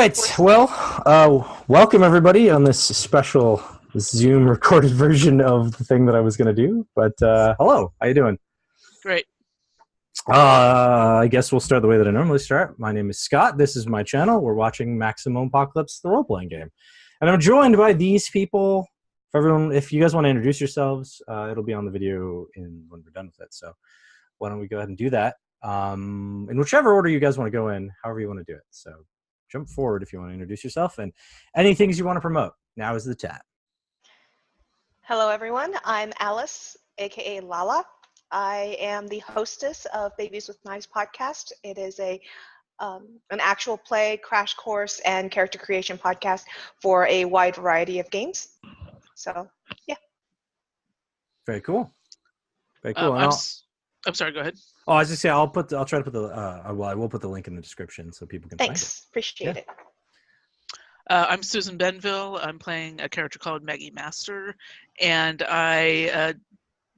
right. Well, welcome everybody on this special Zoom recorded version of the thing that I was going to do. But hello, how you doing? Great. I guess we'll start the way that I normally start. My name is Scott. This is my channel. We're watching Maximum Apocalypse, the role-playing game. And I'm joined by these people. If you guys want to introduce yourselves, it'll be on the video when we're done with it. So why don't we go ahead and do that? In whichever order you guys want to go in, however you want to do it. So jump forward if you want to introduce yourself and any things you want to promote. Now is the time. Hello, everyone. I'm Alice, aka Lala. I am the hostess of Babies with Knives podcast. It is an actual play, crash course, and character creation podcast for a wide variety of games. So, yeah. Very cool. Very cool. I'm sorry. Go ahead. Oh, I was just saying, I will put the link in the description so people can find it. Thanks. Appreciate it. I'm Susan Benville. I'm playing a character called Maggie Master, and I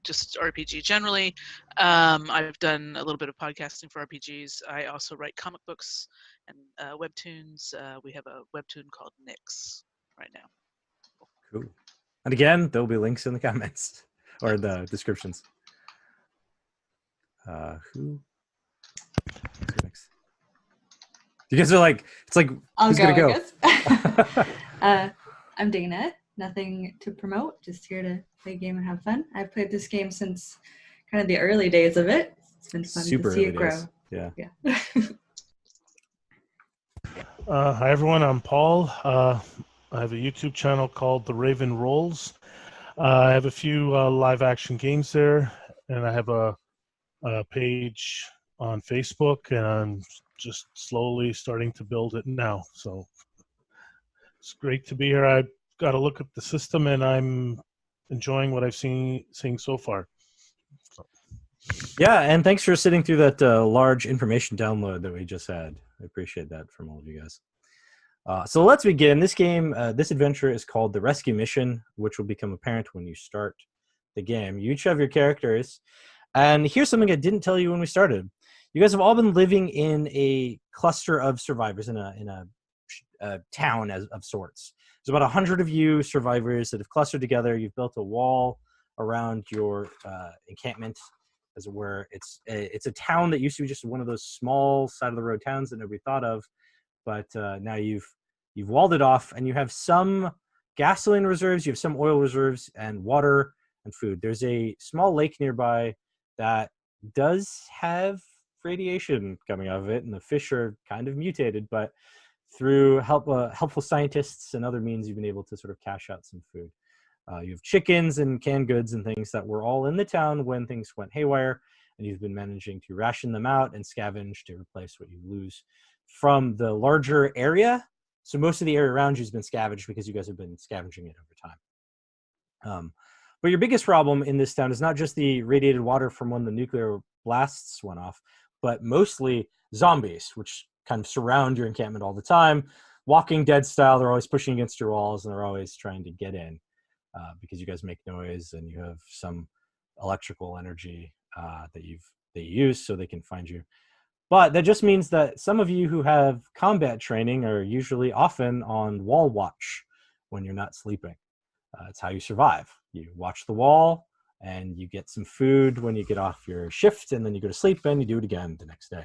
just RPG generally. I've done a little bit of podcasting for RPGs. I also write comic books and webtoons. We have a webtoon called Nyx right now. Cool. And again, there'll be links in the comments or the descriptions. Who? Next? You guys are like, it's like, who's gonna go? I'm Dana. Nothing to promote. Just here to play a game and have fun. I've played this game since kind of the early days of it. It's been fun to see it grow. Yeah. Hi everyone. I'm Paul. I have a YouTube channel called TheRavenRolls. I have a few live action games there, and I have a page on Facebook, and I'm just slowly starting to build it now. So it's great to be here. I got a look at the system, and I'm enjoying what I've seen so far. Yeah, and thanks for sitting through that large information download that we just had. I appreciate that from all of you guys. So let's begin. This game, this adventure is called The Rescue Mission, which will become apparent when you start the game. You each have your characters. And here's something I didn't tell you when we started. You guys have all been living in a cluster of survivors in a town of sorts. There's about 100 of you survivors that have clustered together. You've built a wall around your encampment, as it were. It's a town that used to be just one of those small side-of-the-road towns that nobody thought of, but now you've walled it off, and you have some gasoline reserves, you have some oil reserves, and water and food. There's a small lake nearby that does have radiation coming out of it, and the fish are kind of mutated, but through helpful scientists and other means, you've been able to sort of cash out some food. You have chickens and canned goods and things that were all in the town when things went haywire, and you've been managing to ration them out and scavenge to replace what you lose from the larger area. So most of the area around you has been scavenged because you guys have been scavenging it over time. But your biggest problem in this town is not just the radiated water from when the nuclear blasts went off, but mostly zombies, which kind of surround your encampment all the time. Walking Dead style, they're always pushing against your walls, and they're always trying to get in because you guys make noise and you have some electrical energy that you use so they can find you. But that just means that some of you who have combat training are usually often on wall watch when you're not sleeping. It's how you survive. You watch the wall, and you get some food when you get off your shift, and then you go to sleep, and you do it again the next day.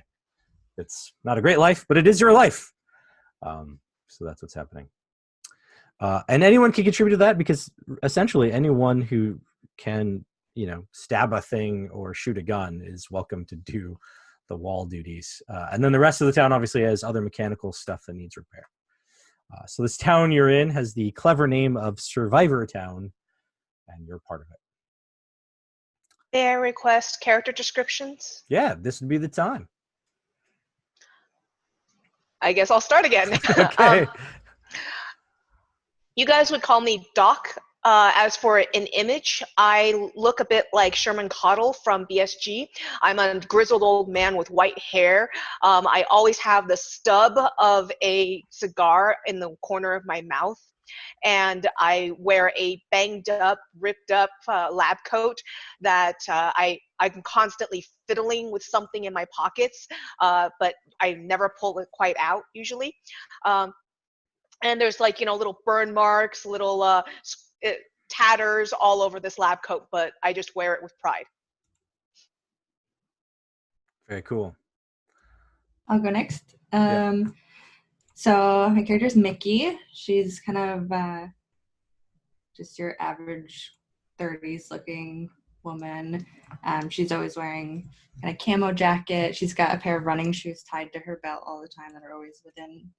It's not a great life, but it is your life. So that's what's happening. And anyone can contribute to that, because essentially anyone who can, stab a thing or shoot a gun is welcome to do the wall duties. And then the rest of the town obviously has other mechanical stuff that needs repair. So this town you're in has the clever name of Survivor Town, and you're part of it. May I request character descriptions? Yeah, this would be the time. I guess I'll start again. Okay. You guys would call me Doc. As for an image, I look a bit like Sherman Cottle from BSG. I'm a grizzled old man with white hair. I always have the stub of a cigar in the corner of my mouth. And I wear a banged up, ripped up lab coat that I'm constantly fiddling with something in my pockets, but I never pull it quite out usually. And there's like, little burn marks, little tatters all over this lab coat, but I just wear it with pride. Very cool. I'll go next. Yeah. So my character's Mickey. She's kind of just your average 30s looking woman. She's always wearing kind of camo jacket. She's got a pair of running shoes tied to her belt all the time that are always within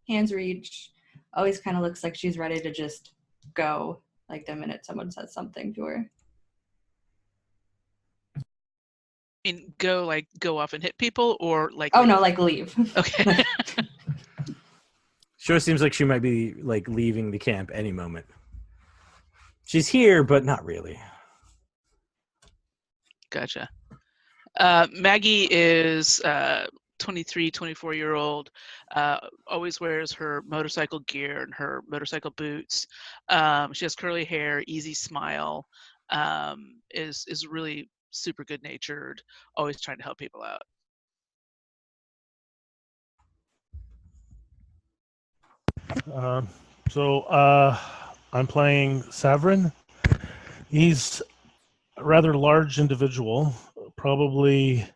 hand's reach. Always kind of looks like she's ready to just go, like the minute someone says something to her. I mean, go off and hit people, or like? Oh no, like leave. Okay. Sure seems like she might be like leaving the camp any moment. She's here, but not really. Gotcha. Maggie is 23, 24-year-old, always wears her motorcycle gear and her motorcycle boots. She has curly hair, easy smile, is really super good-natured, always trying to help people out. I'm playing Savrin. He's a rather large individual, probably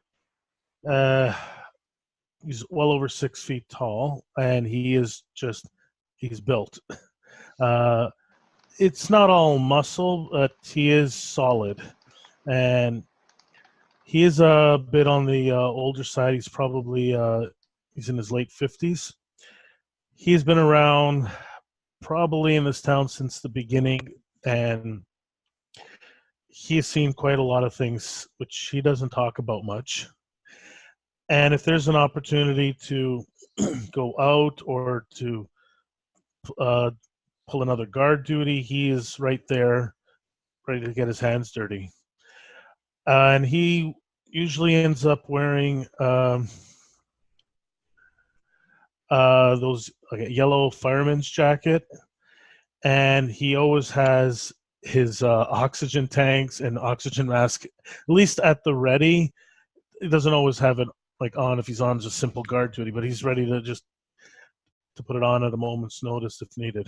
he's well over 6 feet tall, and he's built. It's not all muscle, but he is solid, and he is a bit on the older side. He's probably he's in his late 50s. He's been around probably in this town since the beginning, and he's seen quite a lot of things which he doesn't talk about much. And if there's an opportunity to go out or to pull another guard duty, he is right there, ready to get his hands dirty. And he usually ends up wearing those like a yellow fireman's jacket, and he always has his oxygen tanks and oxygen mask, at least at the ready. He doesn't always have it like on if he's on just simple guard duty, but he's ready to put it on at a moment's notice if needed.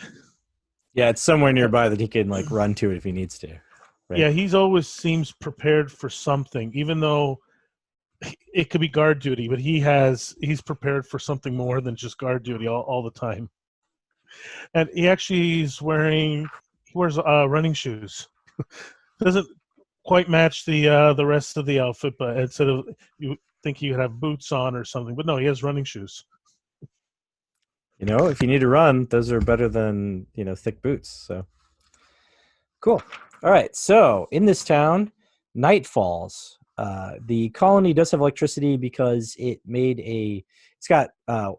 Yeah, it's somewhere nearby that he can like run to it if he needs to. Right? Yeah, he's always seems prepared for something, even though it could be guard duty, but he's prepared for something more than just guard duty all the time. And he wears running shoes. Doesn't quite match the rest of the outfit, but instead of you think he would have boots on or something, but no, he has running shoes. If you need to run, those are better than thick boots. So cool. All right. So in this town, night falls. The colony does have electricity because it's got a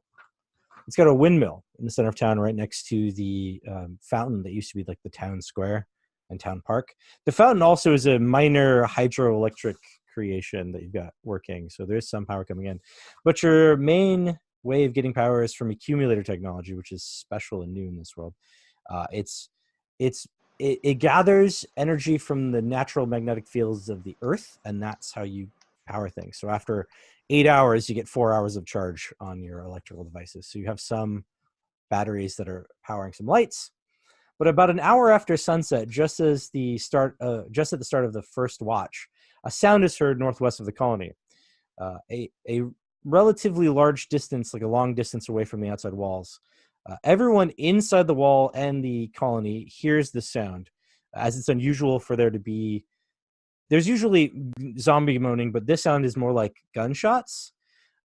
windmill in the center of town right next to the fountain that used to be like the town square and town park. The fountain also is a minor hydroelectric creation that you've got working, so there's some power coming in. But your main way of getting power is from accumulator technology, which is special and new in this world. It gathers energy from the natural magnetic fields of the Earth, and that's how you power things. So after 8 hours, you get 4 hours of charge on your electrical devices. So you have some batteries that are powering some lights. But about an hour after sunset, just at the start of the first watch, a sound is heard northwest of the colony. A relatively large distance, like a long distance away from the outside walls. Everyone inside the wall and the colony hears the sound, as it's unusual for there to be. There's usually zombie moaning, but this sound is more like gunshots.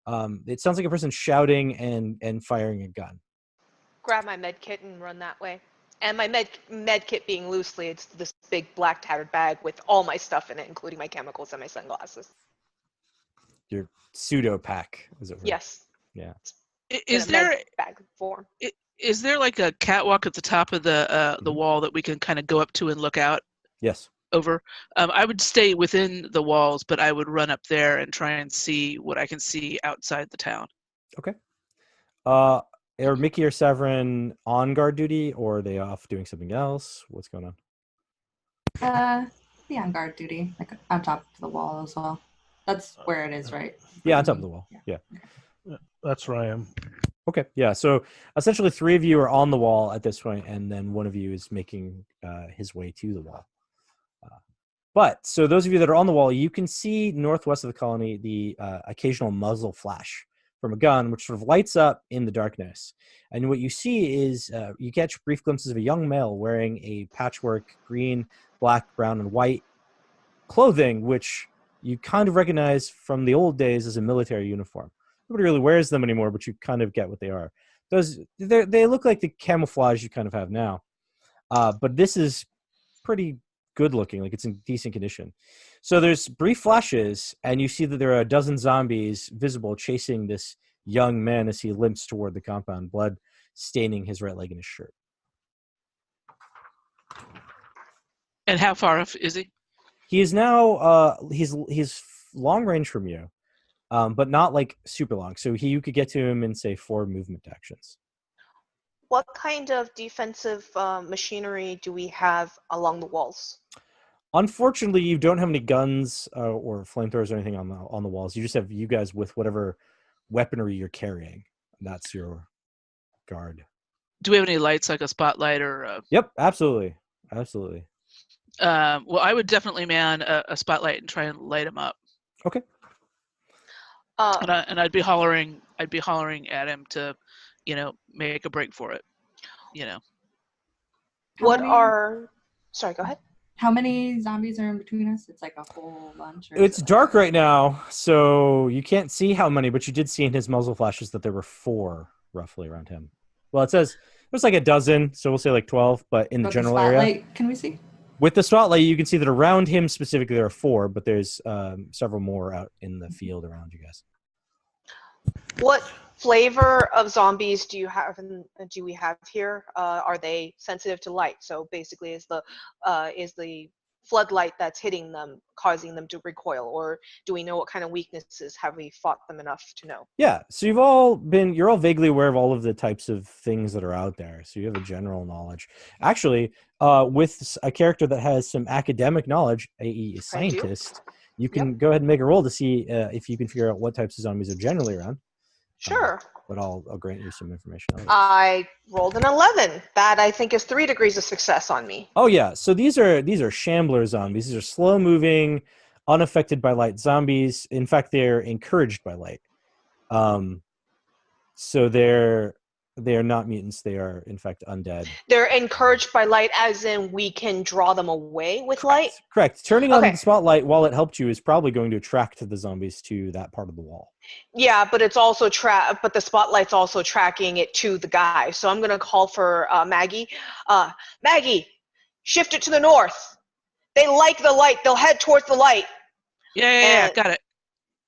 It sounds like a person shouting and firing a gun. Grab my med kit and run that way. And my med kit being loosely, it's this big black tattered bag with all my stuff in it, including my chemicals and my sunglasses. Your pseudo pack, as it were. Yes. Yeah. Is there bag form? Is there like a catwalk at the top of the wall that we can kind of go up to and look out? Yes. Over. I would stay within the walls, but I would run up there and try and see what I can see outside the town. Okay. Are Mickey or Severin on guard duty, or are they off doing something else? What's going on? Be on guard duty, like on top of the wall as well. That's where it is, right? Yeah, on top of the wall. Yeah. That's where I am. Okay, yeah. So essentially, 3 of you are on the wall at this point, and then one of you is making his way to the wall. But so those of you that are on the wall, you can see northwest of the colony the occasional muzzle flash from a gun, which sort of lights up in the darkness. And what you see is you catch brief glimpses of a young male wearing a patchwork green, black, brown, and white clothing, which you kind of recognize from the old days as a military uniform. Nobody really wears them anymore, but you kind of get what they are. They look like the camouflage you kind of have now. But this is pretty good looking, like it's in decent condition. So there's brief flashes, and you see that there are a dozen zombies visible chasing this young man as he limps toward the compound, blood staining his right leg and his shirt. And how far off is he? He is now he's long range from you, but not like super long. So you could get to him in say 4 movement actions. What kind of defensive machinery do we have along the walls? Unfortunately, you don't have any guns or flamethrowers or anything on the walls. You just have you guys with whatever weaponry you're carrying. That's your guard. Do we have any lights, like a spotlight or? Yep, absolutely. Well, I would definitely man a spotlight and try and light him up. Okay. And I'd be hollering at him to, make a break for it. Sorry, go ahead. How many zombies are in between us? It's like a whole bunch. It's dark right now, so you can't see how many, but you did see in his muzzle flashes that there were 4 roughly around him. Well, it says there's like a dozen, so we'll say like 12, but in the general area. Can we see? With the spotlight, you can see that around him specifically there are 4, but there's several more out in the field around you guys. What flavor of zombies do we have here? Are they sensitive to light? So basically, is the floodlight that's hitting them causing them to recoil, or do we know what kind of weaknesses? Have we fought them enough to know? Yeah, so you're all vaguely aware of all of the types of things that are out there, so you have a general knowledge. Actually, with a character that has some academic knowledge, a scientist, you can go ahead and make a roll to see if you can figure out what types of zombies are generally around. Sure. But I'll grant you some information. I rolled an 11. That I think is 3 degrees of success on me. Oh yeah, so these are shambler zombies. These are slow-moving, unaffected by light zombies. In fact, they're encouraged by light. So they are not mutants. They are in fact undead. They're encouraged by light, as in we can draw them away with light. Correct. Turning on the spotlight while it helped you is probably going to attract the zombies to that part of the wall. Yeah, but it's also but the spotlight's also tracking it to the guy. So I'm gonna call for Maggie. Maggie, shift it to the north. They like the light. They'll head towards the light. Yeah, got it.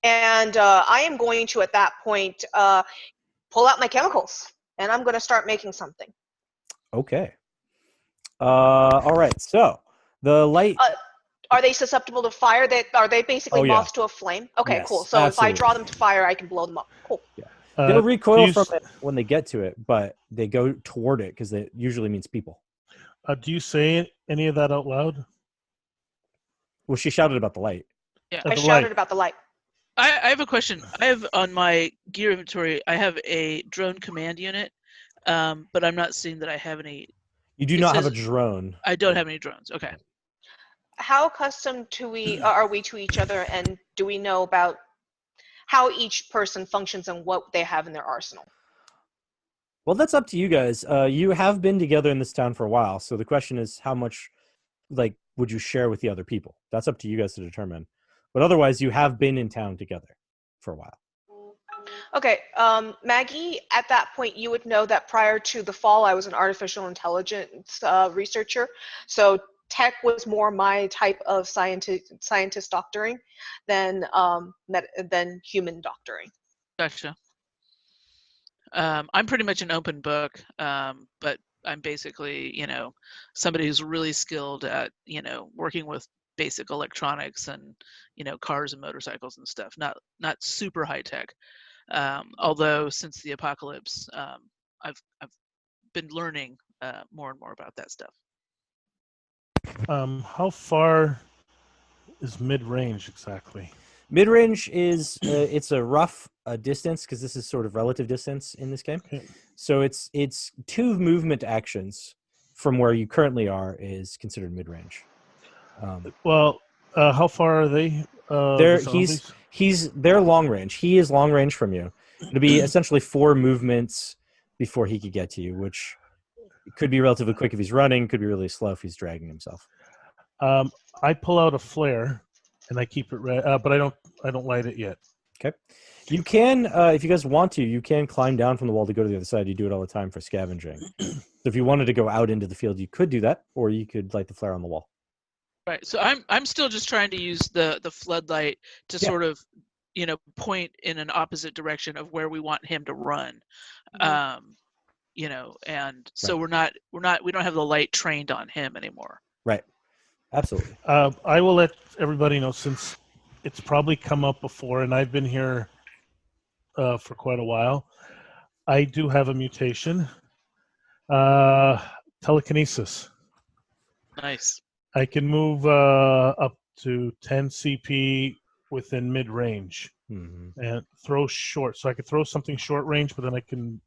And I am going to, at that point, pull out my chemicals, and I'm gonna start making something. Okay. All right. So the light. Are they susceptible to fire? Are they basically moths to a flame? Okay, yes, cool. So absolutely. if I draw them to fire, I can blow them up. Cool. Yeah. They'll recoil from it when they get to it, but they go toward it because it usually means people. Do you say any of that out loud? Well, she shouted about the light. Yeah, I shouted about the light. I have a question. I have on my gear inventory, I have a drone command unit, but I'm not seeing that I have any. You do not have a drone. I don't have any drones. Okay. How accustomed are we to each other, and do we know about how each person functions and what they have in their arsenal? Well, that's up to you guys. You have been together in this town for a while, so the question is how much, would you share with the other people? That's up to you guys to determine. But otherwise, you have been in town together for a while. Okay, Maggie, at that point, you would know that prior to the fall, I was an artificial intelligence researcher. So tech was more my type of scientist doctoring than human doctoring. Gotcha. I'm pretty much an open book, but I'm basically, somebody who's really skilled at, working with basic electronics and, cars and motorcycles and stuff. Not super high tech. Although since the apocalypse, I've been learning more and more about that stuff. How far is mid-range exactly? Mid-range is it's a rough distance because this is sort of relative distance in this game. Okay. So it's 2 movement actions from where you currently are is considered mid-range. Well, how far are they? They're The they're long range. He is long range from you. It'll be essentially 4 movements before he could get to you, which could be relatively quick if he's running, could be really slow if he's dragging himself. I pull out a flare and I keep it ready, but I don't light it yet. Okay. You can, if you guys want to, you can climb down from the wall to go to the other side. You do it all the time for scavenging. So if you wanted to go out into the field, you could do that, or you could light the flare on the wall. Right. So I'm still just trying to use the floodlight to sort of, point in an opposite direction of where we want him to run. And so we don't have the light trained on him anymore. Right. Absolutely. I will let everybody know, since it's probably come up before, and I've been here for quite a while. I do have a mutation. Telekinesis. Nice. I can move up to 10 CP within mid-range and throw short. So I could throw something short range, but then I can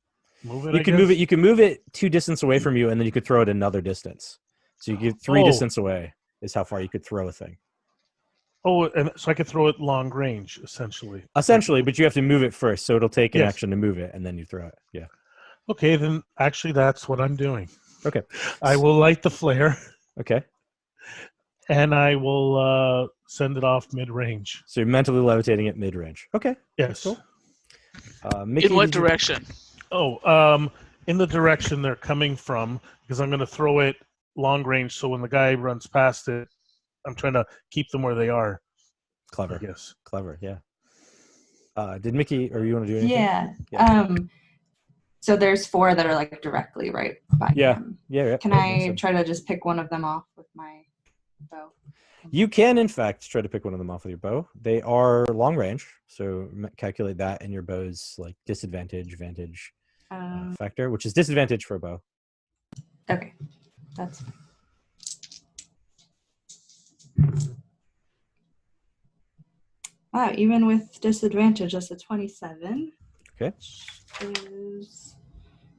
move it. You can move it 2 distance away from you, and then you could throw it another distance. So you get 3 distance away is how far you could throw a thing. Oh, and so I could throw it long range, essentially. Essentially, but you have to move it first, so it'll take an action to move it, and then you throw it. Yeah. Okay, then actually that's what I'm doing. Okay. I will light the flare. Okay. And I will send it off mid-range. So you're mentally levitating it mid-range. Okay. Yes. Cool. Mickey, in what direction? In the direction they're coming from, because I'm going to throw it long range, so when the guy runs past it, I'm trying to keep them where they are. Clever. I guess. Clever, yeah. Did Mickey, or you want to do anything? Yeah. So there's 4 that are like directly right by him. Yeah. Can I try to just pick one of them off with my bow? You can, in fact, try to pick one of them off with your bow. They are long range, so calculate that in your bow's like disadvantage, advantage factor, which is disadvantage for a bow. Okay, that's fine. Wow, even with disadvantage, that's a 27. Okay. Which is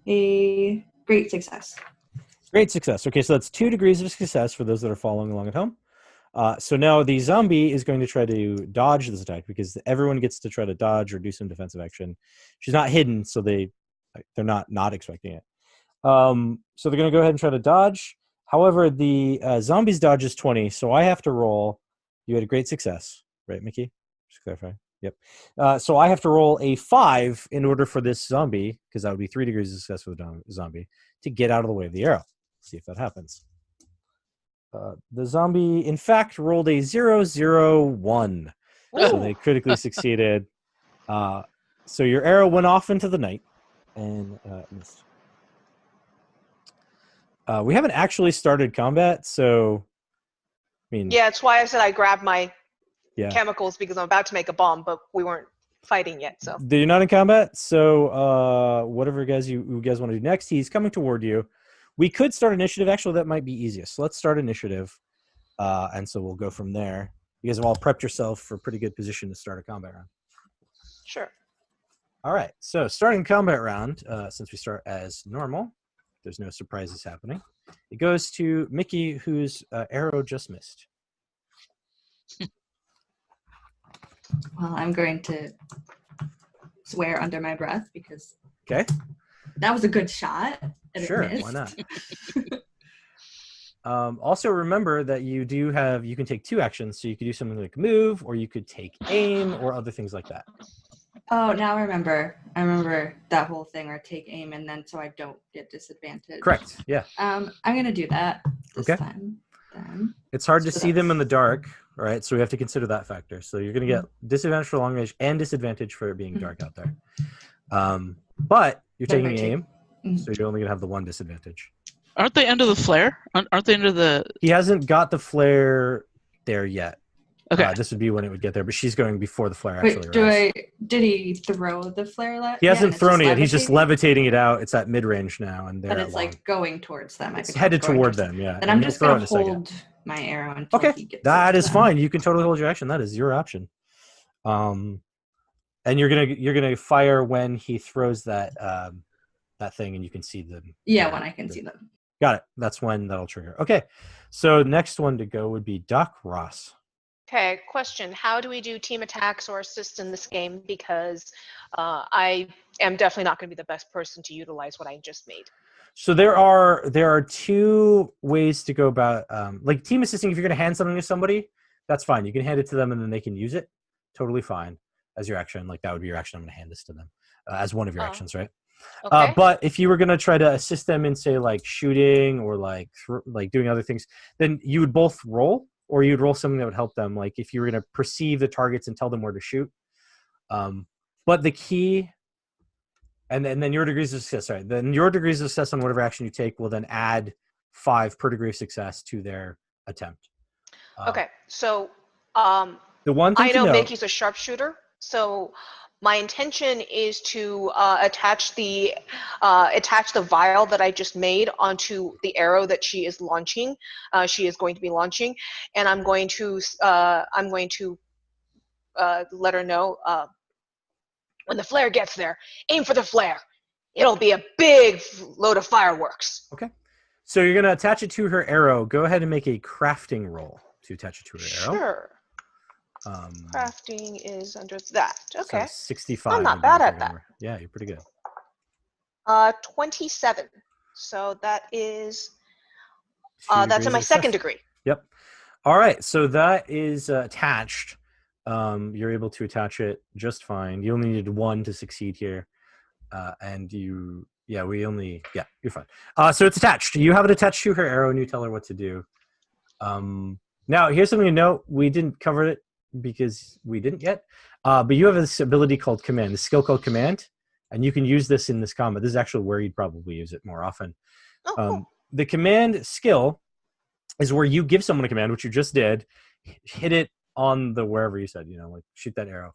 a great success. Great success. Okay, so that's 2 degrees of success for those that are following along at home. So now the zombie is going to try to dodge this attack because everyone gets to try to dodge or do some defensive action. She's not hidden, so they're not expecting it. So they're going to go ahead and try to dodge. However, the zombie's dodge is 20, so I have to roll. You had a great success, right, Mickey? Just clarify. Yep. So I have to roll a 5 in order for this zombie, because that would be 3 degrees of success for the zombie, to get out of the way of the arrow. See if that happens. The zombie, in fact, rolled a 0-0-1. So they critically succeeded. So your arrow went off into the night and missed. We haven't actually started combat, so I mean. Yeah, it's why I said I grabbed my chemicals because I'm about to make a bomb, but we weren't fighting yet. So you're not in combat. So whatever you guys want to do next, he's coming toward you. We could start initiative. Actually, that might be easiest. So let's start initiative, and so we'll go from there. You guys have all prepped yourself for a pretty good position to start a combat round. Sure. All right. So starting combat round, since we start as normal, there's no surprises happening. It goes to Mickey, whose arrow just missed. Well, I'm going to swear under my breath because that was a good shot. Sure, why not? Also, remember that you can take 2 actions, so you could do something like move, or you could take aim, or other things like that. Oh, now I remember. I remember that whole thing, or take aim, and then so I don't get disadvantage. Correct. Yeah. I'm gonna do that this time. Then. It's hard to see them in the dark, right? So we have to consider that factor. So you're gonna get disadvantage for long range and disadvantage for it being dark out there. But you're taking aim. So you're only going to have the 1 disadvantage. Aren't they under the flare? Aren't they under the... He hasn't got the flare there yet. Okay. This would be when it would get there, but she's going before the flare actually arrives. Did he throw the flare? He hasn't thrown it yet. He's just levitating it out. It's at mid-range now. And it's like going towards them. It's headed toward them, yeah. And I'm just going to hold my arrow until he gets that is fine. You can totally hold your action. That is your option. And you're gonna fire when he throws that that thing, and you can see them. Yeah, when I can see them. Got it. That's when that'll trigger. Okay, so next one to go would be Doc Ross. Okay, question. How do we do team attacks or assists in this game? Because I am definitely not going to be the best person to utilize what I just made. So there are two ways to go about like team assisting. If you're going to hand something to somebody, that's fine. You can hand it to them and then they can use it. Totally fine as your action. Like that would be your action. I'm going to hand this to them as one of your actions, right? Okay. But if you were going to try to assist them in, say, like shooting or like doing other things, then you would both roll, or you'd roll something that would help them. Like if you were going to perceive the targets and tell them where to shoot. But the key, and then your degrees of success. Sorry, then your degrees of success on whatever action you take will then add 5 per degree of success to their attempt. Okay, so the one thing I know to know, Mickey's a sharpshooter, so my intention is to attach the vial that I just made onto the arrow that she is launching. She is going to be launching, and I'm going to let her know when the flare gets there. Aim for the flare. It'll be a big load of fireworks. Okay. So you're going to attach it to her arrow. Go ahead and make a crafting roll to attach it to her arrow. Sure. Crafting is under that. Okay. So 65. I'm not bad at that. Yeah, you're pretty good. 27. So that is that's in my second degree. Yep. All right. So that is attached. You're able to attach it just fine. You only needed 1 to succeed here. And you, you're fine. So it's attached. You have it attached to her arrow, and you tell her what to do. Now, here's something to note. We didn't cover it because we didn't yet. But you have this ability called command, this skill called command, and you can use this in this combat. This is actually where you'd probably use it more often. Oh, cool. The command skill is where you give someone a command, which you just did, hit it on the wherever you said, like shoot that arrow.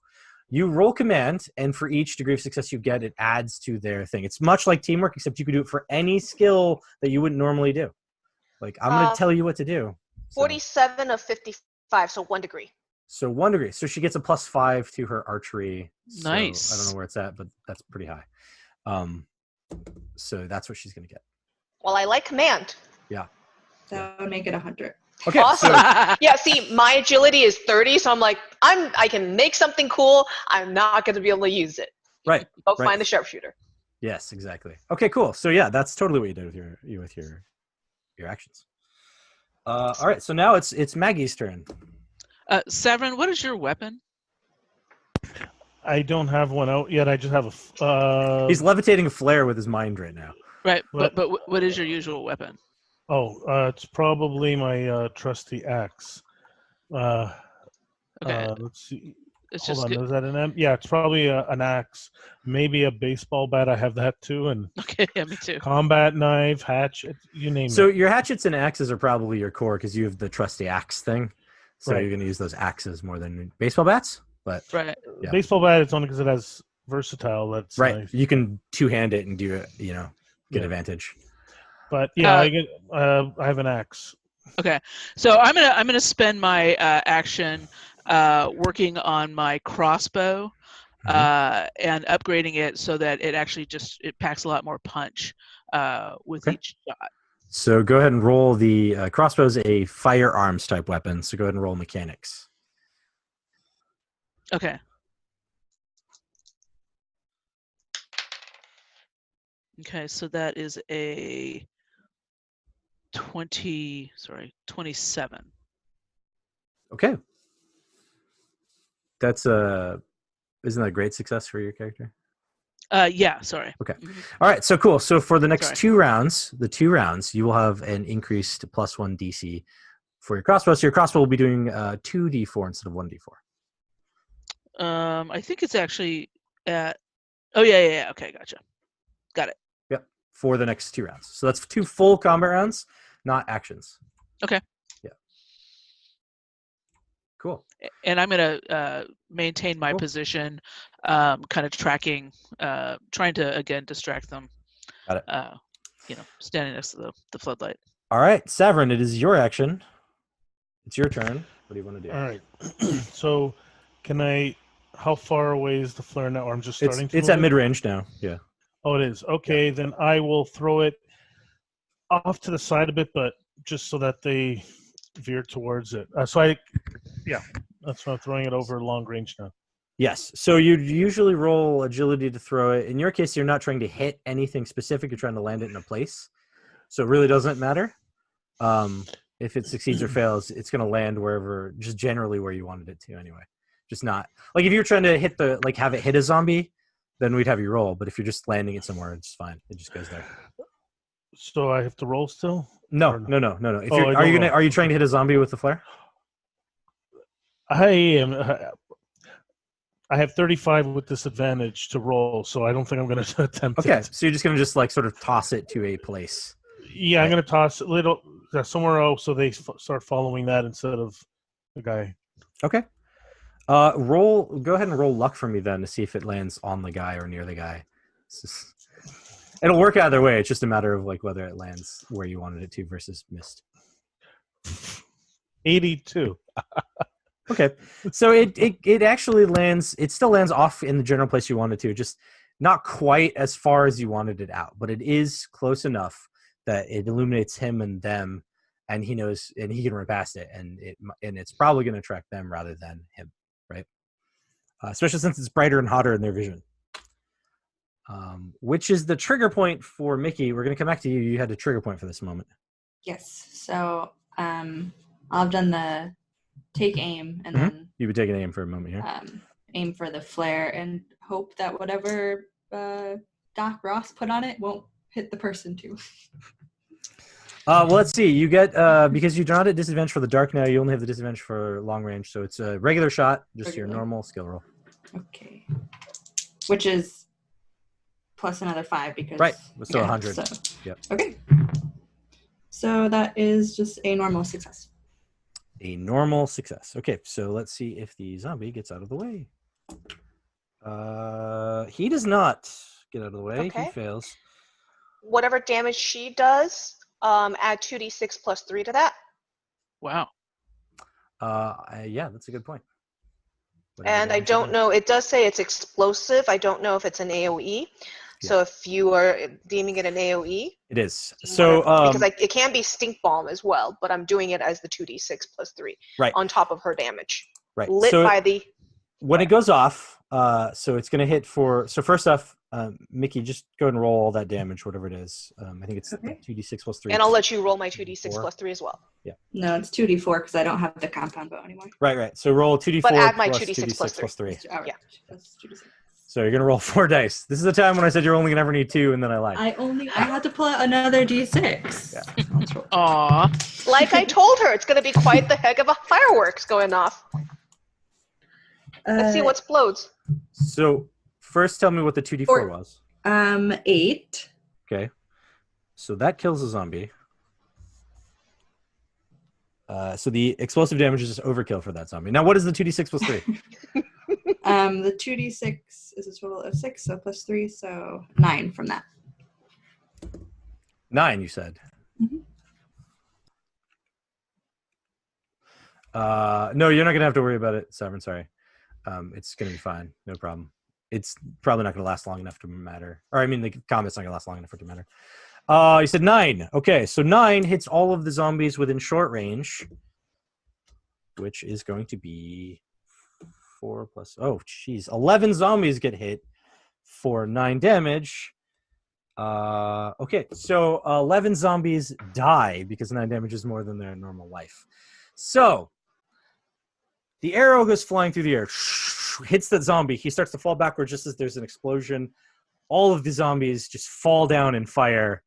You roll command, and for each degree of success you get, it adds to their thing. It's much like teamwork, except you can do it for any skill that you wouldn't normally do. Like, I'm going to tell you what to do. 47 of 55, so 1 degree. So 1 degree. So she gets a +5 to her archery. Nice. So I don't know where it's at, but that's pretty high. So that's what she's going to get. Well, I like command. Yeah. That would make it 100. Okay. Awesome. So, Yeah, see, my agility is 30, so I'm like, I can make something cool. I'm not going to be able to use it. right. Go right. find the sharpshooter. Yes, exactly. Okay, cool. So yeah, that's totally what you did with your actions. All right. So now it's Maggie's turn. Severin, what is your weapon? I don't have one out yet. I just have a. He's levitating a flare with his mind right now. Right, What? but what is your usual weapon? It's probably my trusty axe. Okay, Let's see. it's Hold just on. good. Is that an M? Yeah, it's probably an axe. Maybe a baseball bat. I have that too, and Okay, yeah, me too. combat knife, hatchet, you name So it. your hatchets and axes are probably your core because you have the trusty axe thing. So Right. you're going to use those axes more than baseball bats. But Right. yeah. Baseball bat. It's only because it has versatile. That's right, nice. you can two-hand it and do it. Get Yeah. advantage. But yeah, Uh, I have an axe. Okay, so I'm gonna spend my action working on my crossbow and upgrading it so that it actually it packs a lot more punch with Okay. each shot. So go ahead and roll the crossbow's a firearms type weapon. So go ahead and roll mechanics. Okay. Okay, so that is a 27. Okay. That's isn't that a great success for your character? Yeah, sorry. Okay. Mhm. All right, so cool. So for the next Sorry. 2 rounds, you will have an increased +1 DC for your crossbow. So your crossbow will be doing 2d4 instead of 1d4. I think it's actually at. Oh yeah. Okay, gotcha. Got it. Yep. For the next 2 rounds. So that's 2 full combat rounds, not actions. Okay. Yeah. Cool. And I'm gonna maintain my Cool. position, kind of tracking, trying to again distract them. Got it. Standing next to the floodlight. All right, Severin, it is your action. It's your turn. What do you want to do? All right. So, can I how far away is the flare now? Or I'm just starting to It's move at it? mid-range now. Yeah. Oh, it is. Okay, then I will throw it off to the side a bit, but just so that they veer towards it. That's why I'm throwing it over long range now. Yes. So you'd usually roll agility to throw it. In your case, you're not trying to hit anything specific. You're trying to land it in a place. So it really doesn't matter. If it succeeds or fails, it's going to land wherever, just generally where you wanted it to anyway. Just not like if you're trying to hit have it hit a zombie, then we'd have you roll. But if you're just landing it somewhere, it's fine. It just goes there. So I have to roll still? No. Or If Oh, you're, I don't roll. are you trying to hit a zombie with the flare? I am. I have 35 with disadvantage to roll, so I don't think I'm going to attempt Okay, it. so you're just going to just like sort of toss it to a place. Yeah, I'm going to toss it little somewhere else so they start following that instead of the guy. Okay. Go ahead and roll luck for me then to see if it lands on the guy or near the guy. It'll work either way. It's just a matter of like whether it lands where you wanted it to versus missed. 82. Okay, so it actually lands. It still lands off in the general place you wanted to, just not quite as far as you wanted it out, but it is close enough that it illuminates him and them, and he knows, and he can run past it, and it's probably going to attract them rather than him, right? Especially since it's brighter and hotter in their vision. Which is the trigger point for Mickey. We're going to come back to you. You had a trigger point for this moment. Yes. So I've done the take aim and then You've been taking aim for a moment here. aim for the flare and hope that whatever Doc Ross put on it won't hit the person too. Well, let's see. You get because you're not at disadvantage for the dark now. You only have the disadvantage for long range, so it's a regular shot, just your normal skill roll. Okay. Which is plus another 5 because Right. So 100. So, Yep. Okay. So that is just a normal success. A normal success. Okay, so let's see if the zombie gets out of the way. He does not get out of the way. Okay. He fails. Whatever damage she does, add 2d6 plus 3 to that. Wow. Yeah, that's a good point. And I don't know, it does say it's explosive. I don't know if it's an AoE. So if you are deeming it an AoE. It is. So because it can be stink bomb as well, but I'm doing it as the 2d6 plus 3 on top of her damage. Right. Lit so by the when it goes off, so it's going to hit for. So first off, Mickey, just go ahead and roll all that damage, whatever it is. I think it's 2d6 plus 3. And I'll let you roll my 2d6 plus 3 as well. Yeah. No, it's 2d4 because I don't have the compound bow anymore. Right. So roll 2d4 but add my plus 2d6 plus 3. Yeah. That's 2d6. So you're going to roll 4 dice. This is the time when I said you're only going to ever need 2, and then I lied. I had to pull out another d6. Yeah. Aw. Like I told her, it's going to be quite the heck of a fireworks going off. Let's see what explodes. So first tell me what the 2d4 was. 8. Okay. So that kills a zombie. So the explosive damage is just overkill for that zombie. Now what is the 2d6 plus 3? The 2d6 is a total of 6, so plus 3, so 9 from that. 9, you said. Mm-hmm. No, you're not going to have to worry about it, Severin. Sorry. It's going to be fine. No problem. It's probably not going to last long enough to matter. Or, I mean, the combat's not going to last long enough for it to matter. You said 9. Okay, so 9 hits all of the zombies within short range, which is going to be 4 plus... Oh, jeez. 11 zombies get hit for 9 damage. Okay, so 11 zombies die because 9 damage is more than their normal life. So... the arrow goes flying through the air, hits that zombie. He starts to fall backward just as there's an explosion. All of the zombies just fall down in fire.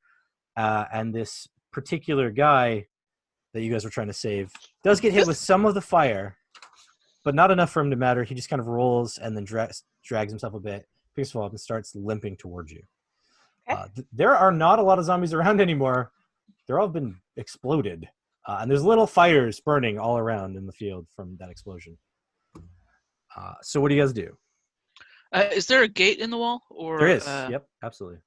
And this particular guy that you guys were trying to save does get hit with some of the fire, but not enough for him to matter. He just kind of rolls and then drags himself a bit, picks himself up, and starts limping towards you. Okay. There are not a lot of zombies around anymore. They're all been exploded. And there's little fires burning all around in the field from that explosion. So what do you guys do? Is there a gate in the wall? Or, there is. Yep, absolutely.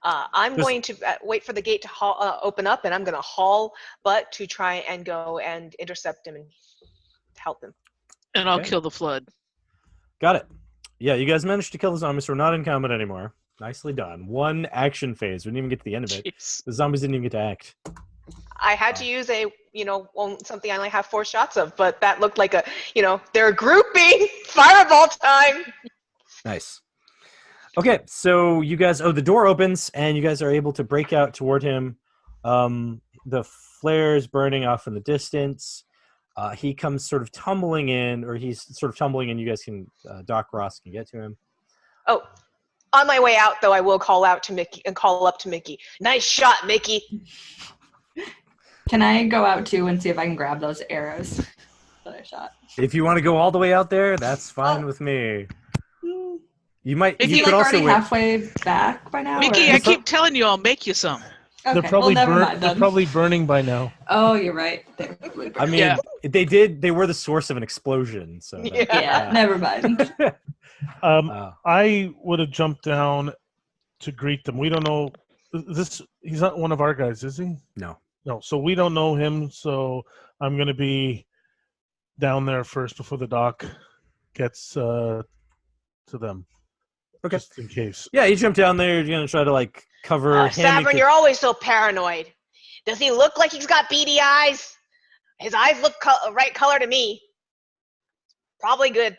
I'm going to wait for the gate to open up, and I'm going to haul butt to try and go and intercept him and help him. And I'll Okay. kill the flood. Got it. Yeah, you guys managed to kill the zombies. So we're not in combat anymore. Nicely done. One action phase. We didn't even get to the end of it. Jeez. The zombies didn't even get to act. I had to use something I only have 4 shots of, but that looked like they're grouping. Fireball time. Nice. Okay, so you guys, the door opens and you guys are able to break out toward him. The flares burning off in the distance. He comes sort of tumbling in, or he's sort of tumbling in. You guys can, Doc Ross can get to him. Oh, on my way out, though, I will call up to Mickey. Nice shot, Mickey. Can I go out too and see if I can grab those arrows that I shot? If you want to go all the way out there, that's fine with me. You might. Is Is he you like could also already wait. halfway back by now? Mickey, or- I keep telling you I'll make you some. Okay, They're probably well, never mind they're then. probably burning by now. Oh, you're right. They're probably I mean, Yeah. they were the source of an explosion. So that- yeah, never mind. I would have jumped down to greet them. We don't know this. He's not one of our guys, is he? No. No. So we don't know him. So I'm going to be down there first before the doc gets to them. Okay. Just in case. Yeah, you jump down there. You're gonna try to like cover him. Savern, you're always so paranoid. Does he look like he's got beady eyes? His eyes look right color to me. Probably good.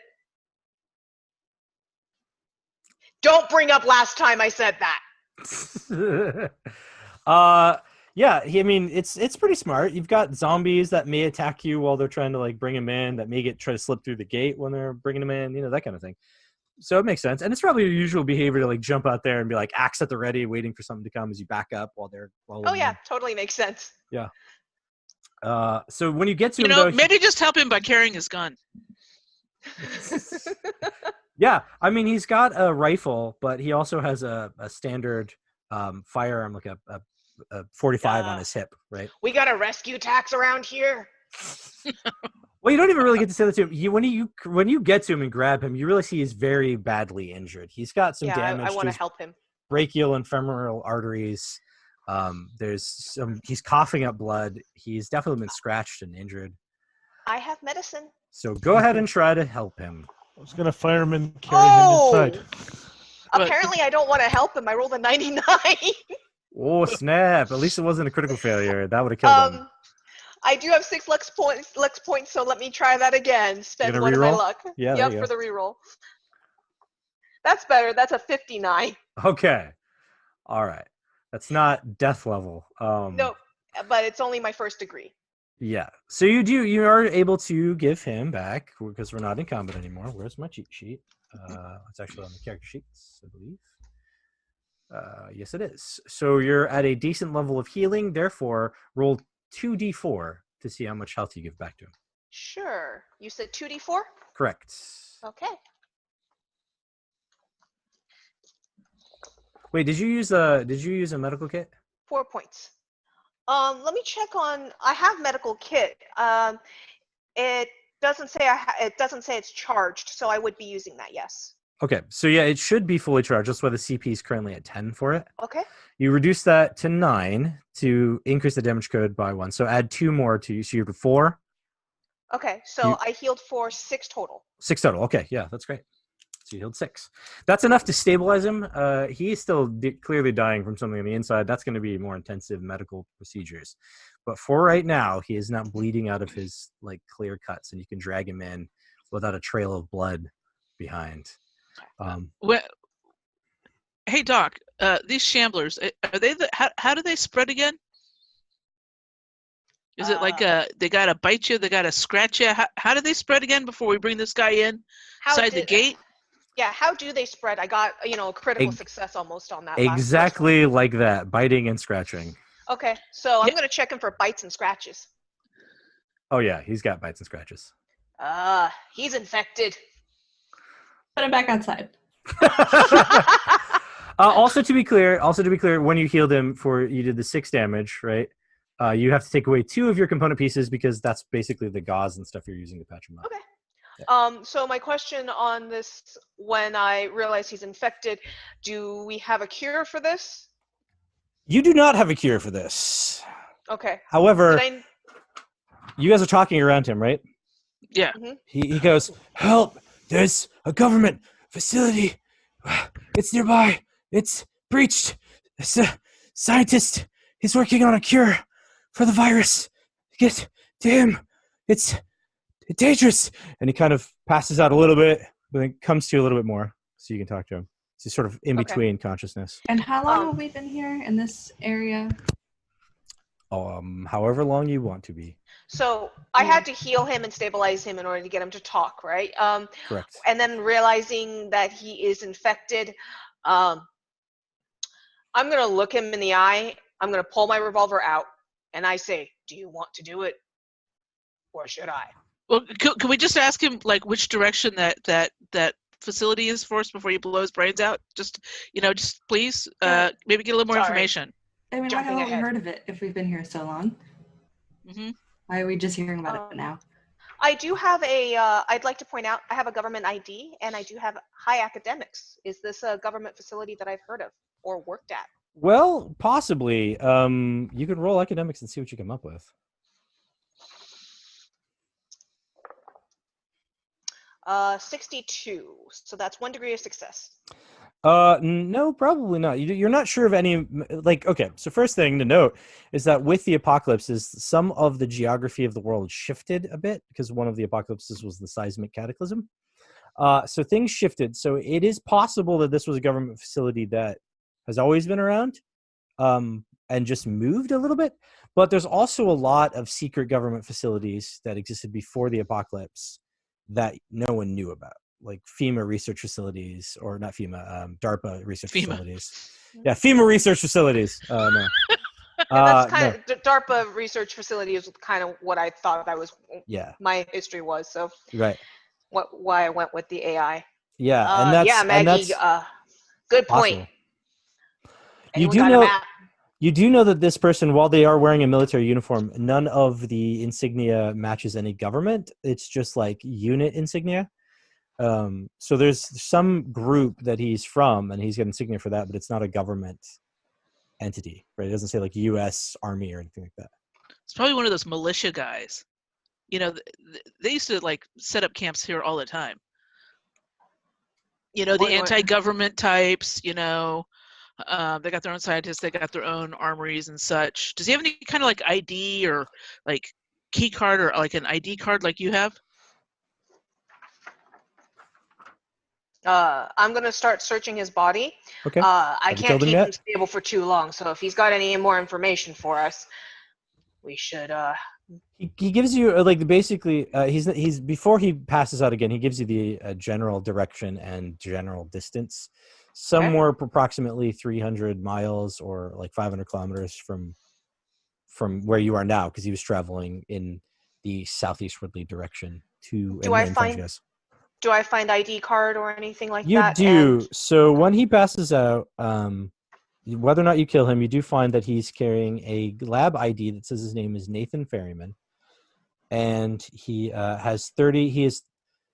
Don't bring up last time I said that. Yeah. I mean, it's pretty smart. You've got zombies that may attack you while they're trying to like bring him in. That may try to slip through the gate when they're bringing him in. You know, that kind of thing. So it makes sense, and it's probably your usual behavior to like jump out there and be like axe at the ready, waiting for something to come as you back up while they're. Oh yeah, totally makes sense. Yeah. So when you get to You him, know, though, maybe just help him by carrying his gun. yeah, I mean he's got a rifle, but he also has a standard firearm, like a 45 on his hip, right? We got a rescue tax around here. Well, you don't even really get to say that to him. When you get to him and grab him, you really see he's very badly injured. He's got some damage I to want to his help him. brachial and femoral arteries. He's coughing up blood. He's definitely been scratched and injured. I have medicine. So go ahead and try to help him. I was going to fire him and carry him inside. But- Apparently, I don't want to help him. I rolled a 99. Oh snap! At least it wasn't a critical failure. That would have killed him. I do have 6 Lux points, so let me try that again. Spend gonna one of my reroll? luck. Yeah, there Yep, you for go. the reroll. That's better. That's a 59. Okay. All right. That's not death level. Nope, but it's only my first degree. Yeah. So you are able to give him back because we're not in combat anymore. Where's my cheat sheet? It's actually on the character sheets, I believe. Yes, it is. So you're at a decent level of healing. Therefore, roll 2d4 to see how much health you give back to him. Sure. You said 2d4? Correct. Okay. Wait, did you use a medical kit? 4 points. Let me check on. I have medical kit. It doesn't say it doesn't say it's charged, so I would be using that. Yes. Okay. So yeah, it should be fully charged. That's why the CP is currently at 10 for it. Okay. You reduce that to 9 to increase the damage code by 1. So add 2 more to you. So you're to 4. Okay. So I healed for 6 total. 6 total. Okay. Yeah, that's great. So you healed 6. That's enough to stabilize him. He is still clearly dying from something on the inside. That's going to be more intensive medical procedures. But for right now, he is not bleeding out of his like clear cuts, and you can drag him in without a trail of blood behind. Well, hey Doc, these shamblers, are they how do they spread again? Is it like they gotta bite you, they gotta scratch you? How do they spread again before we bring this guy in inside the gate? Yeah, how do they spread? I got a critical success almost on that. Exactly like that, biting and scratching. Okay, so I'm gonna check him for bites and scratches. Oh yeah, he's got bites and scratches. He's infected. Put him back outside. Also to be clear, when you healed him you did the 6 damage, right? You have to take away 2 of your component pieces because that's basically the gauze and stuff you're using to patch him up. Okay. Yeah. So my question on this, when I realize he's infected, do we have a cure for this? You do not have a cure for this. Okay. However, you guys are talking around him, right? Yeah. He goes, "Help! There's a government facility. It's nearby. It's breached. It's a scientist. He's working on a cure for the virus. Get to him. It's dangerous." And he kind of passes out a little bit, but then comes to you a little bit more, so you can talk to him. So he's sort of in between consciousness. And how long have we been here in this area? However long you want to be. So I had to heal him and stabilize him in order to get him to talk, right? Correct. And then realizing that he is infected, I'm gonna look him in the eye. I'm gonna pull my revolver out, and I say, "Do you want to do it, or should I?" Well, can we just ask him like which direction that facility is for us before he blows brains out? Just just please, maybe get a little more information. I mean, why Jumping haven't we ahead. heard of it if we've been here so long? Mm-hmm. Why are we just hearing about it now? I do have I'd like to point out, I have a government ID, and I do have high academics. Is this a government facility that I've heard of or worked at? Well, possibly. You could roll academics and see what you come up with. 62. So that's 1 degree of success. No, probably not. You're not sure of any, like, okay, so first thing to note is that with the apocalypses, some of the geography of the world shifted a bit because one of the apocalypses was the seismic cataclysm. So things shifted. So it is possible that this was a government facility that has always been around and just moved a little bit. But there's also a lot of secret government facilities that existed before the apocalypse that no one knew about. Like FEMA research facilities, or not FEMA, DARPA research facilities. Yeah, FEMA research facilities. No. That's kind of DARPA research facility is kind of what I thought that was. Yeah, my history was, so right. Why I went with the AI. Yeah, and that's Maggie. Good point. Possible. You do know that this person, while they are wearing a military uniform, none of the insignia matches any government. It's just like unit insignia. So there's some group that he's from, and he's got insignia for that, but it's not a government entity, right? It doesn't say like U.S. Army or anything like that. It's probably one of those militia guys. They used to like set up camps here all the time. The anti-government types. They got their own scientists. They got their own armories and such. Does he have any kind of like ID or like key card or like an ID card like you have? I'm gonna start searching his body. Okay. I can't keep him stable for too long, so if he's got any more information for us, we should. He gives you like basically he's before he passes out again. He gives you the general direction and general distance, somewhere approximately 300 miles or like 500 kilometers from where you are now, because he was traveling in the southeastwardly direction to. Do I find ID card or anything like you that? You do. So when he passes out, whether or not you kill him, you do find that he's carrying a lab ID that says his name is Nathan Ferryman, and he has 30. He has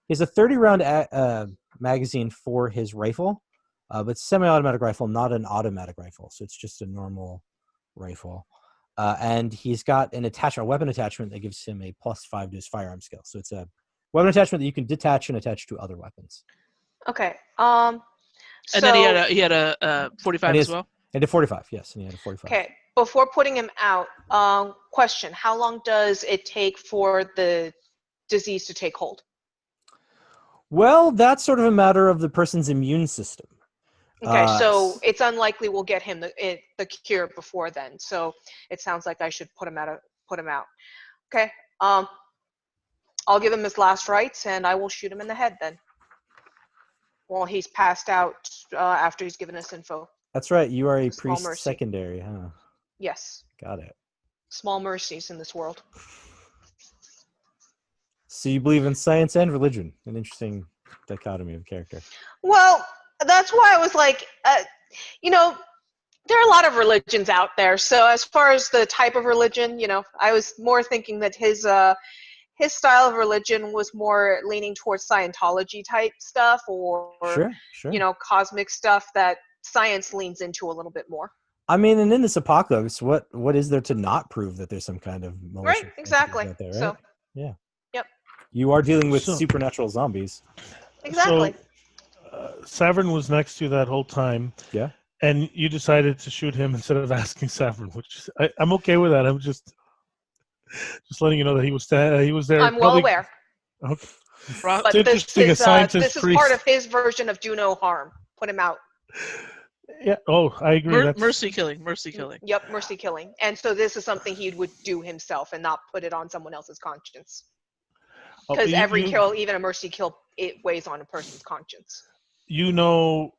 a 30-round magazine for his rifle, but it's a semi-automatic rifle, not an automatic rifle. So it's just a normal rifle, and he's got a weapon attachment that gives him a +5 to his firearm skill. So it's a weapon attachment that you can detach and attach to other weapons. Okay. And then he had a 45 as well? And a 45, yes. And he had a 45. Okay. Before putting him out, question. How long does it take for the disease to take hold? Well, that's sort of a matter of the person's immune system. Okay, so it's unlikely we'll get him the cure before then. So it sounds like I should put him out. Okay. I'll give him his last rites, and I will shoot him in the head then. While he's passed out after he's given us info. That's right. You are a priest secondary, huh? Yes. Got it. Small mercies in this world. So you believe in science and religion. An interesting dichotomy of character. Well, that's why I was like, there are a lot of religions out there. So as far as the type of religion, I was more thinking that his style of religion was more leaning towards Scientology type stuff, or sure. Cosmic stuff that science leans into a little bit more. I mean, and in this apocalypse, what is there to not prove that there's some kind of malicious right? Exactly. out there, right? So yeah. Yep. You are dealing with So- supernatural zombies. Exactly. So, Savern was next to you that whole time. Yeah. And you decided to shoot him instead of asking Savern, which I'm okay with that. I'm just letting you know that he was there. I'm well probably- aware. Okay. Ro- But It's this interesting, a is scientist this is part priest. of his version of do no harm. Put him out. Yeah. Oh, I agree. That's mercy killing. Yep, mercy killing. And so this is something he would do himself and not put it on someone else's conscience. oh, Because you- every you- kill, even a mercy kill, it weighs on a person's conscience. You know,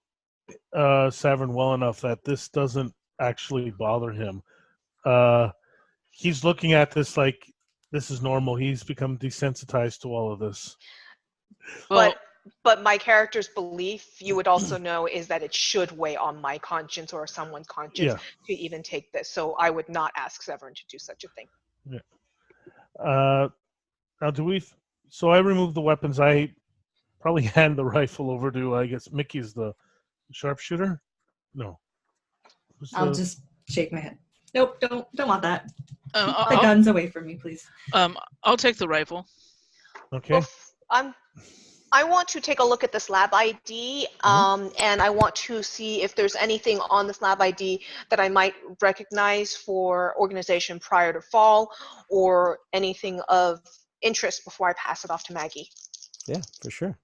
Savern well enough that this doesn't actually bother him. He's looking at this like this is normal. He's become desensitized to all of this. Well, But my character's belief, you would also know, is that it should weigh on my conscience or someone's conscience Yeah. to even take this. So I would not ask Severin to do such a thing. Now, do we? So I removed the weapons. I probably hand the rifle over to, I guess, Mickey's the sharpshooter. No. Who's I'll the- just shake my head. Nope, don't want that. The I'll, guns away from me, please. I'll take the rifle. Okay. Well, I want to take a look at this lab ID, and I want to see if there's anything on this lab ID that I might recognize for organization prior to fall, or anything of interest before I pass it off to Maggie. Yeah, for sure.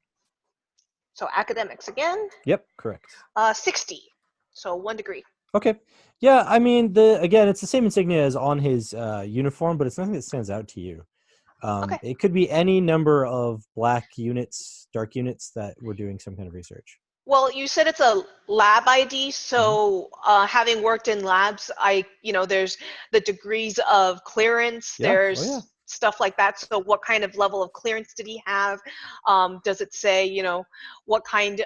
So academics again, Yep, correct. 60, so 1 degree. Okay. Yeah, I mean, it's the same insignia as on his uniform, but it's nothing that stands out to you. Okay. It could be any number of black units, dark units that were doing some kind of research. Well, you said it's a lab ID, so having worked in labs, there's the degrees of clearance, Yeah. Oh, there's yeah. stuff like that. So what kind of level of clearance did he have? Does it say, what kind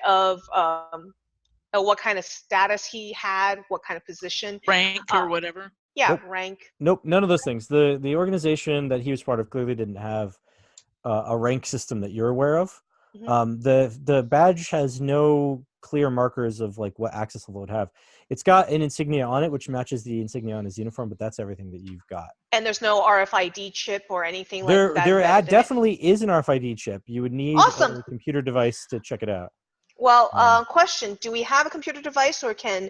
of status he had, what kind of position? Rank or whatever. Yeah, Nope. rank. Nope, none of those things. The organization that he was part of clearly didn't have a rank system that you're aware of. Mhm. The badge has no clear markers of like what access level it would have. It's got an insignia on it, which matches the insignia on his uniform, but that's everything that you've got. And there's no RFID chip or anything like that? There embedded in it? definitely is an RFID chip. You would need Awesome. a computer device to check it out. Well, question, do we have a computer device, or can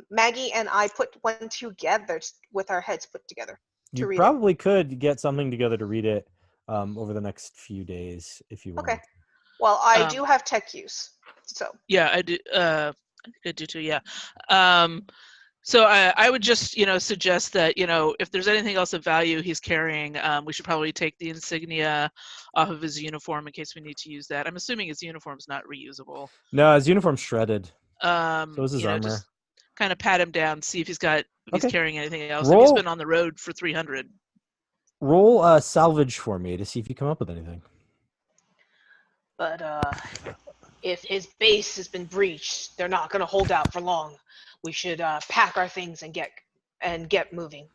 Maggie and I put one together with our heads put together to You read probably could get something together to read it over the next few days if you want. Okay. Well, I Um, do have tech use, so. Yeah, I do. I think I do too. Yeah. So I would just, suggest that, if there's anything else of value he's carrying, we should probably take the insignia off of his uniform in case we need to use that. I'm assuming his uniform's not reusable. No, his uniform's shredded. So So is his armor. Just kind of pat him down, see if he's Okay. carrying anything else. Roll- If he's been on the road for 300. Roll salvage for me to see if you come up with anything. But if his base has been breached, they're not going to hold out for long. We should pack our things and get moving.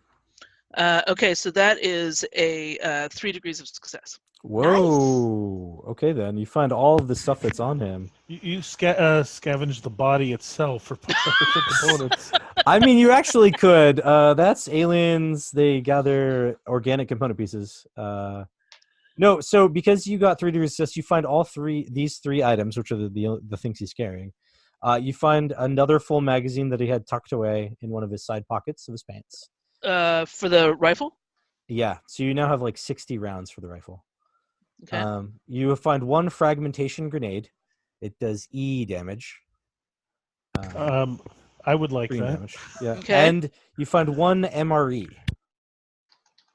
Okay, so that is a 3 degrees of success. Whoa. Okay, then you find all of the stuff that's on him. You scavenge the body itself for components. I mean, you actually could. That's aliens. They gather organic component pieces. No, so because you got 3 degrees of success, you find these three items, which are the things he's carrying. You find another full magazine that he had tucked away in one of his side pockets of his pants. For the rifle? Yeah, so you now have like 60 rounds for the rifle. Okay. You find one fragmentation grenade. It does E damage. I would like Green that. damage. Yeah. Okay. And you find one MRE.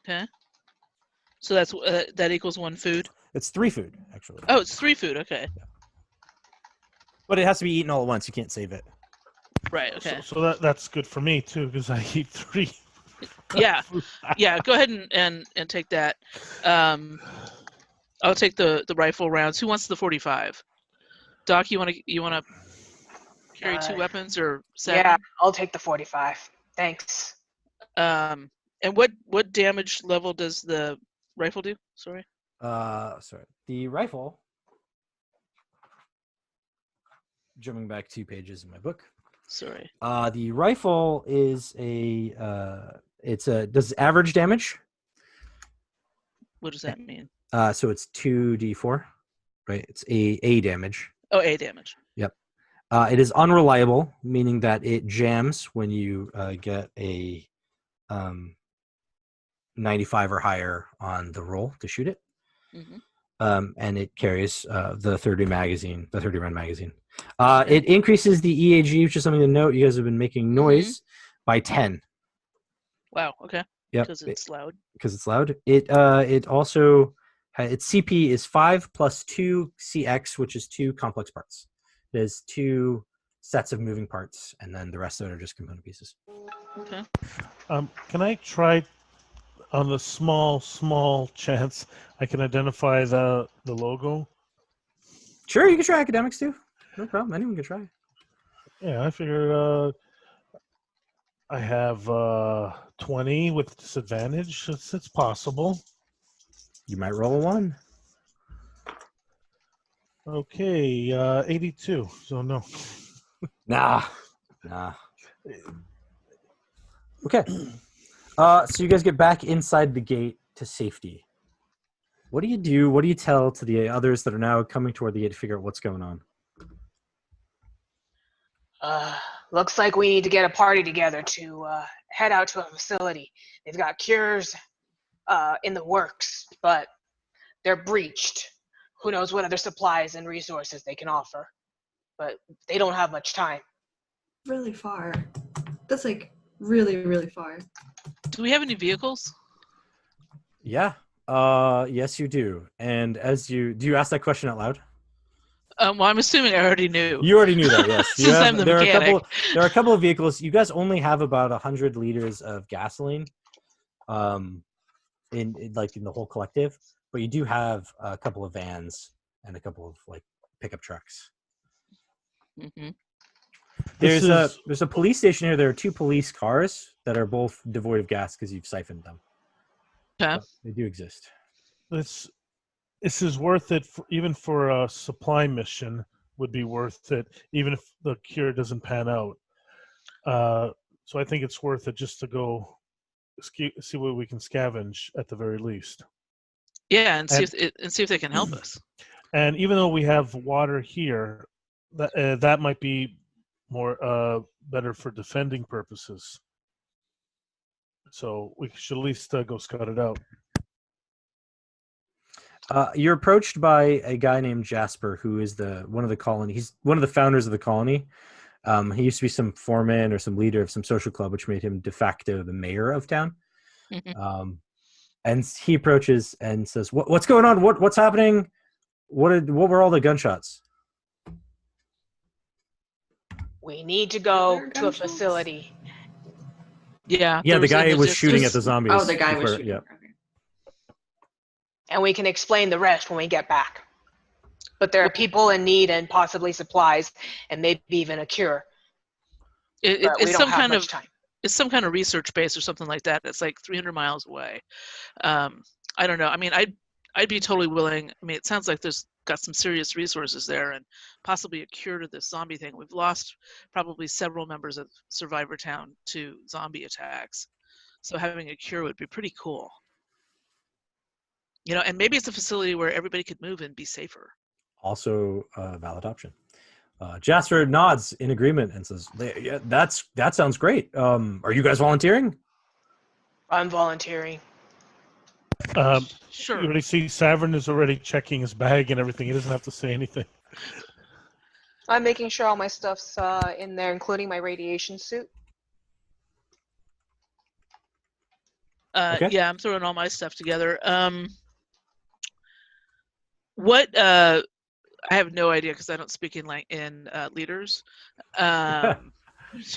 Okay. So that equals 1 food. It's 3 food, actually. Oh, it's 3 food. Okay. But it has to be eaten all at once. You can't save it. Right. Okay. So that's good for me too, because I eat 3. Yeah. Yeah. Go ahead and take that. I'll take the rifle rounds. Who wants the 45? Doc, you want to carry 2 weapons or 7? Yeah, I'll take the 45. Thanks. And what damage level does the rifle do? Sorry. Sorry. The rifle. Jumping back 2 pages in my book. Sorry. The rifle is does average damage. What does that mean? So it's 2d4, right? It's a damage. Oh, A damage. Yep. It is unreliable, meaning that it jams when you get a 95 or higher on the roll to shoot it. Hmm. And it carries the 30 round magazine. It increases the EAG, which is something to note. You guys have been making noise by 10. Wow. Okay. Yep. Because it's loud. Because it's loud. It also its CP is 5 plus 2 CX, which is 2 complex parts. There's 2 sets of moving parts, and then the rest of it are just component pieces. Okay. Can I try on the small chance I can identify the logo? Sure, you can try academics too. No problem. Anyone can try. Yeah, I figure I have 20 with disadvantage. It's possible. You might roll a 1. Okay, 82. So no. Nah. Okay. So you guys get back inside the gate to safety. What do you do? What do you tell to the others that are now coming toward the gate to figure out what's going on? Looks like we need to get a party together to head out to a facility. They've got cures in the works, but they're breached. Who knows what other supplies and resources they can offer. But they don't have much time. Really far. That's like really, really far. Do we have any vehicles? Yeah. Yes, you do. And do you ask that question out loud? Well, I'm assuming I already knew. You already knew that, yes. Since I'm the mechanic. There are a couple of vehicles. You guys only have about 100 liters of gasoline, in the whole collective, but you do have a couple of vans and a couple of like pickup trucks. Mm-hmm. There's a police station here. There are 2 police cars that are both devoid of gas because you've siphoned them. Okay. But they do exist. This is worth it even for a supply mission. Would be worth it even if the cure doesn't pan out. So I think it's worth it just to go see what we can scavenge at the very least. Yeah, and see if they can help us. And even though we have water here, that might be more better for defending purposes. So we should at least go scout it out. You're approached by a guy named Jasper, who is one of the colony. He's one of the founders of the colony. He used to be some foreman or some leader of some social club, which made him de facto the mayor of town. And he approaches and says, "What's going on? What's happening? What were all the gunshots?" We need to go to a facility. Yeah. Yeah, the guy was shooting at the zombies. Oh, the guy was shooting. Yeah. Okay. And we can explain the rest when we get back. But there are people in need and possibly supplies and maybe even a cure. But we It's don't some have kind much of time. it's some kind of research base or something like that. It's like 300 miles away. I don't know. I mean, I'd be totally willing. I mean, it sounds like there's got some serious resources there and possibly a cure to this zombie thing. We've lost probably several members of Survivor Town to zombie attacks. So having a cure would be pretty cool. And maybe it's a facility where everybody could move and be safer. Also a valid option. Jasper nods in agreement and says, "Yeah, that sounds great. Are you guys volunteering?" I'm volunteering. Sure. You already see Savern is already checking his bag and everything. He doesn't have to say anything. I'm making sure all my stuff's in there, including my radiation suit. Okay. Yeah, I'm throwing all my stuff together. I have no idea because I don't speak in leaders.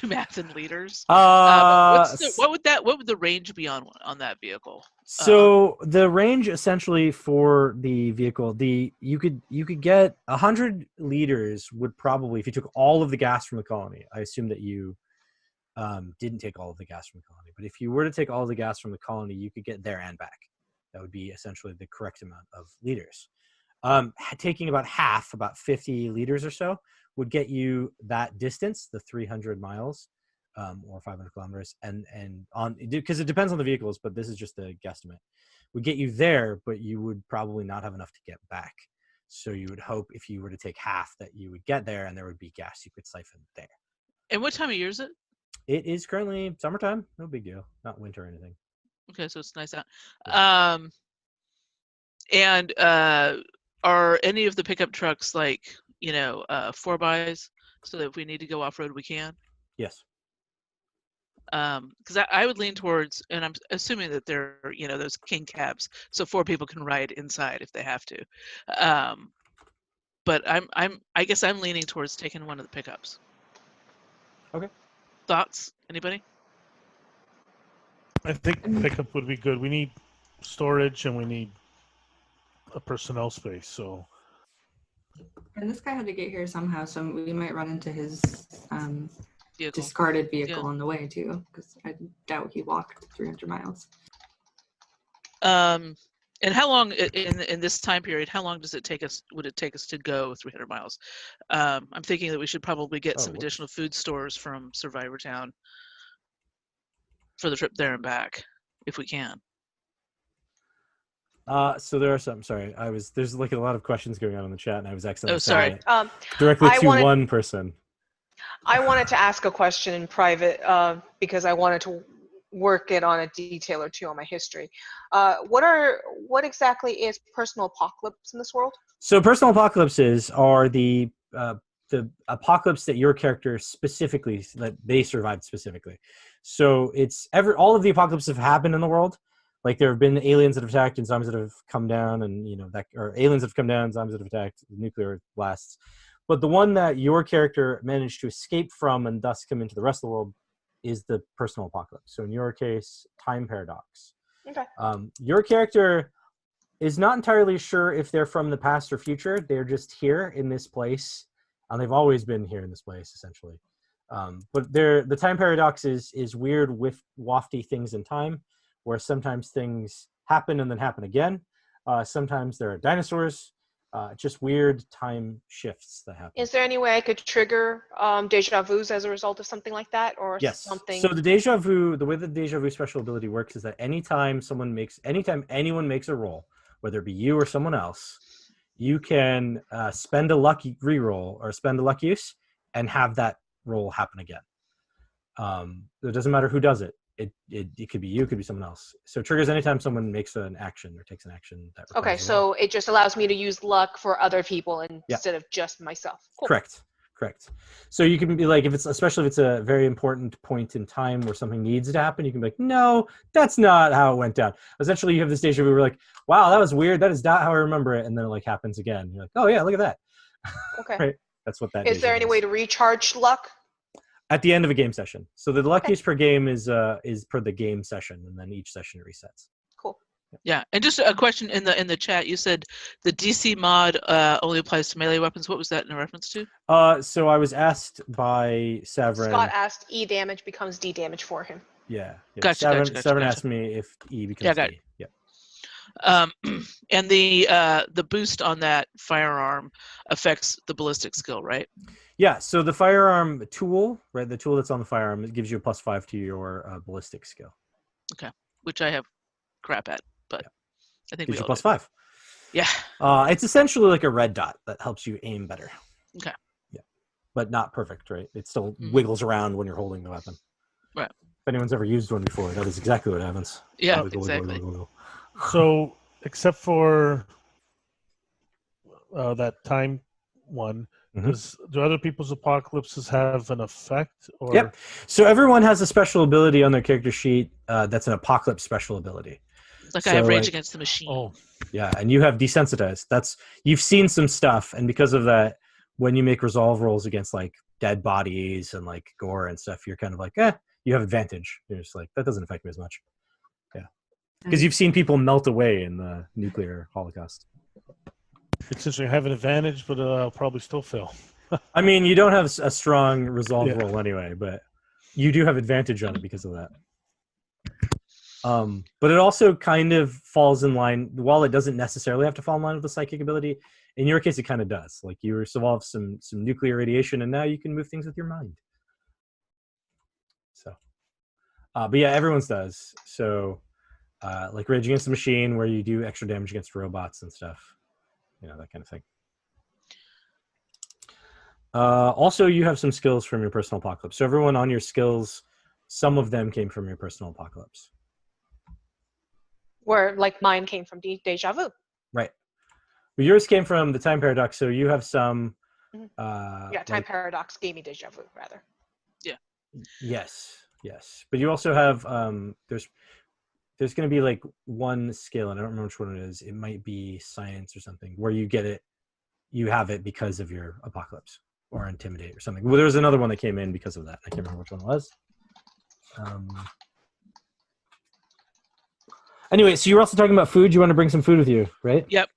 Math and leaders. What would the range be on that vehicle? So the range essentially for the vehicle, you could get 100 liters would probably, if you took all of the gas from the colony. I assume that you didn't take all of the gas from the colony, but if you were to take all of the gas from the colony, you could get there and back. That would be essentially the correct amount of liters. Taking about half, about 50 liters or so, would get you that distance, the 300 miles or 500 kilometers, and on because it depends on the vehicles, but this is just a guesstimate. would get you there, but you would probably not have enough to get back. So you would hope if you were to take half that you would get there and there would be gas you could siphon there. And what time of year is it? It is currently summertime. No big deal. Not winter or anything. Okay, so it's nice out. Yeah. And are any of the pickup trucks like 4x, so that if we need to go off road we can? Yes. Because I would lean towards, and I'm assuming that they're those king cabs, so 4 people can ride inside if they have to. But I guess I'm leaning towards taking one of the pickups. Okay. Thoughts? Anybody? I think pickup would be good. We need storage and we need a personnel space. So. And this guy had to get here somehow, so we might run into his Vehicle. discarded vehicle Yeah. on the way too, because I doubt he walked 300 miles. And how long in this time period? How long does it take us? Would it take us to go 300 miles? I'm thinking that we should probably get some additional food stores from Survivor Town for the trip there and back, if we can. So there are some. Sorry, there's like a lot of questions going on in the chat, and I was accidentally sorry. sending it directly to one person. I wanted to ask a question in private because I wanted to work it on a detail or two on my history. What exactly is personal apocalypse in this world? So personal apocalypses are the apocalypse that your character specifically, that they survived specifically. So it's all of the apocalypses have happened in the world. Like there have been aliens that have attacked and zombies that have come down, and or aliens that have come down, zombies that have attacked, nuclear blasts. But the one that your character managed to escape from and thus come into the rest of the world is the personal apocalypse. So in your case, time paradox. Okay. Your character is not entirely sure if they're from the past or future. They're just here in this place, and they've always been here in this place, essentially. But the time paradox is weird with wafty things in time, where sometimes things happen and then happen again. Sometimes there are dinosaurs. Just weird time shifts that happen. Is there any way I could trigger deja vus as a result of something like that, or Yes. something? So the way the deja vu special ability works is that anytime anyone makes a roll, whether it be you or someone else, you can spend a luck reroll or spend a luck use and have that roll happen again. It doesn't matter who does it. It could be you, it could be someone else. So it triggers anytime someone makes an action or takes an action. Okay, so it just allows me to use luck for other people instead of just myself. Cool. Correct. So you can be like, especially if it's a very important point in time where something needs to happen, you can be like, no, that's not how it went down. Essentially, you have this deja vu where like, wow, that was weird. That is not how I remember it. And then it like happens again. You're like, oh yeah, look at that. Okay. Right? That's what that is. There any way to recharge luck? At the end of a game session. So the luck use per game is per the game session, and then each session resets. Cool. Yeah, and just a question in the chat. You said the DC mod only applies to melee weapons. What was that in reference to? So I was asked by Severin. Scott asked E damage becomes D damage for him. Yeah. Gotcha. Severin asked me if E becomes D. Yeah. And the boost on that firearm affects the ballistic skill, right? Yeah, so the firearm tool, right, the tool that's on the firearm, it gives you a +5 to your ballistic skill. Okay, which I have crap at, but I think gives we you all +5. Yeah. It's essentially like a red dot that helps you aim better. Okay. Yeah, but not perfect, right? It still wiggles around when you're holding the weapon. Right. If anyone's ever used one before, that is exactly what happens. Yeah, Wiggle, exactly. Wiggle, wiggle. So, except for that time one, do other people's apocalypses have an effect? Or? Yep. So everyone has a special ability on their character sheet that's an apocalypse special ability. Like I have Rage Against the Machine. Oh. Yeah, and you have Desensitized. You've seen some stuff, and because of that, when you make resolve rolls against like dead bodies and like gore and stuff, you're kind of like, you have advantage. You're just like, that doesn't affect me as much. Yeah. Because you've seen people melt away in the nuclear holocaust. It's interesting. I have an advantage, but I'll probably still fail. I mean, you don't have a strong resolve roll anyway, but you do have advantage on it because of that. But it also kind of falls in line, while it doesn't necessarily have to fall in line with the psychic ability, in your case it kind of does. Like you resolve some nuclear radiation and now you can move things with your mind. So, but yeah, everyone's does. So like Rage Against the Machine, where you do extra damage against robots and stuff. You know, that kind of thing. Also, you have some skills from your personal apocalypse. So everyone on your skills, some of them came from your personal apocalypse. Where like mine came from Deja Vu. Right. But yours came from the time paradox, so you have some. Yeah, time paradox gave me Deja Vu, rather. Yeah. Yes. But you also have there's going to be like one skill, and I don't remember which one it is. It might be science or something, where you get it, you have it because of your apocalypse, or intimidate or something. Well, there was another one that came in because of that. I can't remember which one it was. Anyway, so you were also talking about food. You want to bring some food with you, right? Yep.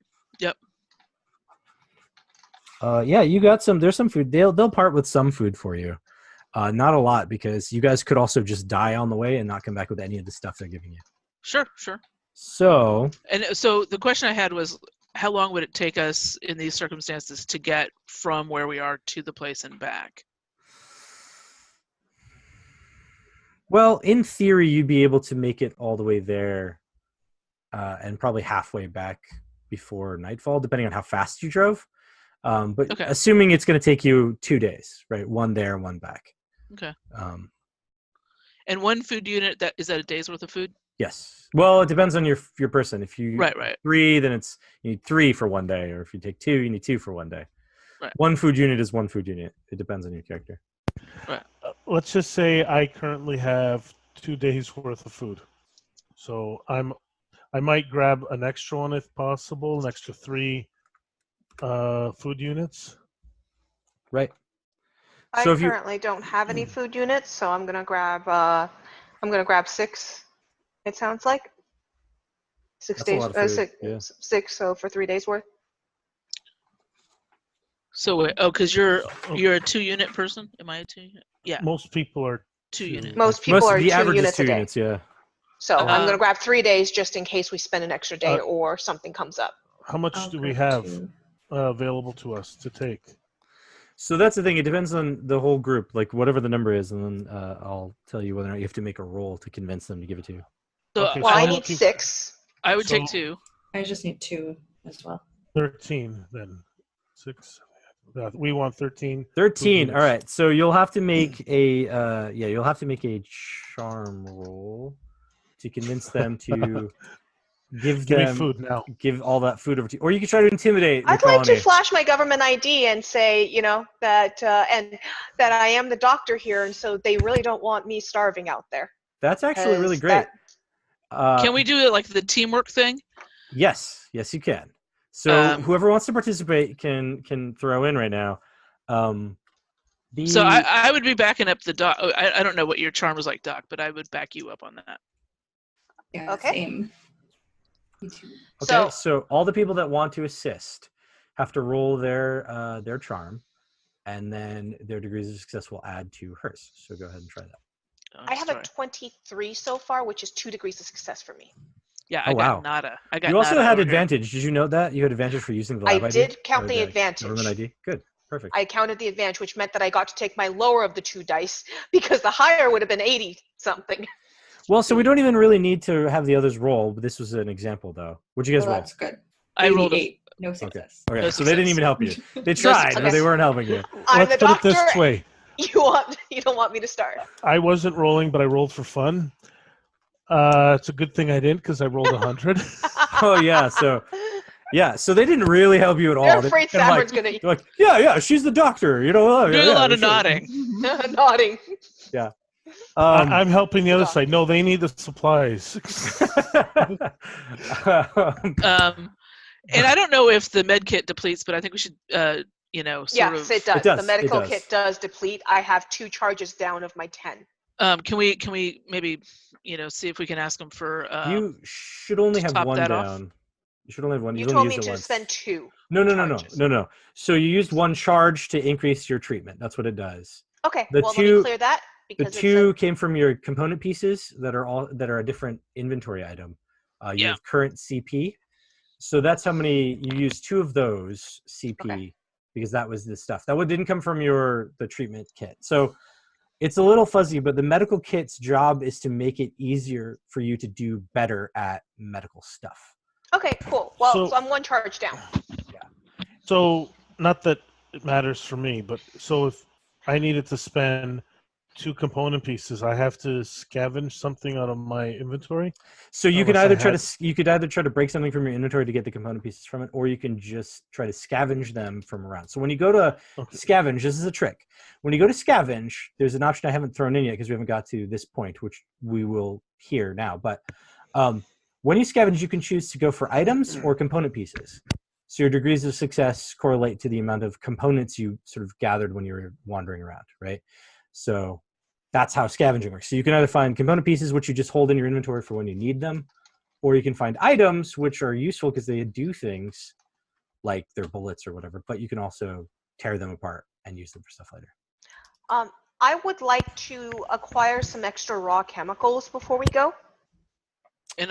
Yeah, you got some. There's some food. They'll part with some food for you. Not a lot, because you guys could also just die on the way and not come back with any of the stuff they're giving you. Sure. So The question I had was, how long would it take us in these circumstances to get from where we are to the place and back? well, in theory, you'd be able to make it all the way there, and probably halfway back before nightfall, depending on how fast you drove. But Okay. assuming it's going to take you 2 days, right? One there, one back. Okay. And one food unit, is that a day's worth of food? Yes. Well, it depends on your person. If you Right. 3, then you need 3 for one day, or if you take 2, you need 2 for one day. Right. One food unit is one food unit. It depends on your character. Right. Let's just say I currently have 2 days worth of food, so I might grab an extra one if possible, an extra 3 food units. Right. I So if you currently don't have any food units, so I'm gonna grab 6. It sounds like 6 That's a days. lot of food, 6, yeah. 6. So for 3 days worth. So because you're a 2-unit person. Am I a 2-unit? Yeah, Most people are 2-unit. Most people are the 2 average is units 2 a day. units, yeah. So I'm Uh, gonna grab 3 days just in case we spend an extra day or something comes up. How much I'll do we grab have 2. available to us to take? So that's the thing. It depends on the whole group, like whatever the number is, and then I'll tell you whether or not you have to make a roll to convince them to give it to you. So Okay, Well, so I I'm need looking- 6. I would take so- 2. I just need 2 as well. 13 then. 6. We want 13. 13. Food All units. right. So you'll have to make you'll have to make a charm roll to convince them to give Give me them food now. give all that food over to you, or you can try to intimidate the I'd like colony. to flash my government ID and say, that and that I am the doctor here, and so they really don't want me starving out there. That's actually really 'Cause great. Can we do it like the teamwork thing? Yes, you can. So Um, whoever wants to participate can throw in right now. So I would be backing up the doc. I don't know what your charm is like, Doc, but I would back you up on that. Yeah, Okay. same. Me too. Okay, so all the people that want to assist have to roll their charm, and then their degrees of success will add to hers. So go ahead and try that. I have a 23 so far, which is 2 degrees of success for me. Yeah, Oh, I got wow. nada. I got You also nada had over here. advantage. Did you note that? You had advantage for using the I lab ID? did count Or the advantage. Government ID? Good. Perfect. I counted the advantage, which meant that I got to take my lower of the 2 dice because the higher would have been 80 something. Well, so we don't even really need to have the others roll, but this was an example, though. What'd you guys Well, roll? that's good. I rolled a 88. No success. Okay, No so they didn't success. even help you. They tried, but success. they weren't helping you. I'm Let's the put doctor. it this way. You don't want me to start. I wasn't rolling, but I rolled for fun. It's a good thing I didn't because I rolled 100. Oh, yeah. So they didn't really help you at all. They're They- afraid they're like, Savern's gonna they're like, yeah, she's the doctor. doing a lot of sure. nodding. nodding. I'm helping the other side. No, they need the supplies. And I don't know if the med kit depletes, but I think we should, sort Yes, of. it does. It does, The medical it does. kit does deplete. I have 2 charges down of my 10. Can we maybe see if we can ask them for? You should only to have top one that off? down. You should only have one. You You've told only me used it to once. spend 2. No. charges. So you used 1 charge to increase your treatment. That's what it does. Okay, The well, let two- me clear that. The Because 2 came from your component pieces that are a different inventory item. You Yeah. have current CP, so that's how many you used. 2 of those CP Okay. because that was the stuff that didn't come from the treatment kit. So It's a little fuzzy, but the medical kit's job is to make it easier for you to do better at medical stuff. Okay, cool. Well, So- so I'm 1 charge down. So, not that it matters for me, but so if I needed to spend 2 component pieces, I have to scavenge something out of my inventory? So you can Unless I either had- you could either try to break something from your inventory to get the component pieces from it, or you can just try to scavenge them from around. So when you go to Okay. scavenge, this is a trick. When you go to scavenge, there's an option I haven't thrown in yet because we haven't got to this point, which we will hear now. But when you scavenge, you can choose to go for items or component pieces. So your degrees of success correlate to the amount of components you sort of gathered when you were wandering around, right? So that's how scavenging works. So you can either find component pieces, which you just hold in your inventory for when you need them, or you can find items, which are useful because they do things like they're bullets or whatever, but you can also tear them apart and use them for stuff later. I would like to acquire some extra raw chemicals before we go. And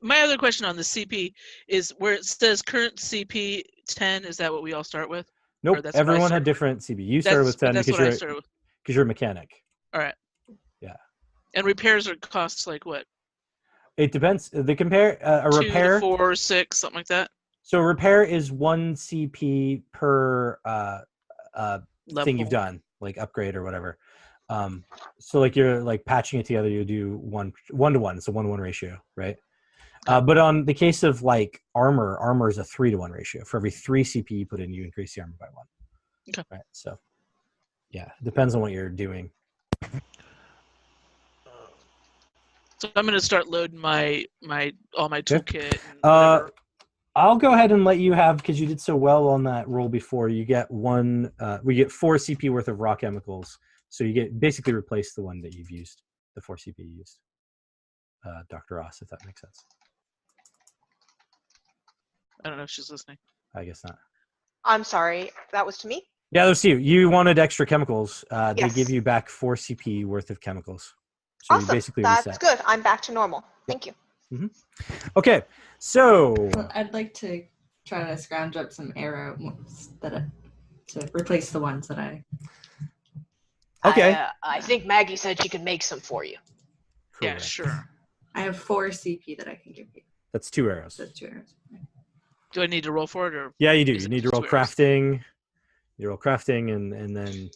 my other question on the CP is where it says current CP 10. Is that what we all start with? Nope, that's what I everyone started had with. different CB. You started with 10 That's because what I started with. you're a mechanic. All right. Yeah. And repairs are costs like what? It depends. The compare a 2 repair. to 4, 6, something like that. So repair is 1 CP per thing you've Level. done, like upgrade or whatever. So like you're like patching it together, you do 1 to 1. It's a 1-to-1 ratio, right? But on the case of like armor is a 3-to-1 ratio. For every 3 CP you put in, you increase the armor by 1. Okay. Right. So yeah, it depends on what you're doing. So I'm going to start loading my all my Okay. toolkit. And whatever. I'll go ahead and let you have, because you did so well on that roll before, you get we get 4 CP worth of raw chemicals. So you get basically replace the one that you've used, the 4 CP you used. Dr. Ross, if that makes sense. I don't know if she's listening. I guess not. I'm sorry, that was to me? Yeah, that's you. You wanted extra chemicals. They Yes. give you back 4 CP worth of chemicals. So you Awesome, basically that's reset. good. I'm back to normal. Thank you. Okay, so Well, I'd like to try to scrounge up some arrows to replace the ones that I. okay. I think Maggie said she could make some for you. Yeah, Correct. sure. I have 4 CP that I can give you. That's 2 arrows. So that's 2 arrows. Do I need to roll for it or? Yeah, you do. Is You it need to just roll 2 arrows? crafting. You roll crafting, and then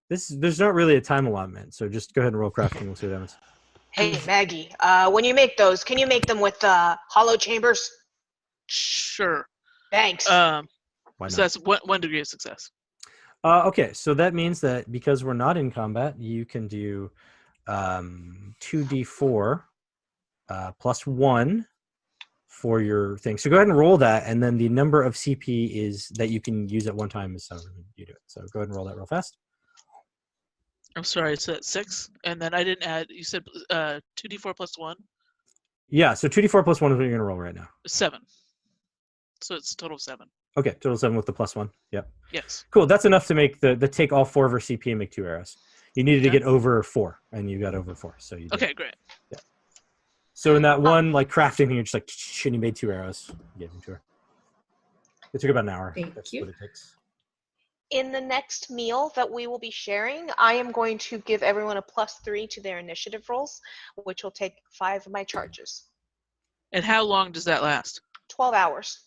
there's not really a time allotment. So just go ahead and roll crafting. We'll see what happens. Hey, Maggie, when you make those, can you make them with hollow chambers? Sure. Thanks. Why not? So that's 1 degree of success. Okay, so that means that because we're not in combat, you can do 2d4 plus 1 for your thing. So go ahead and roll that, and then the number of CP is that you can use at one time is however you do it. So go ahead and roll that real fast. I'm sorry, so that's 6. And then I didn't add, you said 2d4 plus 1? Yeah, so 2d4 plus 1 is what you're going to roll right now. 7. So it's a total of 7. Okay, total 7 with the plus 1. Yep. Yes. Cool, that's enough to make the take all 4 of her CP and make 2 arrows. You needed to Okay. get over 4, and you got over 4. So you did. Okay, great. So in that one like crafting thing, you're just like, and you made 2 arrows. You gave them to her. It took about an hour. Thank That's you. what it takes. In the next meal that we will be sharing, I am going to give everyone a +3 to their initiative rolls, which will take 5 of my charges. And how long does that last? 12 hours.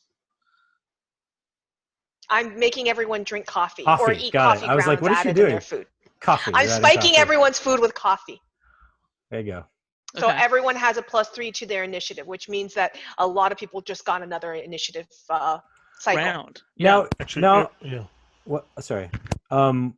I'm making everyone drink coffee, or Coffee, eat got it. coffee I was like, grounds what is she added to doing? their food. Coffee. I'm you're adding spiking coffee. everyone's food with coffee. There you go. So Okay. everyone has a +3 to their initiative, which means that a lot of people just got another initiative cycle. Round. Now, Actually, now, yeah. what? Sorry.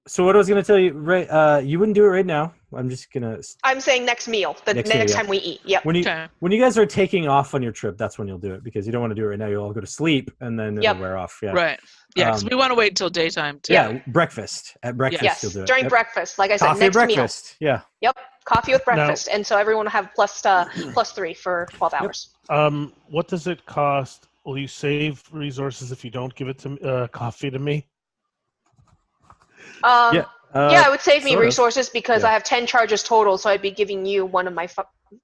So what I was gonna tell you, right? You wouldn't do it right now. I'm just gonna. I'm saying next meal, the Next next meal, yeah. time we eat. Yep. When you Okay. when you guys are taking off on your trip, that's when you'll do it because you don't want to do it right now. You'll all go to sleep and then it'll Yep. wear off. Yeah. Right. Yeah, because Um, we want to wait until daytime to. Yeah. Breakfast. At breakfast, Yes, you'll do it. during Yep. breakfast. Like I said, Coffee next at meal. breakfast. Yeah. Yep, coffee with breakfast, and so everyone will have +3 for 12 hours. What does it cost? Will you save resources if you don't give it to coffee to me? Yeah. Yeah, it would save me sort of. resources because Yeah. I have 10 charges total, so I'd be giving you one of my,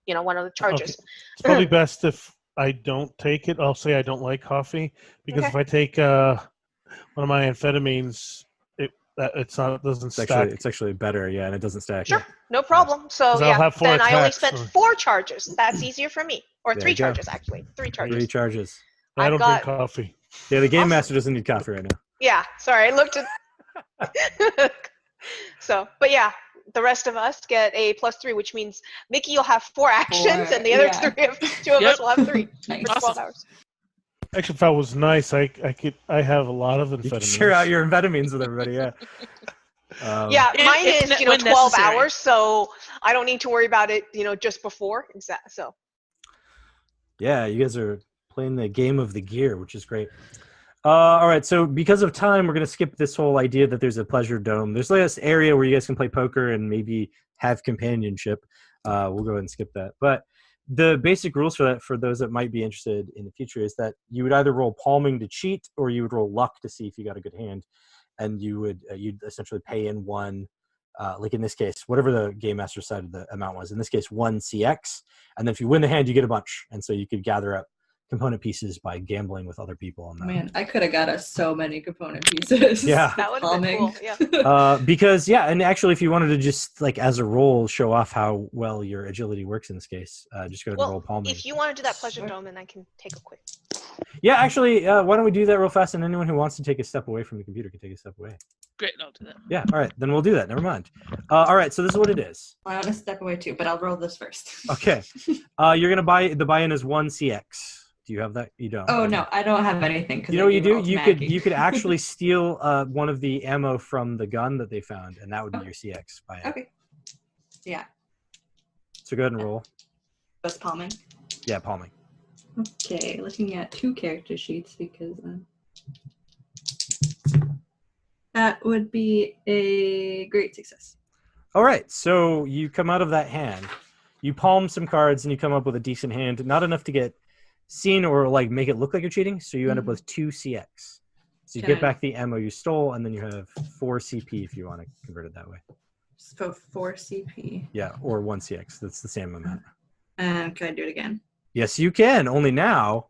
one of the charges. Okay. It's probably best if I don't take it. I'll say I don't like coffee because Okay. if I take one of my amphetamines, It doesn't It's stack. actually better, yeah, and it doesn't stack. Sure, no problem. So 'Cause I'll yeah, have 4 then I only attacks, spent or- 4 charges. That's easier for me. Or There 3 you go. charges, actually. 3 charges. 3 charges. I I've don't got- drink coffee. Yeah, the game Awesome. master doesn't need coffee right now. Yeah, sorry, I looked at. So, but yeah, the rest of us get a +3, which means Mickey, you'll have 4 actions, and the other yeah. 2 of Yep. us will have 3 Nice. for 12 hours. Actually, if I was nice, I have a lot of You amphetamines. can share out your amphetamines with everybody, yeah. Yeah, If- mine if is ne- 12 when necessary. hours, so I don't need to worry about it, just before. So Yeah, you guys are playing the game of the gear, which is great. All right, so because of time, we're going to skip this whole idea that there's a pleasure dome. There's like this area where you guys can play poker and maybe have companionship. We'll go ahead and skip that. But the basic rules for that, for those that might be interested in the future, is that you would either roll palming to cheat, or you would roll luck to see if you got a good hand, and you'd essentially pay in one, like in this case, whatever the game master decided the amount was. In this case, 1 CX, and then if you win the hand, you get a bunch, and so you could gather up component pieces by gambling with other people on that. Man, I could have got us so many component pieces. Yeah. that would have been Palming. cool. Yeah. Because yeah, and actually, if you wanted to just like as a roll show off how well your agility works in this case, just go ahead and roll Well, palming. if you want to do that pleasure dome, then I can take a quick. Yeah, actually, why don't we do that real fast? And anyone who wants to take a step away from the computer can take a step away. Great, I'll do that. Yeah, all right, then we'll do that. Never mind. All right, so this is what it is. I want to step away too, but I'll roll this first. Okay, you're gonna buy the buy-in is 1 CX. Do you have that? You don't. Oh no, I don't have anything. You know what you do? You could actually steal one of the ammo from the gun that they found, and that would be your CX buy-in. Okay. Yeah, So go ahead and roll. that's palming. Yeah, palming. Okay, looking at 2 character sheets because that would be a great success. All right, so you come out of that hand, you palm some cards, and you come up with a decent hand. Not enough to get seen or like make it look like you're cheating, so you end up with 2 CX. So you Can get I- back the ammo you stole, and then you have 4 CP if you want to convert it that way. So 4 CP. Yeah, or 1 CX. That's the same amount. And can I do it again? Yes, you can. Only now,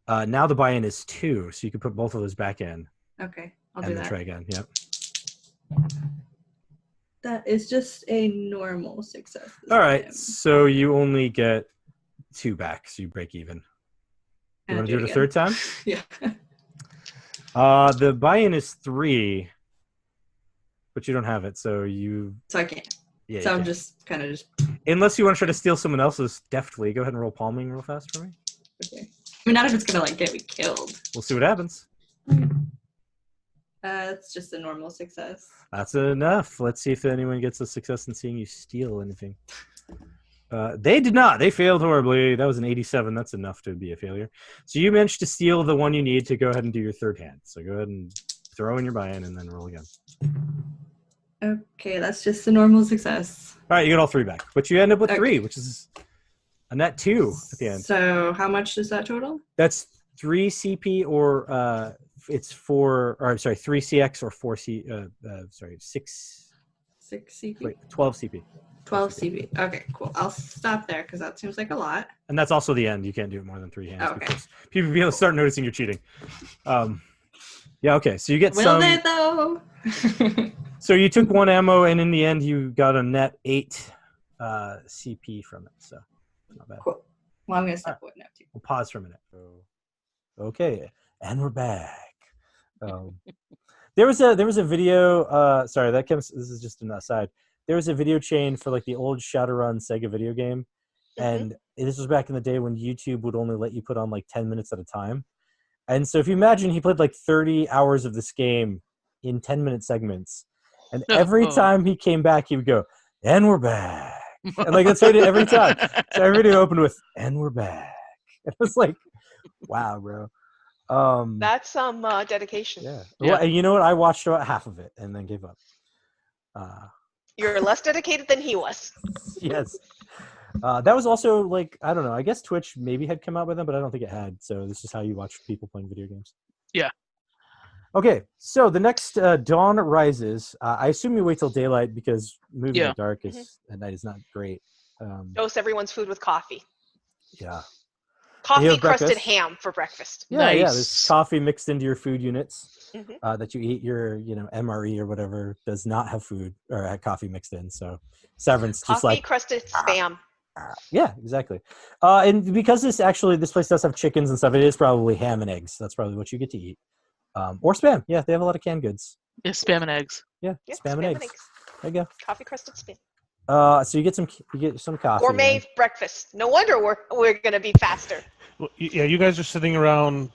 now the buy-in is 2, so you can put both of those back in Okay, I'll and do then that. try again. Yep. That is just a normal success. this All right, time. so you only get 2 back, so you break even. You And want to do it a again. third time? Yeah. The buy-in is 3, but you don't have it, so you. So I can't. Yeah. So you I'm can't. just kind of just Unless you want to try to steal someone else's deftly, go ahead and roll palming real fast for me. okay. I mean, not if it's gonna like get me killed. We'll see what happens. It's just a normal success. That's enough. Let's see if anyone gets a success in seeing you steal anything. They did not. They failed horribly. That was an 87. That's enough to be a failure. So you managed to steal the one you need to go ahead and do your third hand. So go ahead and throw in your buy-in and then roll again. Okay, that's just a normal success. All right, you get all 3 back. But you end up with Okay. 3, which is a net 2 at the end. So how much is that total? That's 3 CP or it's 4, or I'm sorry, 3 CX or 4 6, 6 CP. wait, 12 CP. 12 CP. Okay, cool. I'll stop there because that seems like a lot. And that's also the end. You can't do it more than 3 hands. Okay. Because people start noticing you're cheating. Yeah, okay. So you get Will some. they though? So you took 1 ammo, and in the end, you got a net 8 CP from it. So not bad. Cool. Well, I'm gonna stop away now too. We'll pause for a minute. Okay, and we're back. There was a video. Sorry, this is just an aside. There was a video chain for like the old Shadowrun Sega video game, and this was back in the day when YouTube would only let you put on like 10 minutes at a time. And so if you imagine he played like 30 hours of this game in 10-minute segments, and every time he came back, he would go, "And we're back," and like that's what he did every time. So every video opened with, "And we're back." It was like, wow, bro. That's some dedication. Yeah. Yeah. Well, and you know what? I watched about half of it and then gave up. You're less dedicated than he was. Yes. That was also like, I don't know. I guess Twitch maybe had come out by then, but I don't think it had. So this is how you watch people playing video games. Yeah. Okay. So the next Dawn Rises. I assume you wait till daylight because moving Yeah. at dark at night is not great. Dose everyone's food with coffee. Yeah. Coffee have crusted breakfast? ham for breakfast. Yeah. Yeah. Nice. There's coffee mixed into your food units. that you eat. Your MRE or whatever does not have food or coffee mixed in. So Severance just Coffee like crusted spam. yeah, exactly. And because this place does have chickens and stuff, it is probably ham and eggs. That's probably what you get to eat. Or spam. Yeah, they have a lot of canned goods. Yeah, spam and eggs. Yeah, Yeah, spam and eggs. There you go. Coffee crusted spam. So you get some coffee. Gourmet breakfast. No wonder we're gonna be faster. Well, yeah, you guys are sitting around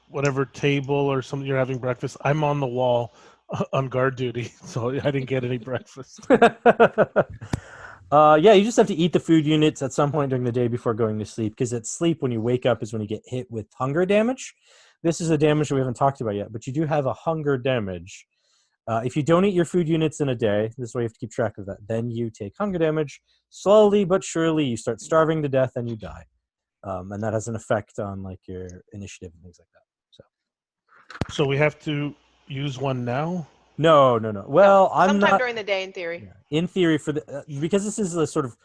whatever table or something. You're having breakfast. I'm on the wall on guard duty, so I didn't get any breakfast. Yeah, you just have to eat the food units at some point during the day before going to sleep, because at sleep, when you wake up, is when you get hit with hunger damage. This is a damage that we haven't talked about yet, but you do have a hunger damage. If you don't eat your food units in a day, this is why you have to keep track of that. Then you take hunger damage. Slowly but surely, you start starving to death and you die. And that has an effect on like your initiative and things like that. So we have to use one now? No. Well, I'm sometime not. during the day, in theory. Yeah, in theory, because this is a sort of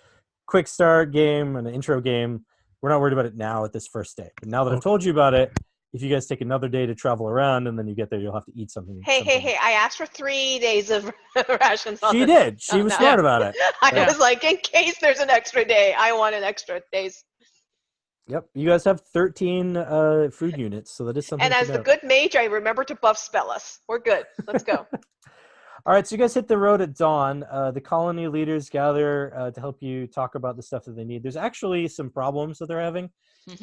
quick start game and an intro game, we're not worried about it now at this first day. But now that I've told you about it, if you guys take another day to travel around and then you get there, you'll have to eat something. Hey! I asked for 3 days of rations. She did. She was smart about it. I was like, in case there's an extra day, I want an extra days. Yep, you guys have 13 food units, so that is something. And as the good mage, I remember to buff spell us. We're good. Let's go. All right, so you guys hit the road at dawn. The colony leaders gather to help you talk about the stuff that they need. There's actually some problems that they're having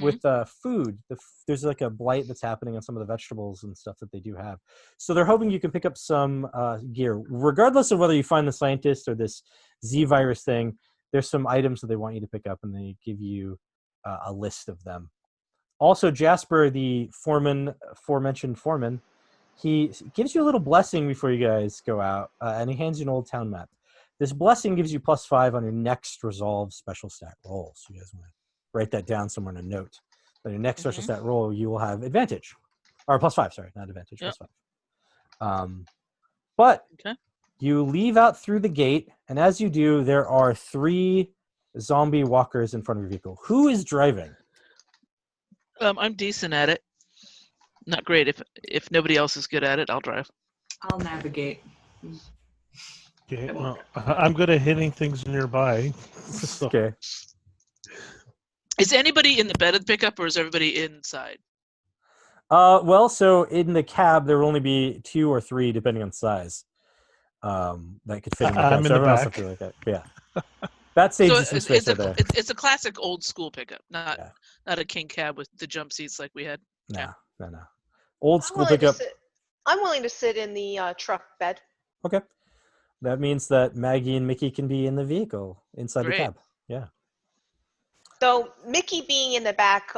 with food. There's like a blight that's happening on some of the vegetables and stuff that they do have. So they're hoping you can pick up some gear. Regardless of whether you find the scientist or this Z virus thing, there's some items that they want you to pick up, and they give you a list of them. Also, Jasper, the aforementioned foreman, he gives you a little blessing before you guys go out, and he hands you an old town map. This blessing gives you +5 on your next resolve special stat roll. So you guys want to write that down somewhere in a note. On your next special stat roll, you will have advantage. Or +5, sorry, not advantage, +5. But you leave out through the gate, and as you do, there are 3 zombie walkers in front of your vehicle. Who is driving? I'm decent at it. Not great. If nobody else is good at it, I'll drive. I'll navigate. Okay, well, I'm good at hitting things nearby. So. Okay. Is anybody in the bed of the pickup, or is everybody inside? Well, so in the cab, there will only be 2 or 3, depending on size, that could fit in the cab. I'm in the back. Like that. Yeah. That saves you some space there. It's a classic old school pickup, not a king cab with the jump seats like we had. No. Old school pickup. I'm willing to sit in the truck bed. Okay. That means that Maggie and Mickey can be in the vehicle inside the cab. Yeah. So Mickey being in the back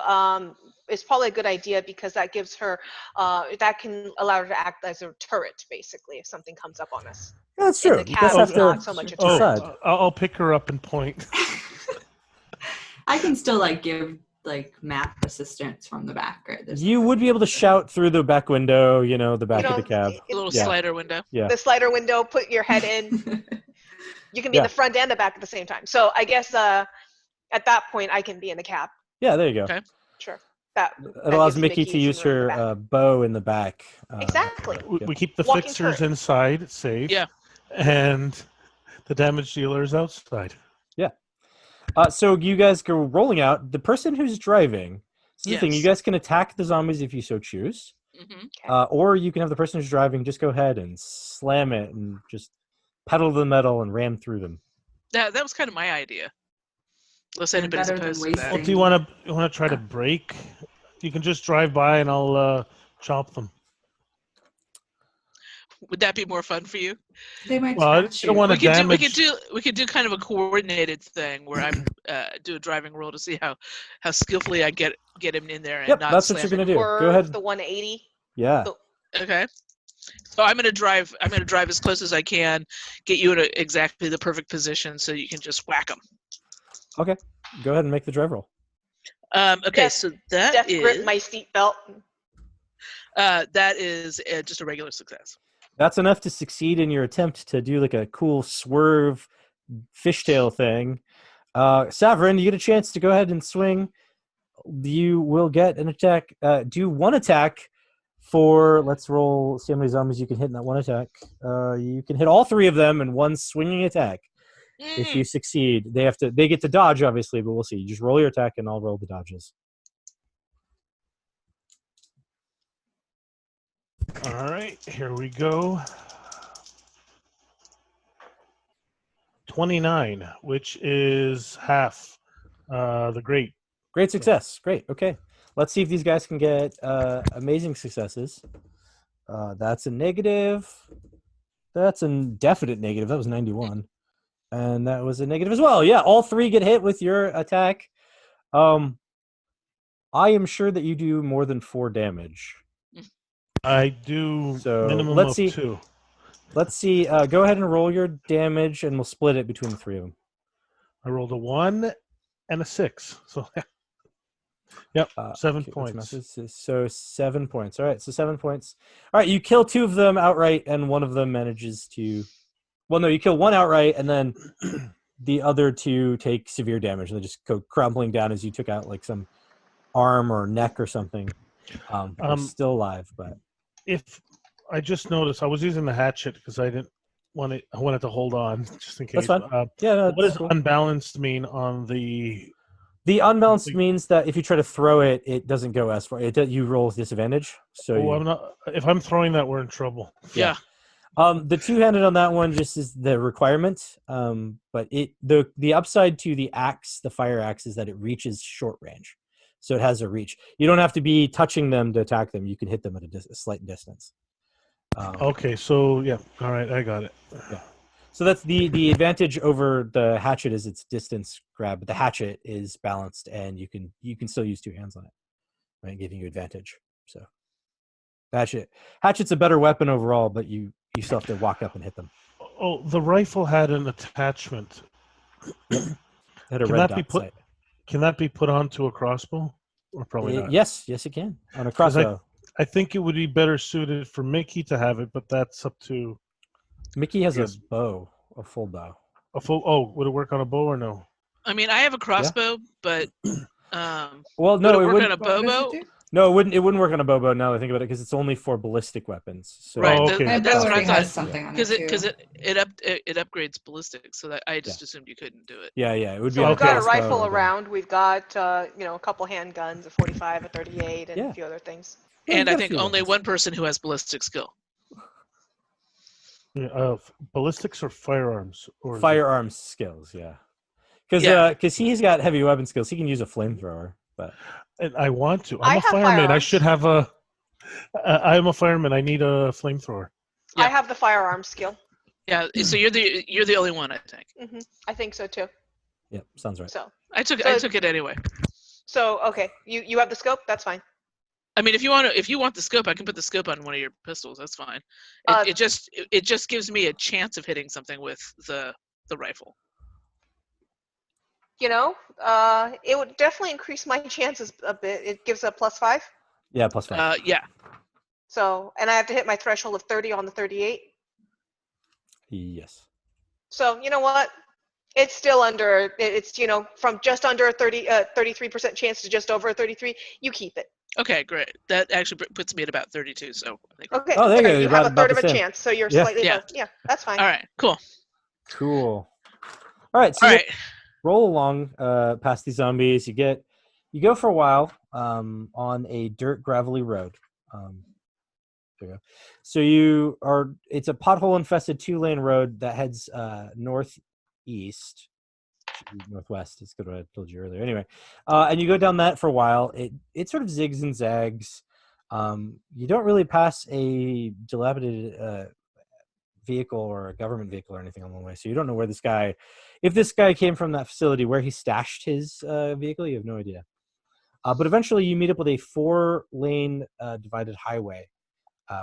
is probably a good idea, because that gives her, that can allow her to act as a turret, basically, if something comes up on us. Yeah, that's true. In the cab, it's not so much a turret. I'll pick her up and point. I can still give map assistance from the back, right? You would be able to shout through the back window, the back of the cab. A little slider window. Yeah. The slider window, put your head in. You can be in the front and the back at the same time. So I guess at that point, I can be in the cab. Yeah, there you go. Okay. Sure. It allows Mickey to use her bow in the back. Exactly. We keep the fixers inside, safe. Yeah. And the damage dealers outside. Yeah. So you guys go rolling out. The person who's driving, this is the thing, you guys can attack the zombies if you so choose. Or you can have the person who's driving just go ahead and slam it and just pedal the metal and ram through them. That was kind of my idea. Unless anybody's opposed to that. Well, do you want to try to brake? You can just drive by and I'll chop them. Would that be more fun for you? They might. Well, you don't want to damage. We could do kind of a coordinated thing where I do a driving roll to see how skillfully I get him in there and not that's slam what you're gonna him. do. Go ahead. The 180. Yeah. Okay. So I'm gonna drive as close as I can, get you in exactly the perfect position so you can just whack them. Okay. Go ahead and make the drive roll. Okay. So that is grip my seatbelt. That is just a regular success. That's enough to succeed in your attempt to do like a cool swerve fishtail thing. Saverin, you get a chance to go ahead and swing. You will get an attack. Do one attack for let's roll. See how many zombies you can hit in that one attack. You can hit all 3 of them in one swinging attack. If you succeed, they get to dodge, obviously, but we'll see. You just roll your attack, and I'll roll the dodges. All right, here we go. 29, which is half the great. Great success. Great. Okay. Let's see if these guys can get amazing successes. That's a negative. That's a definite negative. That was 91. And that was a negative as well. Yeah, all 3 get hit with your attack. I am sure that you do more than 4 damage. I do So minimum let's of see. 2. Let's see. Go ahead and roll your damage, and we'll split it between the 3 of them. I rolled a 1 and a 6. So, yep, 7 Okay, points. So 7 points. All right, so 7 points. All right, you kill 2 of them outright, and one of them manages to... Well, no, you kill 1 outright, and then the other 2 take severe damage, and they just go crumbling down as you took out like some arm or neck or something. They're still alive, but... If I just noticed, I was using the hatchet because I didn't want it. I wanted to hold on just in case. That's fine. Yeah, no, what does cool. unbalanced mean on the? The unbalanced means that if you try to throw it, it doesn't go as far. You roll with disadvantage. So I'm not. If I'm throwing that, we're in trouble. Yeah. The 2-handed on that one just is the requirement. But the upside to the axe, the fire axe, is that it reaches short range, so it has a reach. You don't have to be touching them to attack them. You can hit them at a slight distance. Okay, so yeah, all right, I got it. Yeah. So that's the advantage over the hatchet is its distance grab, but the hatchet is balanced, and you can still use 2 hands on it, right, giving you advantage. So hatchet's a better weapon overall, but you still have to walk up and hit them. Oh, the rifle had an attachment. Had a red dot sight. Can that be put onto a crossbow, or probably not? Yes, it can on a crossbow. I think it would be better suited for Mickey to have it, but that's up to. Mickey has a bow, a full bow. A full. Oh, would it work on a bow or no? I mean, I have a crossbow, but well, no, would it work wouldn't. on a bow? No, it wouldn't. It wouldn't work on a bow. Now that I think about it, because it's only for ballistic weapons. So. Right. Oh, okay. That's what I thought. Has something on it Because it upgrades ballistics, so that I just assumed you couldn't do it. Yeah, it would be. So we've got a crossbow, rifle around. We've got a couple handguns, a 45, a 38, and a few other things. And I think only one person who has ballistic skill. Yeah, ballistics or firearms? Or firearms skills, yeah. Because he's got heavy weapon skills. He can use a flamethrower, but and I want to. I I'm a have fireman. I firearms. should have a. I'm a fireman. I need a flamethrower. Yeah. I have the firearm skill. Yeah, so you're the only one, I think. I think so too. Yep, sounds right. So I took it anyway. So okay, you have the scope. That's fine. I mean, if you want the scope, I can put the scope on one of your pistols. That's fine. It just gives me a chance of hitting something with the rifle. It would definitely increase my chances a bit. It gives a +5. Yeah, +5. Yeah. So, and I have to hit my threshold of 30 on the 38. Yes. So, you know what? It's still under. It's from just under a 33% chance to just over a 33. You keep it. Okay, great. That actually puts me at about 32. So I think. Okay. Oh, there you go. You You're have a about third of the a same. chance, so you're Yeah. slightly above. Yeah, that's fine. All right. Cool. Cool. All right. So All right. roll along past these zombies. You go for a while on a dirt gravelly road. There you go. So it's a pothole infested 2-lane road that heads northeast. Northwest is what I told you earlier. Anyway, and you go down that for a while. It sort of zigs and zags. You don't really pass a dilapidated vehicle or a government vehicle or anything along the way, so you don't know where if this guy came from that facility, where he stashed his vehicle. You have no idea. But eventually, you meet up with a 4-lane divided highway,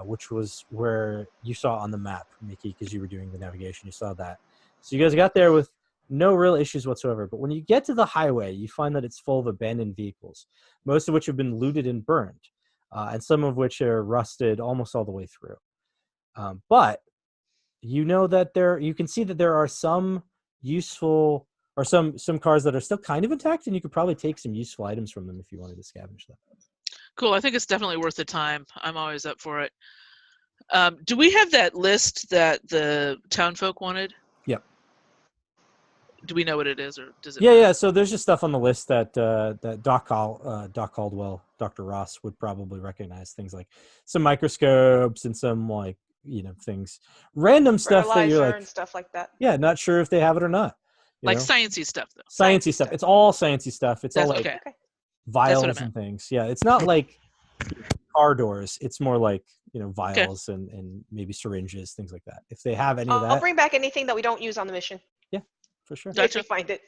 which was where you saw on the map, Mickey, because you were doing the navigation. You saw that. So you guys got there with no real issues whatsoever. But when you get to the highway, you find that it's full of abandoned vehicles, most of which have been looted and burned, and some of which are rusted almost all the way through. But you know that you can see that there are some useful, or some cars that are still kind of intact, and you could probably take some useful items from them if you wanted to scavenge them. Cool. I think it's definitely worth the time. I'm always up for it. Do we have that list that the townfolk wanted? Yep. Do we know what it is, or does it? Yeah. So there's just stuff on the list that that Doc Caldwell, Dr. Ross would probably recognize. Things like some microscopes and some like things, random stuff that you're Fertilizer like, and stuff like that. yeah, not sure if they have it or not. Like sciencey stuff, though. Sciencey stuff. It's all sciencey stuff. It's all That's like okay. vials That's what I and things. Yeah, it's not like car doors. It's more like vials and maybe syringes, things like that. If they have any of that, I'll bring back anything that we don't use on the mission. Yeah, for sure. If we find it.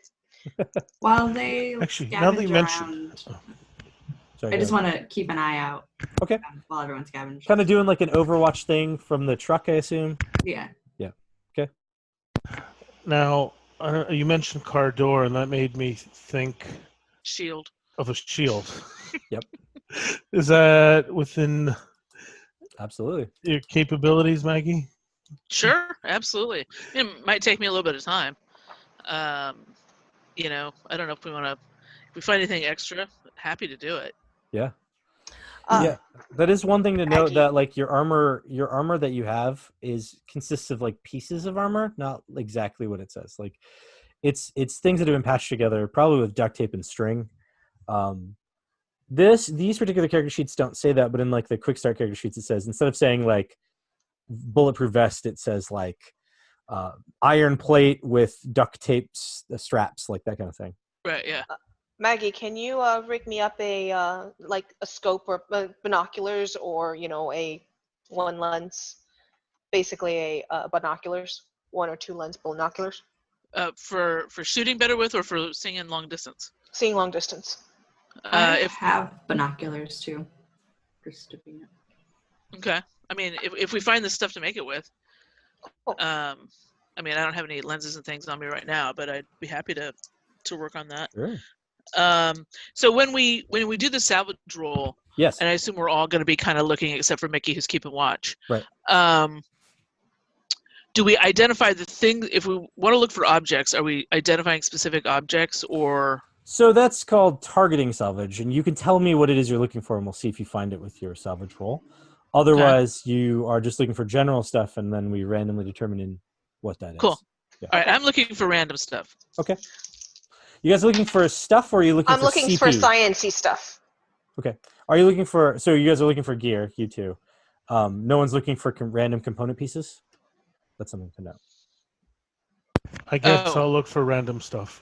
While they Actually, now that you scavenge mentioned, around, Sorry, I go just ahead. want to keep an eye out. Okay. While everyone scavenges. Kind of doing like an Overwatch thing from the truck, I assume. Yeah. now you mentioned car door, and that made me think Shield. of a shield. Yep. Is that within Absolutely. your capabilities, Maggie? Sure, absolutely. It might take me a little bit of time. I don't know if we find anything extra, happy to do it. Yeah. Uh, Yeah, that is one thing to note, Maggie. that like your armor that you have consists of like pieces of armor, not exactly what it says. Like it's things that have been patched together, probably with duct tape and string. These particular character sheets don't say that, but in like the quick start character sheets, it says, instead of saying like bulletproof vest, it says like iron plate with duct tape straps, like that kind of thing. Right, yeah. Maggie, can you rig me up a scope or binoculars, or a one lens, basically a binoculars, 1 or 2 lens binoculars, For shooting better with, or for seeing in long distance? seeing long distance. I If have binoculars too. Just to be. Okay. I mean, if we find the stuff to make it with, Cool. I don't have any lenses and things on me right now, but I'd be happy to work on that. Sure. So when we do the salvage roll, Yes. and I assume we're all going to be kind of looking, except for Mickey, who's keeping watch. Right. Do we identify the thing? If we want to look for objects, are we identifying specific objects, or? So that's called targeting salvage, and you can tell me what it is you're looking for, and we'll see if you find it with your salvage roll. Otherwise, you are just looking for general stuff, and then we randomly determine what that is. Cool. Yeah. All right, I'm looking for random stuff. Okay. You guys looking for stuff, or are you looking I'm for looking CP? for sciencey stuff. Okay. Are you looking for? So you guys are looking for gear, you two. No one's looking for random component pieces. That's something to know. I guess Oh. I'll look for random stuff.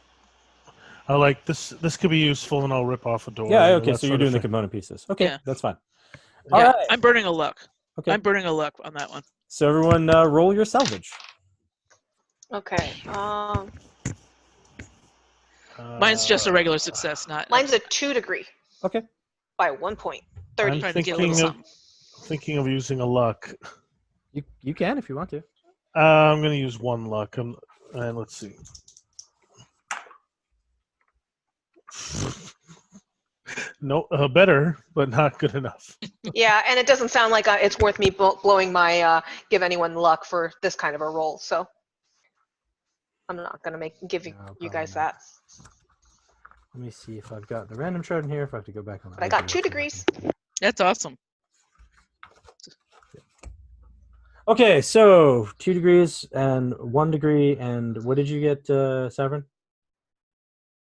I like this. This could be useful, and I'll rip off a door. Yeah. or Okay. that So you're sort of doing the thing. component pieces. Okay. Yeah. That's fine. Yeah, All right. I'm burning a luck. Okay. I'm burning a luck on that one. So everyone, roll your salvage. Okay. Mine's just a regular success, not. Mine's a 2 degree Okay. by 1 point. 30. I'm trying to get a little thinking something. of using a luck. You can if you want to. I'm going to use 1 luck. And let's see. No, better, but not good enough. Yeah, and it doesn't sound like it's worth me blowing my give anyone luck for this kind of a roll. So I'm not gonna give you guys problem. that. Let me see if I've got the random chart in here. If I have to go back on. But I got 2 degrees. That's awesome. Okay, so 2 degrees and 1 degree, and what did you get, Severin?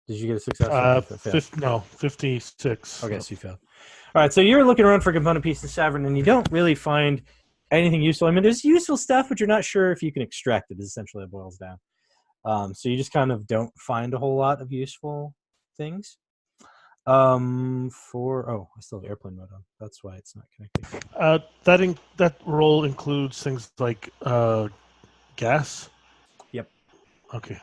Did you get a success? or you failed? 56. Okay, so you failed. All right, so you're looking around for component pieces, Severin, and you don't really find anything useful. I mean, there's useful stuff, but you're not sure if you can extract it. Is essentially what it boils down. So you just kind of don't find a whole lot of useful things. I still have airplane mode on. That's why it's not connecting. That roll includes things like gas. Yep. Okay.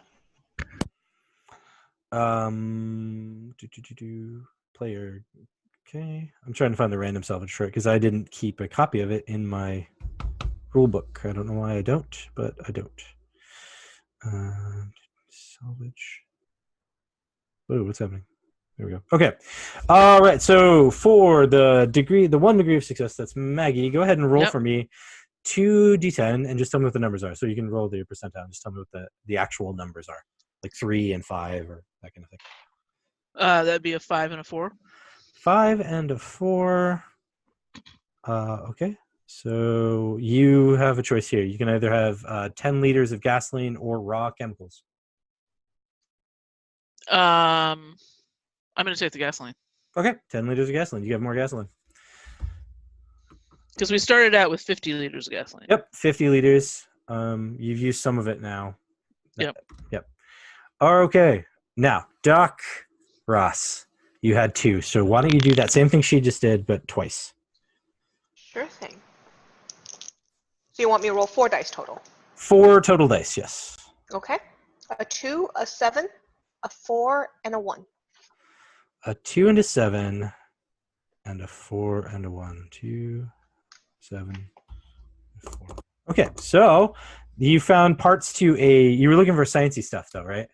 Player. Okay, I'm trying to find the random salvage chart because I didn't keep a copy of it in my rule book. I don't know why I don't, but I don't. Salvage. Whoa, what's happening? There we go. Okay. All right. So for the 1 degree of success, that's Maggie. Go ahead and roll for me 2d10 and just tell me what the numbers are. So you can roll the percentile and just tell me what the actual numbers are, like 3 and 5 or that kind of thing. That'd be a 5 and a 4. 5 and a 4. Okay. So you have a choice here. You can either have 10 liters of gasoline or raw chemicals. I'm going to take the gasoline. Okay. 10 liters of gasoline. You have more gasoline. Because we started out with 50 liters of gasoline. Yep. 50 liters. You've used some of it now. Yep. Yep. Okay. Now, Doc Ross, you had 2. So why don't you do that same thing she just did, but twice? Sure thing. So you want me to roll 4 dice total? 4 total dice, yes. Okay. A 2, a 7, a 4, and a 1. A 2 and a 7, and a 4 and a 1. 2, 7, 4. Okay, so you found parts to a. You were looking for sciencey stuff, though, right?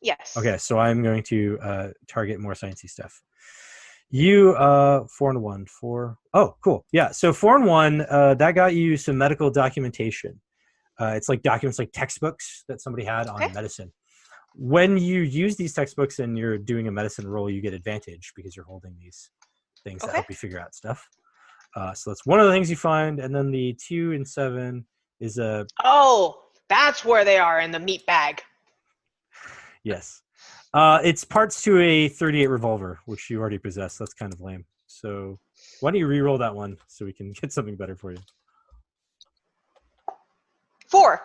Yes. Okay, so I'm going to target more sciencey stuff. You 4 and 1, 4. Oh, cool. Yeah, so 4 and 1. That got you some medical documentation. It's like documents, like textbooks that somebody had on medicine. When you use these textbooks and you're doing a medicine roll, you get advantage because you're holding these things that help you figure out stuff. So that's one of the things you find, and then the 2 and 7 is a. Oh, that's where they are in the meat bag. Yes. It's parts to a .38 revolver, which you already possess. That's kind of lame. So why don't you re-roll that one so we can get something better for you? 4.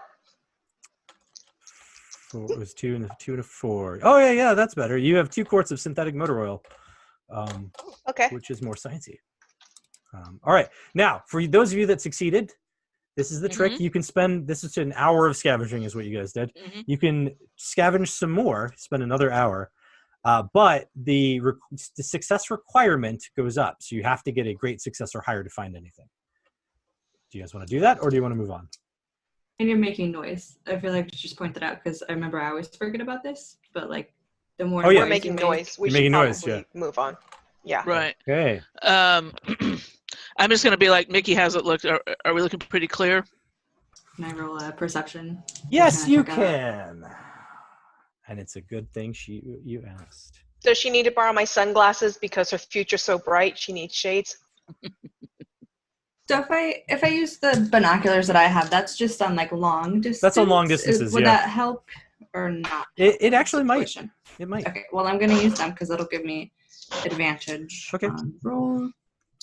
It was 2 and a 4. Oh yeah, that's better. You have 2 quarts of synthetic motor oil, which is more sciencey. All right, now for those of you that succeeded, this is the trick. You can spend this is an hour of scavenging, is what you guys did. You can scavenge some more, spend another hour, but the success requirement goes up, so you have to get a great success or higher to find anything. Do you guys want to do that, or do you want to move on? And you're making noise. I feel like you just pointed out because I remember I always forget about this, but like the more We're making noise. We should probably move on. Yeah. Right. Okay. I'm just going to be like, Mickey, how's it look? Are we looking pretty clear? Can I roll a perception? Yes, you can. And it's a good thing you asked. Does she need to borrow my sunglasses because her future's so bright she needs shades? So if I use the binoculars that I have, that's just on like long distance. That's on long distances. Would that help or not? It actually might. It might. Okay. Well, I'm going to use them because that'll give me advantage. Okay. On roll.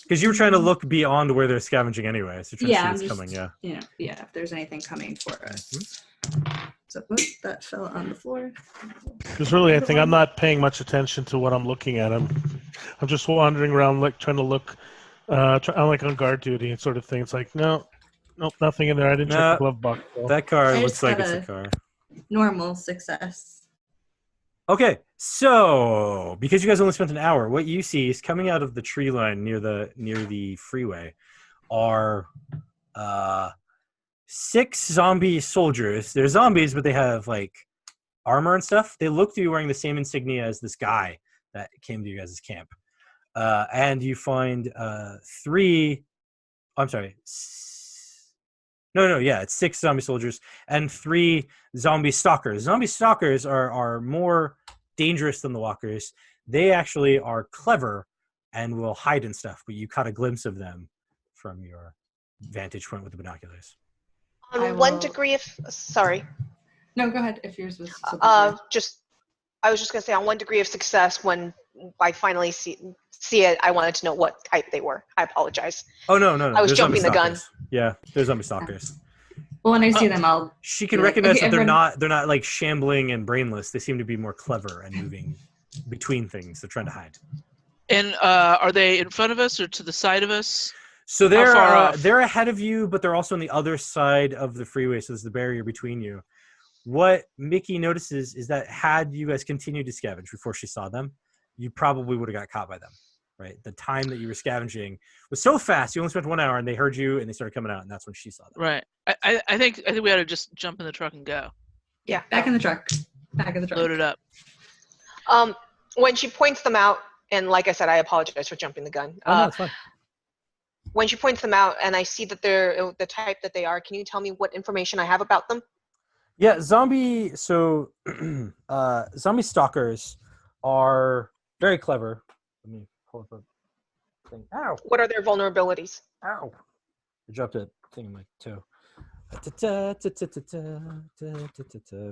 Because you were trying to look beyond where they're scavenging anyway, so trying to see what's coming. Yeah. You know, if there's anything coming for us. So that fell on the floor. Because really, I think I'm not paying much attention to what I'm looking at. I'm just wandering around, like trying to look. I'm like on guard duty and sort of thing. It's like, nope, nothing in there. I didn't check the glove box. So. That car looks like it's a car. Normal success. Okay, so because you guys only spent an hour, what you see is coming out of the tree line near the freeway are 6 zombie soldiers. They're zombies, but they have like armor and stuff. They look to be wearing the same insignia as this guy that came to you guys' camp. And you find 3. I'm sorry. No, yeah, it's 6 zombie soldiers and 3 zombie stalkers. Zombie stalkers are more dangerous than the walkers. They actually are clever and will hide in stuff, but you caught a glimpse of them from your vantage point with the binoculars. On one degree of sorry. No, go ahead. If yours was I was just gonna say on 1 degree of success when I finally see it, I wanted to know what type they were. I apologize. Oh no! I was jumping the gun. Yeah, they're zombie stalkers. Well, when I see them, I'll. She can recognize that they're not like shambling and brainless. They seem to be more clever and moving between things. They're trying to hide. And are they in front of us or to the side of us? So they're ahead of you, but they're also on the other side of the freeway. So there's the barrier between you. What Mickey notices is that had you guys continued to scavenge before she saw them, you probably would have got caught by them. Right, the time that you were scavenging was so fast. You only spent 1 hour, and they heard you, and they started coming out, and that's when she saw them. Right. I think we ought to just jump in the truck and go. Yeah, back in the truck. Load it up. When she points them out, and like I said, I apologize for jumping the gun. No, it's fine. When she points them out, and I see that they're the type that they are, can you tell me what information I have about them? Yeah, zombie stalkers are very clever. Let me pull up thing. Ow! What are their vulnerabilities? Ow! I dropped a thing in my toe.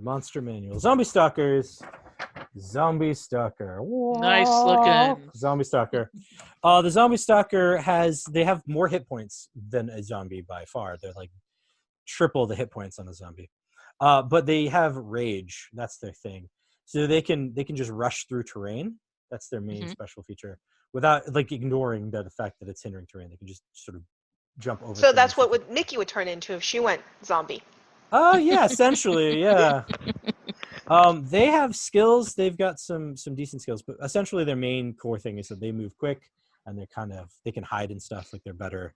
Monster manual. Zombie stalkers. Zombie stalker. Nice looking. Zombie stalker. The zombie stalker they have more hit points than a zombie by far. They're like triple the hit points on a zombie. But they have rage. That's their thing. So they can just rush through terrain. That's their main special feature. Without like ignoring the fact that it's hindering terrain. They can just sort of jump over. So that's what Mickey would turn into if she went zombie. Oh yeah, essentially, yeah. They have skills. They've got some decent skills, but essentially their main core thing is that they move quick and they can hide and stuff. Like they're better.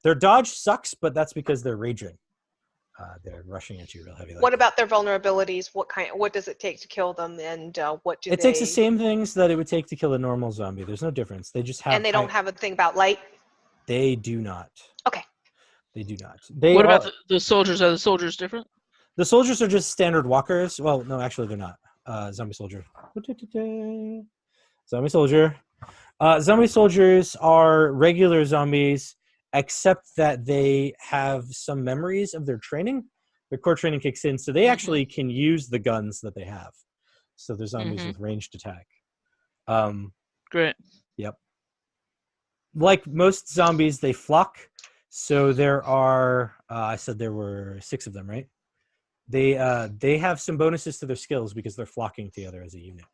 Their dodge sucks, but that's because they're raging. They're rushing at you real heavy. What about their vulnerabilities? What does it take to kill them, and what do it takes the same things that it would take to kill a normal zombie. There's no difference. They just have. And they don't have a thing about light. They do not. Okay. They do not. What about the soldiers? Are the soldiers different? The soldiers are just standard walkers. Well, no, actually they're not. Zombie soldier. Zombie soldier. Zombie soldiers are regular zombies, except that they have some memories of their training. Their core training kicks in, so they actually can use the guns that they have. So they're zombies with ranged attack. Great. Yep. Like most zombies, they flock. So there are, I said there were 6 of them, right? They have some bonuses to their skills because they're flocking together as a unit.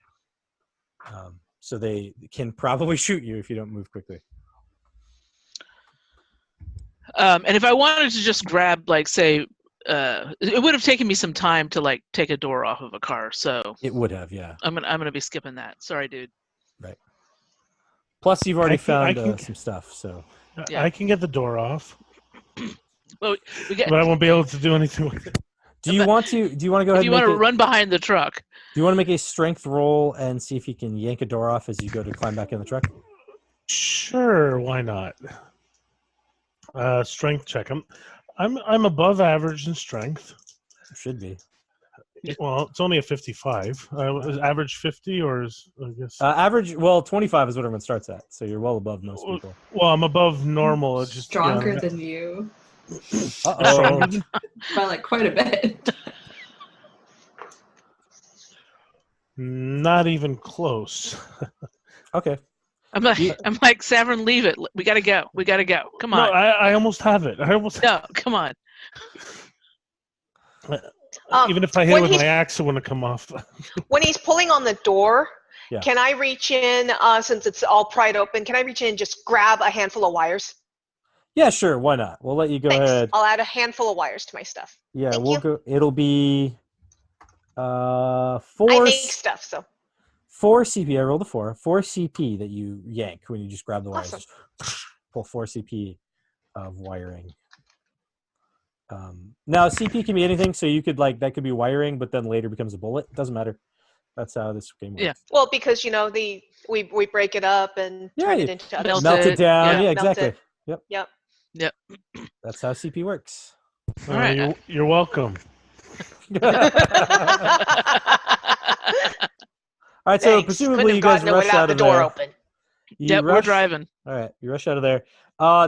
So they can probably shoot you if you don't move quickly. And if I wanted to just grab, like, say, it would have taken me some time to like take a door off of a car. So it would have, yeah. I'm gonna be skipping that. Sorry, dude. Right. Plus, you've already found some stuff, so. Yeah. I can get the door off. Well, but I won't be able to do anything with it. Do you want to go ahead? Do you want to run behind the truck? Do you want to make a strength roll and see if you can yank a door off as you go to climb back in the truck? Sure, why not? Strength check. I'm above average in strength. Should be. Well, it's only a 55. Is average 50 or is I guess average? Well, 25 is what everyone starts at, so you're well above most people. Well, I'm above normal. It's just Stronger than you. Uh-oh. By like quite a bit. Not even close. Okay. I'm like, Severn, leave it. We gotta go. We gotta go. Come on. No, I almost have it. No, come on. Even if I hit it with my axe, it wouldn't come off. When he's pulling on the door, yeah. Can I reach in, since it's all pried open, can I reach in and just grab a handful of wires? Yeah, sure. Why not? We'll let you go ahead. I'll add a handful of wires to my stuff. Yeah, Thank you. It'll be 4. I make stuff, so. 4 CP. I rolled a 4. 4 CP that you yank when you just grab the wires. Awesome. Just pull 4 CP of wiring. Now CP can be anything, so you could that could be wiring, but then later becomes a bullet. Doesn't matter. That's how this game works. Yeah. Well, because we break it up and turn it into other melt it down. Yeah, melt exactly. it. Yep. That's how CP works. All right. You're welcome. All right, so presumably you guys rush out of the door there. open. We're driving. All right, you rush out of there.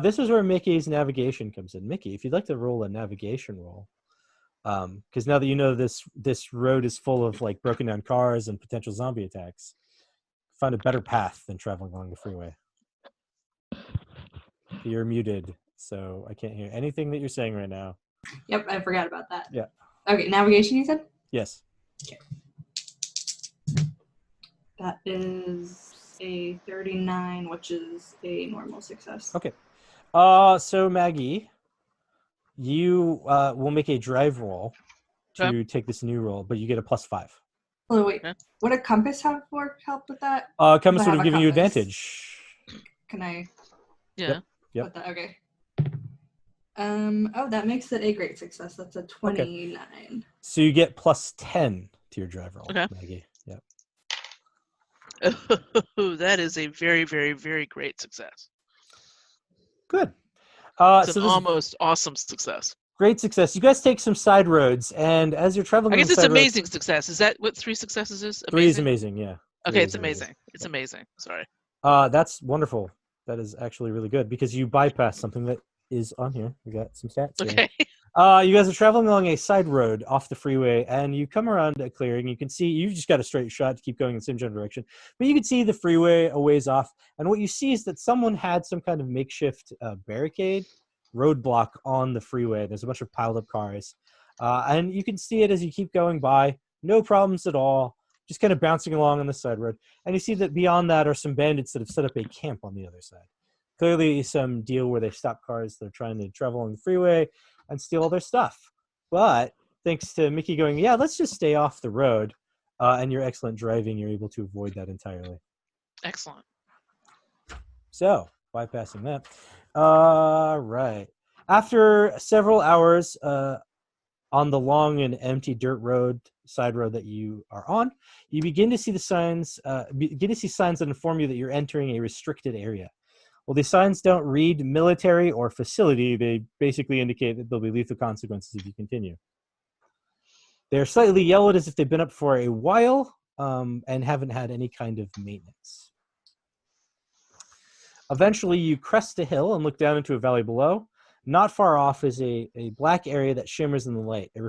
This is where Mickey's navigation comes in. Mickey, if you'd like to roll a navigation roll, because now that you know this road is full of broken down cars and potential zombie attacks, find a better path than traveling along the freeway. You're muted, so I can't hear anything that you're saying right now. Yep, I forgot about that. Yeah. Okay, navigation, you said? Yes. Okay. That is a 39, which is a normal success. Okay. So Maggie, you will make a drive roll to take this new roll, but you get a +5. Oh, wait. Would a compass have help with that? Compass would have given you advantage. Can I? Yeah. Yep. Put that? Okay. Oh, that makes it a great success. That's a 29. Okay. So you get +10 to your drive roll, Maggie. Yep. Oh, that is a very, very, very great success. Good. It's an almost awesome success. Great success. You guys take some side roads, and as you're traveling, I guess it's amazing success. Is that what 3 successes is? Amazing? 3 is amazing. Yeah. Okay, it's amazing. It's amazing. Sorry. That's wonderful. That is actually really good because you bypass something that is on here. We got some stats here. Okay. You guys are traveling along a side road off the freeway, and you come around a clearing. You can see you've just got a straight shot to keep going in the same general direction, but you can see the freeway a ways off. And what you see is that someone had some kind of makeshift barricade, roadblock on the freeway. There's a bunch of piled up cars, and you can see it as you keep going by. No problems at all. Just kind of bouncing along on the side road. And you see that beyond that are some bandits that have set up a camp on the other side. Clearly some deal where they stop cars that are trying to travel on the freeway and steal all their stuff. But thanks to Mickey going, yeah, let's just stay off the road, and your excellent driving, you're able to avoid that entirely. Excellent. So, bypassing that. Right. After several hours on the long and empty dirt road, side road that you are on, you begin to see the signs, that inform you that you're entering a restricted area. Well, these signs don't read military or facility. They basically indicate that there'll be lethal consequences if you continue. They're slightly yellowed as if they've been up for a while and haven't had any kind of maintenance. Eventually, you crest a hill and look down into a valley below. Not far off is a black area that shimmers in the light, a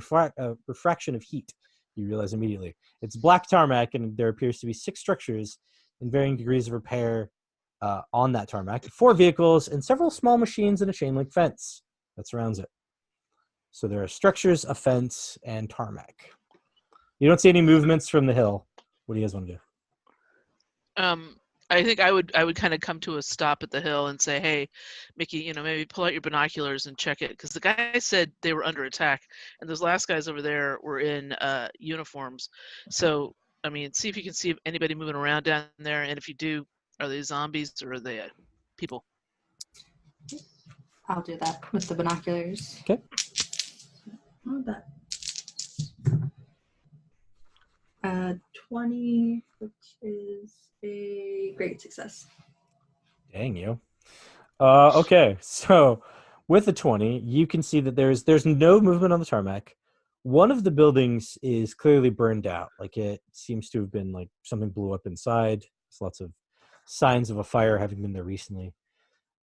refraction of heat, you realize immediately. It's black tarmac, and there appears to be 6 structures in varying degrees of repair on that tarmac, 4 vehicles, and several small machines and a chain link fence that surrounds it. So there are structures, a fence, and tarmac. You don't see any movements from the hill. What do you guys want to do? I think I would kind of come to a stop at the hill and say, hey, Mickey, maybe pull out your binoculars and check it, because the guy said they were under attack, and those last guys over there were in uniforms. So, I mean, see if you can see anybody moving around down there, and if you do, are they zombies or are they people? I'll do that with the binoculars. Okay. Oh, that. 20, which is a great success. Dang you. Okay, so with the 20, you can see that there's no movement on the tarmac. One of the buildings is clearly burned out. Like, it seems to have been like something blew up inside. There's lots of signs of a fire having been there recently.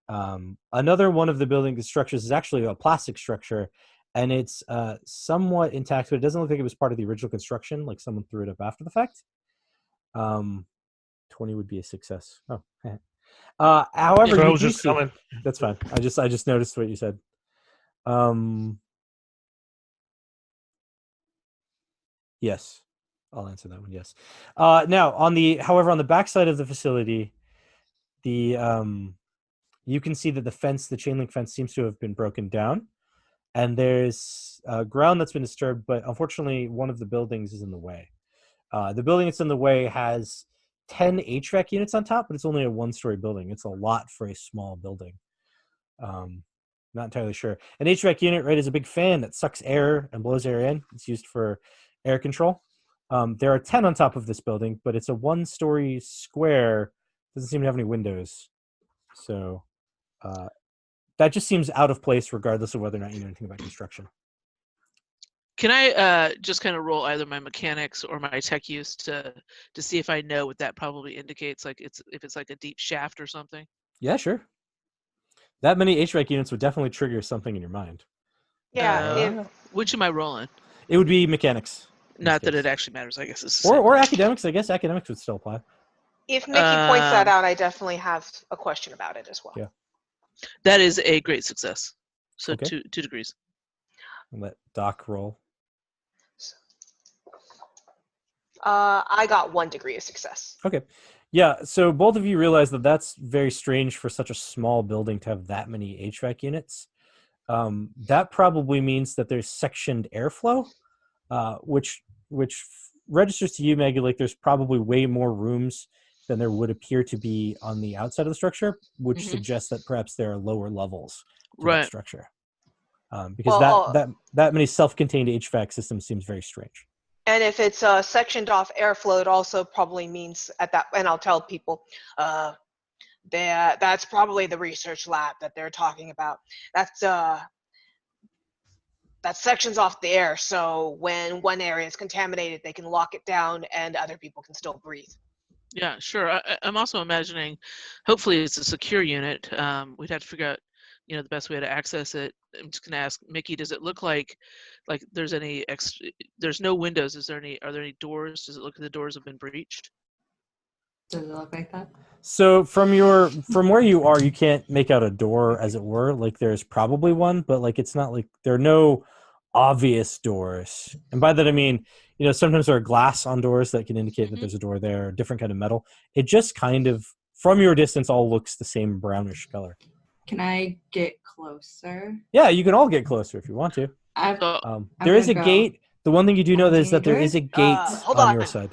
Another one of the building structures is actually a plastic structure, and it's somewhat intact, but it doesn't look like it was part of the original construction, like someone threw it up after the fact. 20 would be a success. Oh, however, So I you was do just see, coming. that's fine. I just noticed what you said. Yes, I'll answer that one. Yes. Now on the backside of the facility, the you can see that the chain link fence seems to have been broken down, and there's ground that's been disturbed, but unfortunately one of the buildings is in the way. The building that's in the way has 10 HVAC units on top, but it's only a 1-story building. It's a lot for a small building. Not entirely sure. An HVAC unit, right, is a big fan that sucks air and blows air in. It's used for air control. There are 10 on top of this building, but it's a 1-story square. Doesn't seem to have any windows. So that just seems out of place regardless of whether or not you know anything about construction. Can I just kind of roll either my mechanics or my tech use to see if I know what that probably indicates? Like, if it's like a deep shaft or something? Yeah, sure. That many HVAC units would definitely trigger something in your mind. Yeah. Which am I rolling? It would be mechanics. Not that it actually matters, I guess. It's Or academics. I guess academics would still apply. If Mickey points that out, I definitely have a question about it as well. Yeah. That is a great success. So Okay. 2 degrees. I'll let Doc roll. I got 1 degree of success. Okay. Yeah, so both of you realize that that's very strange for such a small building to have that many HVAC units. That probably means that there's sectioned airflow, which registers to you, Maggie, like there's probably way more rooms than there would appear to be on the outside of the structure, which suggests that perhaps there are lower levels to that structure. Because that many self-contained HVAC systems seems very strange. And if it's sectioned off airflow, it also probably means and I'll tell people, that's probably the research lab that they're talking about. That sections off the air, so when one area is contaminated, they can lock it down and other people can still breathe. Yeah, sure. I'm also imagining, hopefully it's a secure unit. We'd have to figure out, the best way to access it. I'm just gonna ask Mickey, does it look like there's any there's no windows. Are there any doors? Does it look like the doors have been breached? Does it look like that? So from where you are, you can't make out a door, as it were. Like there's probably one, but like it's not like there are no obvious doors. And by that I mean, sometimes there are glass on doors that can indicate that there's a door there, different kind of metal. It just kind of, from your distance, all looks the same brownish color. Can I get closer? Yeah, you can all get closer if you want to. There is a gate. The one thing you do know is that there is a gate hold on your on. side.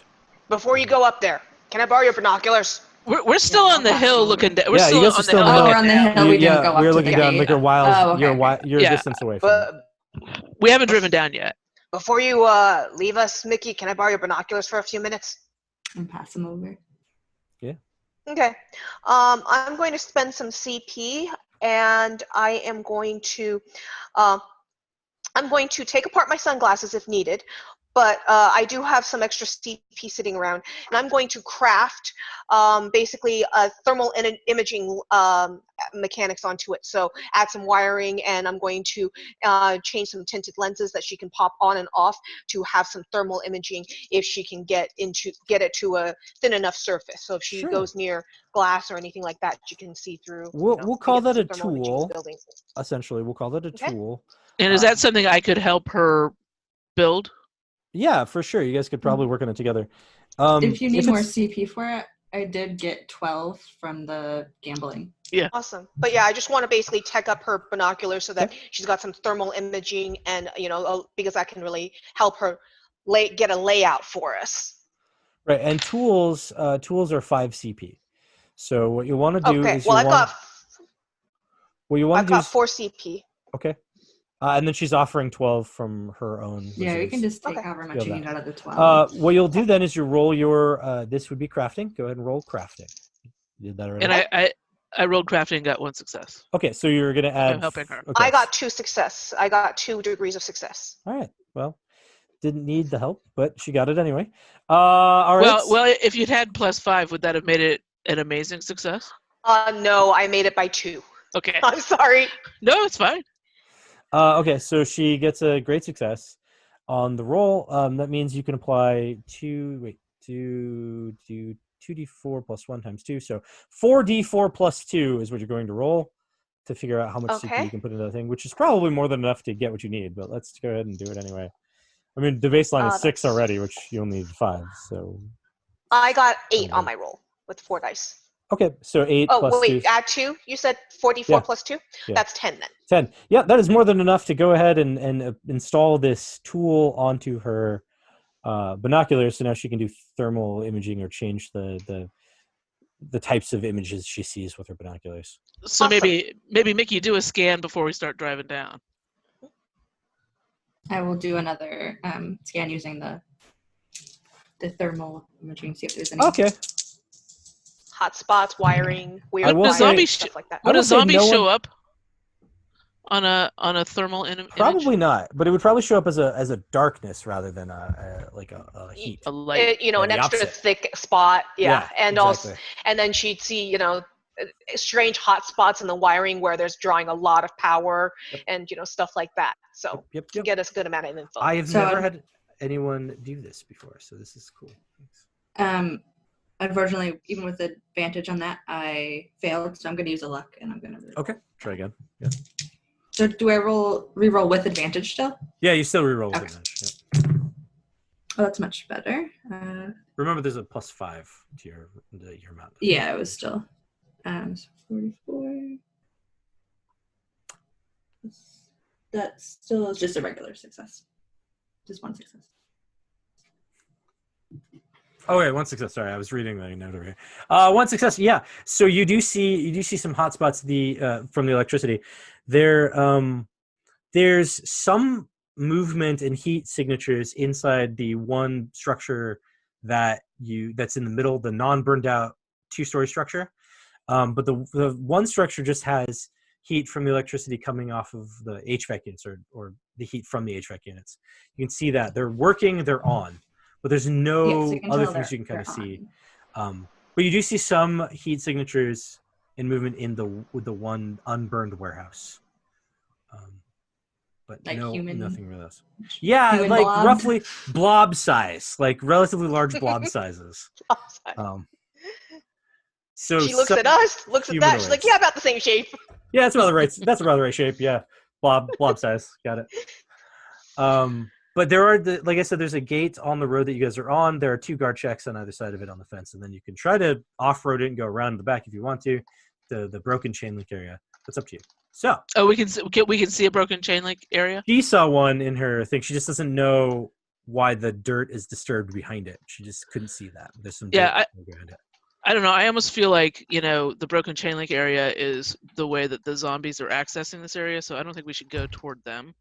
Before you go up there, can I borrow your binoculars? We're still on the hill looking down. We're Yeah, still you guys are on the still hill. on the Oh, hill. we're on the hill. We didn't go up we're to looking the down gate. like you're Oh, okay. you're Yeah. a distance away from it. But We haven't driven down yet. before you leave us, Mickey, can I borrow your binoculars for a few minutes? And pass them over. Okay. I'm going to spend some CP, and I'm going to take apart my sunglasses if needed, but I do have some extra CP sitting around, and I'm going to craft basically a thermal imaging mechanics onto it. So add some wiring, and I'm going to change some tinted lenses that she can pop on and off to have some thermal imaging if she can get it to a thin enough surface. So if she Sure. goes near glass or anything like that, she can see through. We'll call that a thermal imaging tool. building. Essentially, we'll call that a Okay. tool. And is that something I could help her build? Yeah, for sure. You guys could probably work on it together. If you need more it's- CP for it, I did get 12 from the gambling. Awesome. But yeah, I just want to basically tech up her binoculars so that she's got some thermal imaging, and because that can really help her get a layout for us. Right, and tools are 5 CP. So what you want to do Okay. is Well, I've got 4 CP. Okay. And then she's offering 12 from her own. Yeah, you reserves. can just take Okay. however much Feel you that. need out of the 12. What you'll do then is you roll your. This would be crafting. Go ahead and roll crafting. You did that already. And I rolled crafting and got 1 success. Okay, so you're gonna add. I'm helping her. Okay. I got 2 success. I got 2 degrees of success. All right. Well, didn't need the help, but she got it anyway. All right. Well, if you'd had +5, would that have made it an amazing success? No, I made it by 2. Okay. I'm sorry. No, it's fine. Okay, so she gets a great success on the roll. That means you can apply 2d4 plus 1 times 2. So 4d4 plus 2 is what you're going to roll to figure out how much CP you can put into the thing, which is probably more than enough to get what you need, but let's go ahead and do it anyway. I mean, the baseline is 6 already, which you only need 5, so... I got 8 on my roll with 4 dice. Okay, so 8 plus 2. Oh, wait, add 2? You said 4d4 plus 2? Yeah. That's 10 then. 10. Yeah, that is more than enough to go ahead and install this tool onto her binoculars, so now she can do thermal imaging or change the types of images she sees with her binoculars. So Awesome. maybe Mickey, do a scan before we start driving down. I will do another scan using the thermal imaging, see if there's any. Okay. Hotspots, wiring, weird I will wiring, say- stuff like that. I Would will a say zombie no show one- up on a thermal image? Probably not, but it would probably show up as a darkness rather than a heat. A light. An the extra opposite. thick spot, yeah. And also, exactly. and then she'd see, strange hot spots in the wiring where there's drawing a lot of power and stuff like that. So Yep. to get us a good amount of info. I have So- never had anyone do this before, so this is cool. Thanks. Unfortunately, even with advantage on that, I failed, so I'm going to use a luck, and I'm going to. Okay, try again. Yeah. So do I re-roll with advantage still? Yeah, you still reroll with Okay. advantage. Yeah. Oh, that's much better. Remember, there's a +5 to your amount. Yeah, it was still. So 44. That still is just a regular success. Just 1 success. Oh wait, 1 success. Sorry, I was reading the note over here. 1 success. Yeah. So you do see some hotspots from the electricity. There's some movement and heat signatures inside the one structure that's in the middle, the non-burned out 2-story structure. But the one structure just has heat from the electricity coming off of the HVAC units or the heat from the HVAC units. You can see that they're working, they're on. But there's no Yeah, so you can other tell things you they're can kind of see. But you do see some heat signatures in movement in the one unburned warehouse. But Like nothing really else. Yeah, human like blob? roughly blob size, like relatively large blob sizes. So She looks at us, looks at that. She's like, humanoids. yeah, about the same shape. Yeah, that's about the right. That's about the right shape. Yeah, blob size. Got it. But there are like I said, there's a gate on the road that you guys are on. There are 2 guard checks on either side of it on the fence, and then you can try to off-road it and go around the back if you want to. The broken chain link area. That's up to you. So. Oh, we can see a broken chain link area. She saw one in her thing. She just doesn't know why the dirt is disturbed behind it. She just couldn't see that. There's some dirt behind it. I don't know. I almost feel like, the broken chain link area is the way that the zombies are accessing this area, so I don't think we should go toward them.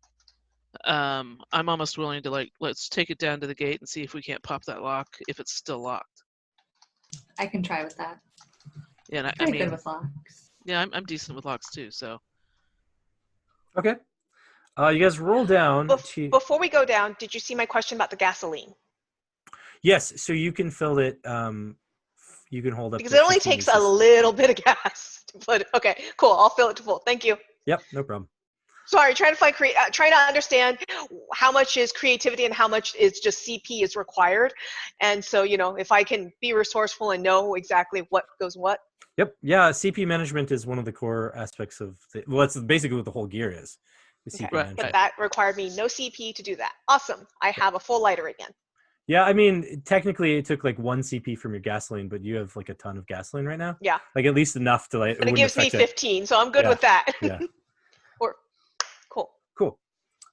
I'm almost willing to, let's take it down to the gate and see if we can't pop that lock if it's still locked. I can try with that. Yeah, and Pretty good with locks. Yeah, I'm decent with locks too, so. Okay. You guys roll down. Before we go down, did you see my question about the gasoline? Yes, so you can fill it. You can hold up. Because it only takes a little bit of gas to put it. Okay, cool. I'll fill it to full. Thank you. Yep, no problem. Sorry, trying to understand how much is creativity and how much is just CP is required. And so, if I can be resourceful and know exactly what goes what. Yep. Yeah, CP management is one of the core aspects of that's basically what the whole gear is. The CP management. But that required me no CP to do that. Awesome. I have a full lighter again. Yeah, I mean, technically it took 1 CP from your gasoline, but you have a ton of gasoline right now. Yeah. At least enough to But it gives me 15, so I'm good with that. Yeah. Cool.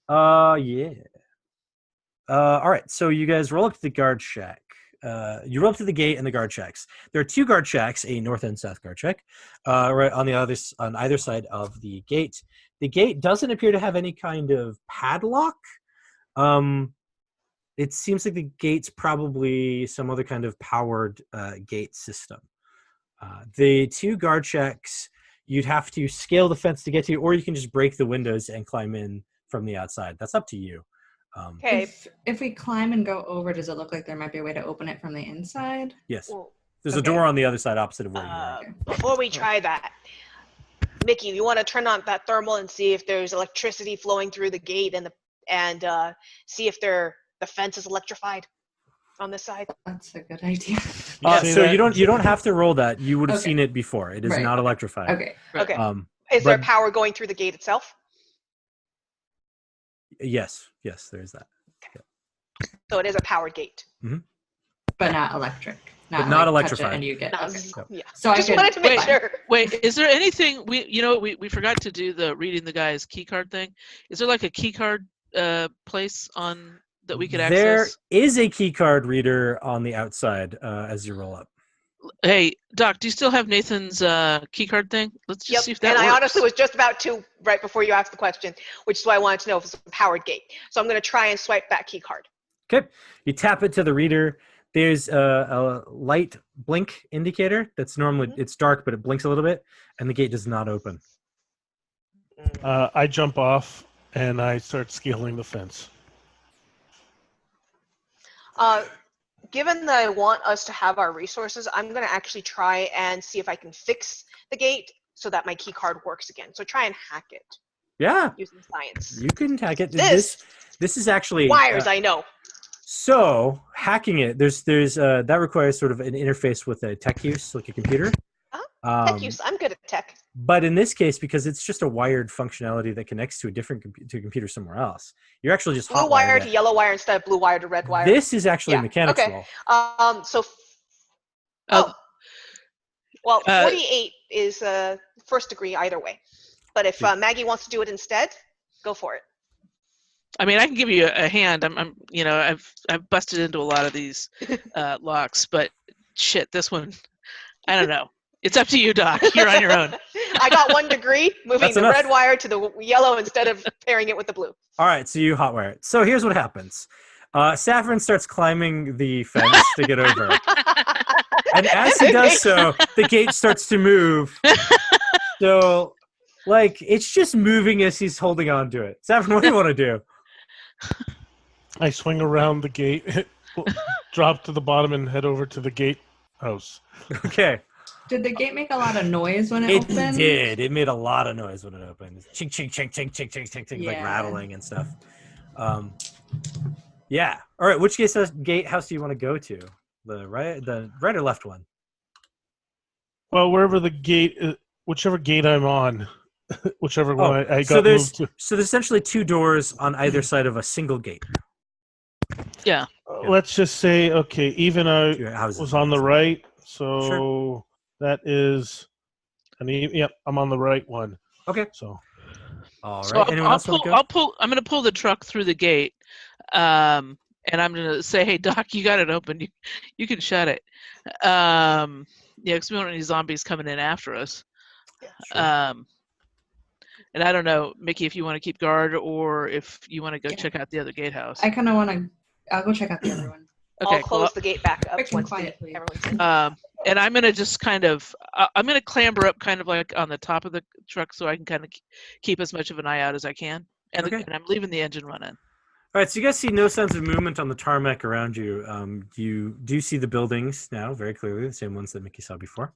Yeah. All right, so you guys roll up to the guard shack. You roll up to the gate and the guard shacks. There are 2 guard shacks, a north and south guard shack, right on either side of the gate. The gate doesn't appear to have any kind of padlock. It seems like the gate's probably some other kind of powered gate system. The 2 guard shacks, you'd have to scale the fence to get to, or you can just break the windows and climb in from the outside. That's up to you. Okay. If we climb and go over, does it look like there might be a way to open it from the inside? Yes. Well, there's a door on the other side opposite of where you are. Before we try that, Mickey, you want to turn on that thermal and see if there's electricity flowing through the gate and see if the fence is electrified on this side. That's a good idea. So you don't have to roll that. You would have seen it before. It is not electrified. Okay. Okay. Is there power going through the gate itself? Yes, there is that. Yeah. So it is a powered gate. Mm-hmm. But not electric. But not electrified. And you get. Okay. Yeah. So I just wanted to make sure. Wait, is there anything we forgot to do the reading the guy's key card thing? Is there a key card place on that we could access? There is a key card reader on the outside as you roll up. Hey, Doc, do you still have Nathan's key card thing? Let's just see if that works. works. I honestly was just about to right before you asked the question, which is why I wanted to know if it's a powered gate. So I'm going to try and swipe that key card. Okay. You tap it to the reader. There's a light blink indicator that's normally it's dark, but it blinks a little bit, and the gate does not open. I jump off and I start scaling the fence. Given that I want us to have our resources, I'm going to actually try and see if I can fix the gate so that my key card works again. So try and hack it. Yeah. Using science. You can hack it. This is actually wires. I know. So hacking it, there's that requires sort of an interface with a tech use, like a computer. Tech use. I'm good at tech. But in this case, because it's just a wired functionality that connects to a different computer somewhere else, you're actually just blue wire to yellow wire instead of blue wire to red wire. This is actually mechanics okay. law. Well, 48 is first degree either way. But if Maggie wants to do it instead, go for it. I mean, I can give you a hand. I've busted into a lot of these locks, but shit, this one, I don't know. It's up to you, Doc. You're on your own. I got 1 degree, moving the red wire to the yellow instead of pairing it with the blue. All right, so you hotwire it. So here's what happens. Saffron starts climbing the fence to get over. And as he does so, the gate starts to move. So, it's just moving as he's holding on to it. Saffron, what do you want to do? I swing around the gate, drop to the bottom, and head over to the gate house. Okay. Did the gate make a lot of noise when it It opened? did. It made a lot of noise when it opened. Chink, chink, chink, chink, chink, chink, chink, chink, like Yeah. rattling and stuff. Yeah. All right. Which gatehouse do you want to go to? The right or left one? Well, wherever the gate, whichever gate I'm on, whichever one I so got moved to. So there's essentially 2 doors on either side of a single gate. Yeah. Let's just say, okay, even I Your houses was on the right, so Sure. that is, yep, I'm on the right one. Okay. So, All So right. Anyone else want to go? I'm gonna pull the truck through the gate, and I'm gonna say, "Hey, Doc, you got it open. You can shut it." Yeah, because we don't want any zombies coming in after us. Sure. And I don't know, Mickey, if you want to keep guard or if you want to go Yeah. check out the other gatehouse. I kind of want to. I'll go check out the other one. Okay, I'll close the gate back up Quick and once quiet, please. everyone's in. And I'm gonna just kind of, I'm gonna clamber up kind of like on the top of the truck so I can kind of keep as much of an eye out as I can. And, Okay. and I'm leaving the engine running. All right, so you guys see no signs of movement on the tarmac around you. You do see the buildings now very clearly, the same ones that Mickey saw before.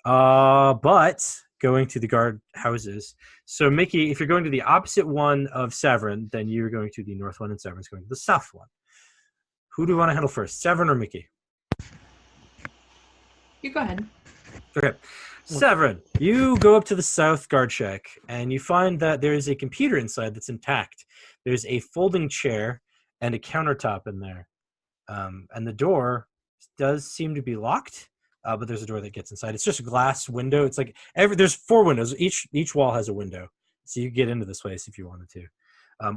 But going to the guard houses. So Mickey, if you're going to the opposite one of Severin, then you're going to the north one, and Severin's going to the south one. Who do you want to handle first, Severin or Mickey? You go ahead. Okay. Severin, you go up to the south guard shack, and you find that there is a computer inside that's intact. There's a folding chair and a countertop in there. And the door does seem to be locked, but there's a door that gets inside. It's just a glass window. It's like there's 4 windows. Each wall has a window. So you can get into this place if you wanted to.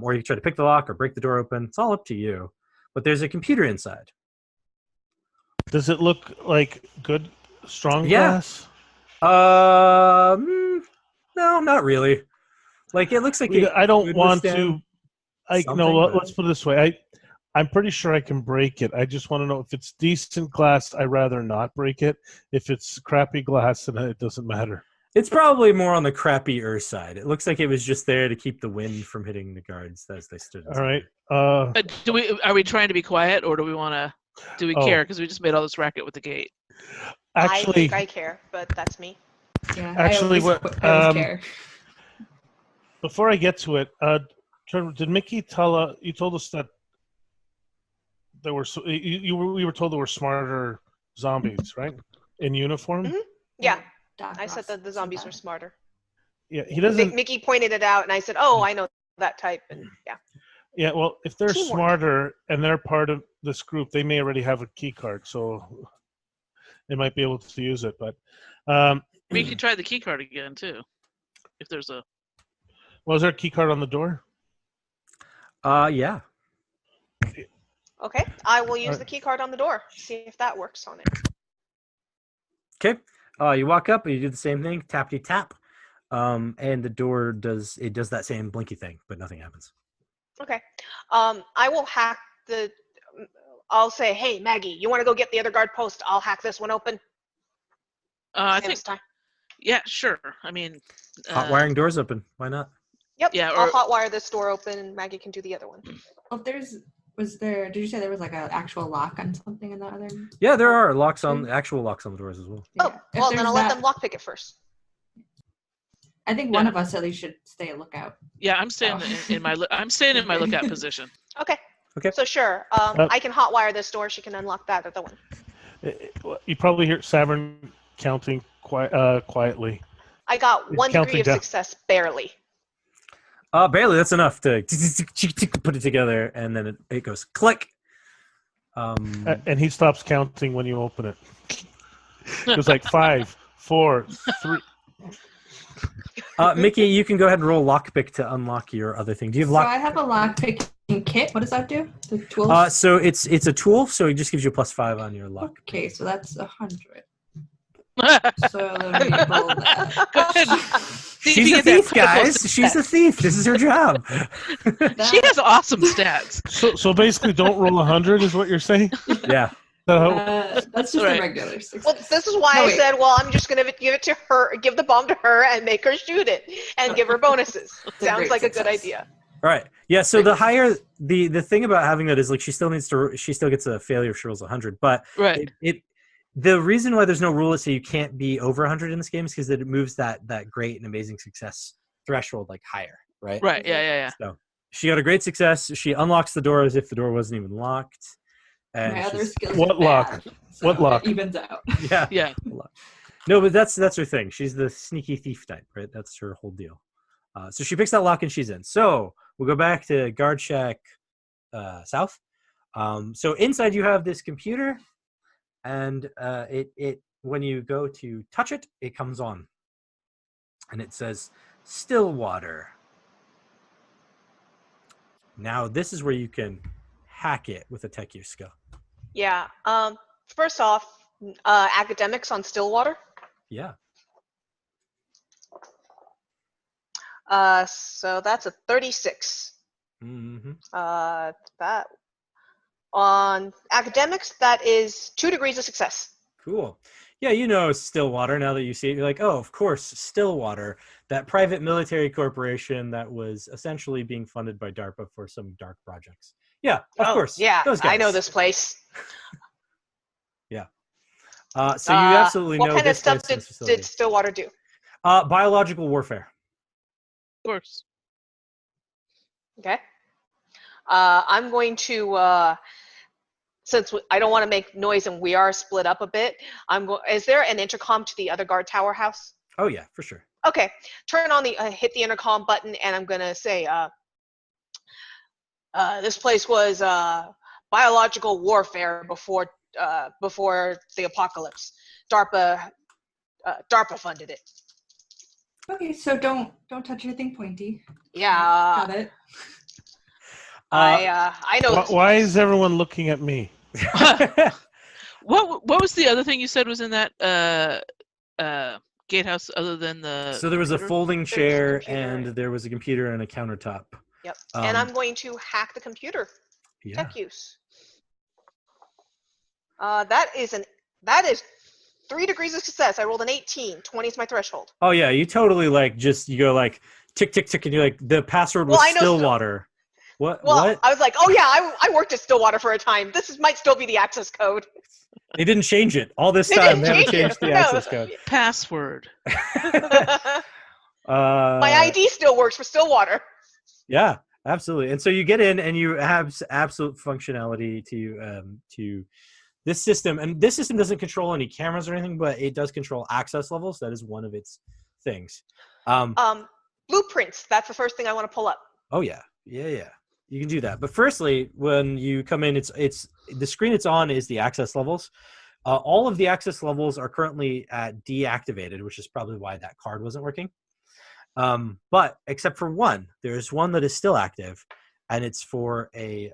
Or you can try to pick the lock or break the door open. It's all up to you. But there's a computer inside. does it look like good, strong Yeah. glass? No, not really. Like it looks like I don't would want withstand to. something, but- Let's put it this way. I'm pretty sure I can break it. I just want to know if it's decent glass. I'd rather not break it. If it's crappy glass, then it doesn't matter. It's probably more on the crappier side. It looks like it was just there to keep the wind from hitting the guards as they stood. All right. Are we trying to be quiet or do we want to? Do we Oh. care? Because we just made all this racket with the gate. I Actually, think I care, but that's me. Yeah. Actually, I always care. before I get to it, Trevor, did Mickey tell? You told us that there were. We were told there were smarter zombies, right? In uniform. Mhm. Yeah, Doc I said Ross that the said zombies that. were smarter. Yeah, he doesn't. Mickey pointed it out, and I said, "Oh, I know that type." And yeah, Yeah, well, if they're Teamwork. smarter and they're part of this group, they may already have a key card, so they might be able to use it. But We could try the key card again too, if there's a. was there a key card on the door? Yeah. okay. I will use Alright. the key card on the door. See if that works on it. Okay. You walk up and you do the same thing, tappity tap, and the door does that same blinky thing, but nothing happens. Okay. I will hack the. I'll say, "Hey, Maggie, you want to go get the other guard post? I'll hack this one open." I Same think. as time. Yeah, sure. I mean. Hot wiring doors open. Why not? Yep. Yeah, I'll or- hotwire this door open, and Maggie can do the other one. Well, did you say there was like an actual lock on something in the other? Yeah, there are actual locks on the doors as well. Oh, If well, then there's I'll let that- them lockpick it first. I think one of us at least should stay a lookout. Yeah, I'm staying in my. I'm staying in my lookout position. Okay. Okay. So sure, I can hotwire this door. She can unlock that other one. You probably hear Savern counting quietly. I got It's 1 degree counting of down. success, barely. Barely. That's enough to put it together, and then it goes click. And he stops counting when you open it. It was like 5, 4, 3. Mickey, you can go ahead and roll lockpick to unlock your other thing. Do you have So lock? I have a lock picking kit. What does that do? The tools. So it's a tool, so it just gives you a +5 on your lock. Okay, so that's 100. Good. So let me roll that. See if She's you a get that thief, critical guys. She's a success. thief. This is her job. She has awesome stats. So basically, don't roll 100 is what you're saying? Yeah. That's just Right. a regular success. Well, this is why No, I wait. said, well, I'm just going to give it to her, give the bomb to her, and make her shoot it, and give her bonuses. a Sounds great like a good success. idea. All right. Yeah. So the higher the thing about having that is like she still gets a failure if she rolls 100, but Right. The reason why there's no rule is so you can't be over 100 in this game is because it moves that great and amazing success threshold like higher, right? Right. Yeah. So she got a great success. She unlocks the door as if the door wasn't even locked. And My other she's, skills What are bad, luck? What so luck? It evens out. yeah. Yeah. No, but that's her thing. She's the sneaky thief type, right? That's her whole deal. So she picks that lock and she's in. So we'll go back to Guard Shack South. So inside you have this computer, and it when you go to touch it, it comes on, and it says still water. Now this is where you can hack it with a tech use skill. Yeah. First off, academics on Stillwater. Yeah. So that's a 36. Mm-hmm. That on academics, that is 2 degrees of success. Cool. Yeah, you know Stillwater now that you see it. You're like, oh, of course, Stillwater, that private military corporation that was essentially being funded by DARPA for some dark projects. Yeah, of course. Yeah, those guys. I know this place. Yeah. So you absolutely what know kind of this stuff place and this facility. did Stillwater do? Biological warfare. Of course. Okay. I'm going to, since I don't want to make noise and we are split up a bit, is there an intercom to the other guard tower house? Oh yeah, for sure. Okay. Turn on the, hit the intercom button, and I'm going to say, this place was biological warfare before the apocalypse. DARPA funded it. Okay, so don't touch anything pointy. Yeah. Got it. I know. Why is everyone looking at me? What was the other thing you said was in that gatehouse other than the? So there was a computer? folding There's a chair computer. and there was a computer and a countertop. Yep. And I'm going to hack the computer. Yeah. Tech use. That is 3 degrees of success. I rolled an 18. 20 is my threshold. Oh yeah, you totally you go like tick tick tick and you're like the password was Well, I know Stillwater. What? Well, I was like, oh yeah, I worked at Stillwater for a time. Might still be the access code. They didn't change it all this They time. didn't They haven't change it. changed the No. access code. Password. My ID still works for Stillwater. Yeah, absolutely. And so you get in and you have absolute functionality to this system. And this system doesn't control any cameras or anything, but it does control access levels. That is one of its things. Blueprints. That's the first thing I want to pull up. Oh yeah. You can do that. But firstly, when you come in, it's the screen it's on is the access levels. All of the access levels are currently deactivated, which is probably why that card wasn't working. But except for one, there's one that is still active, and it's for I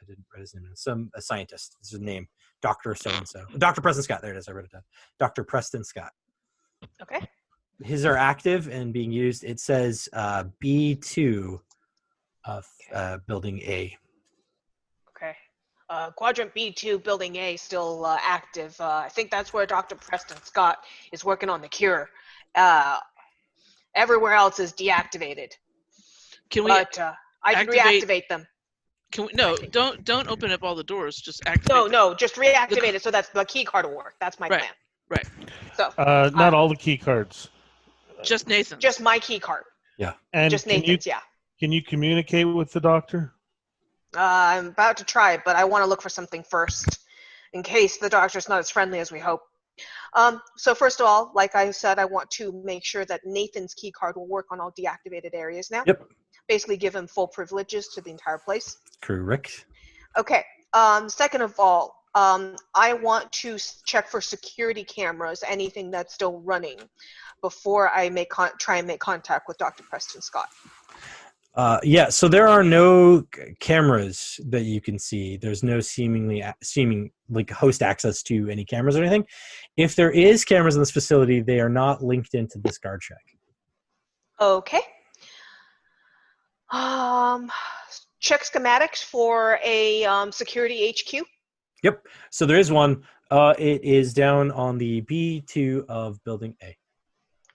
didn't write his name. A scientist. This is his name, Dr. So-and-so. Dr. Preston Scott. There it is. I wrote it down. Dr. Preston Scott. Okay. His are active and being used. It says B2 of Building A. Okay. Quadrant B2, Building A, still active. I think that's where Dr. Preston Scott is working on the cure. Everywhere else is deactivated. Can we? But I can reactivate them. Can we? No, don't open up all the doors. Just activate. No, just reactivate it so that the key card will work. That's my plan. Right. So Not all the key cards. Just Nathan. just my key card. Yeah. And Just Nathan's, yeah. Can you communicate with the doctor? I'm about to try it, but I want to look for something first, in case the doctor's not as friendly as we hope. So first of all, like I said, I want to make sure that Nathan's key card will work on all deactivated areas now. Yep. Basically give him full privileges to the entire place. Correct. Okay. Second of all, I want to check for security cameras, anything that's still running, before I try and make contact with Dr. Preston Scott. Yeah, so there are no cameras that you can see. There's no seeming like host access to any cameras or anything. If there is cameras in this facility, they are not linked into this guard check. Okay. Check schematics for a security HQ. Yep. So there is one. It is down on the B2 of Building A.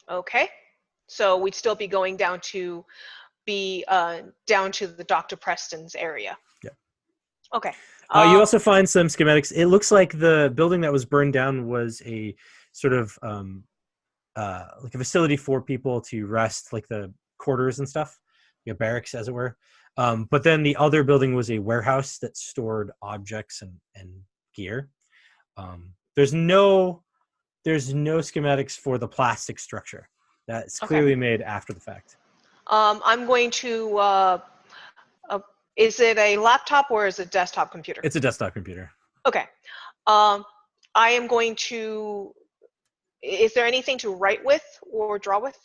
Okay. So we'd still be going down to the Dr. Preston's area. Yep. Okay. You also find some schematics. It looks like the building that was burned down was a sort of like a facility for people to rest, like the quarters and stuff, like a barracks, as it were. But then the other building was a warehouse that stored objects and gear. There's no schematics for the plastic structure. That's clearly made after the fact. I'm going to. Is it a laptop or is it a desktop computer? It's a desktop computer. Okay. I am going to. Is there anything to write with or draw with?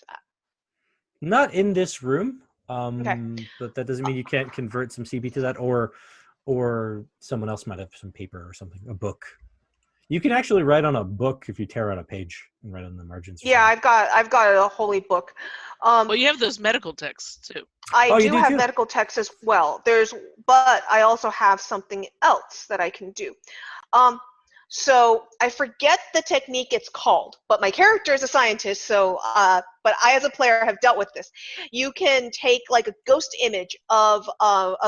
Not in this room. Okay. But that doesn't mean you can't convert some CP to that, or someone else might have some paper or something, a book. You can actually write on a book if you tear out a page and write on the margins. Yeah, I've got a holy book. Well, you have those medical texts too. I do have too? medical texts as well. But I also have something else that I can do. So I forget the technique it's called, but my character is a scientist, so but I as a player have dealt with this. You can take like a ghost image of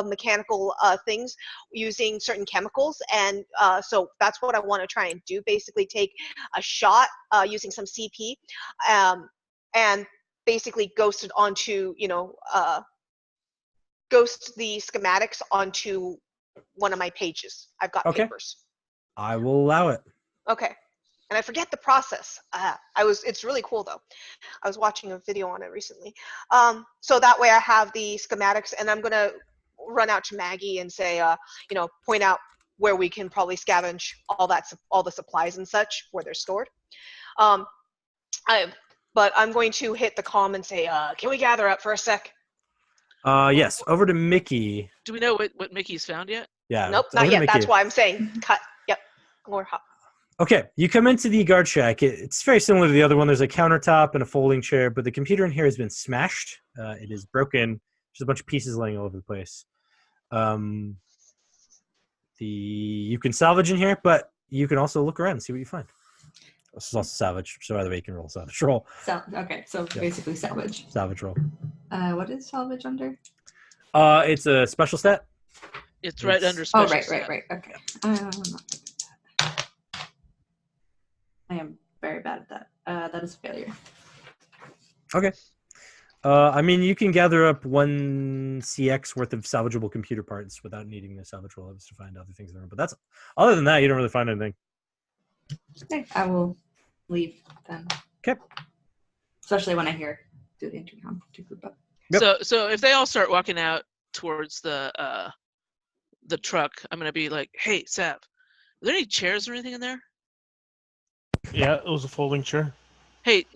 mechanical things using certain chemicals, and so that's what I want to try and do. Basically, take a shot using some CP, and basically ghost it onto ghost the schematics onto one of my pages. I've got papers. I will allow it. Okay. And I forget the process. It's really cool though. I was watching a video on it recently. So that way I have the schematics, and I'm gonna run out to Maggie and say, point out where we can probably scavenge all the supplies and such where they're stored. But I'm going to hit the comm and say, can we gather up for a sec? Yes, over to Mickey. Do we know what Mickey's found yet? Yeah. Nope, not yet. That's why I'm saying cut. Yep. More hop. Okay, you come into the guard shack. It's very similar to the other one. There's a countertop and a folding chair, but the computer in here has been smashed. It is broken. There's a bunch of pieces laying all over the place. You can salvage in here, but you can also look around and see what you find. This is also salvage, so either way you can roll a salvage roll. Okay, so basically salvage. Salvage roll. What is salvage under? It's a special stat. It's right under special right. stat. Okay. I'm not good at that. I am very bad at that. That is a failure. Okay. I mean, you can gather up 1 CX worth of salvageable computer parts without needing the salvage roll to find other things in the room. But other than that, you don't really find anything. Okay, I will leave then. Okay. Especially when I hear through the intercom to group up. Yep. So if they all start walking out towards the truck, I'm gonna be like, "Hey, Sav, are there any chairs or anything in there?" Yeah, it was a folding chair. Hey,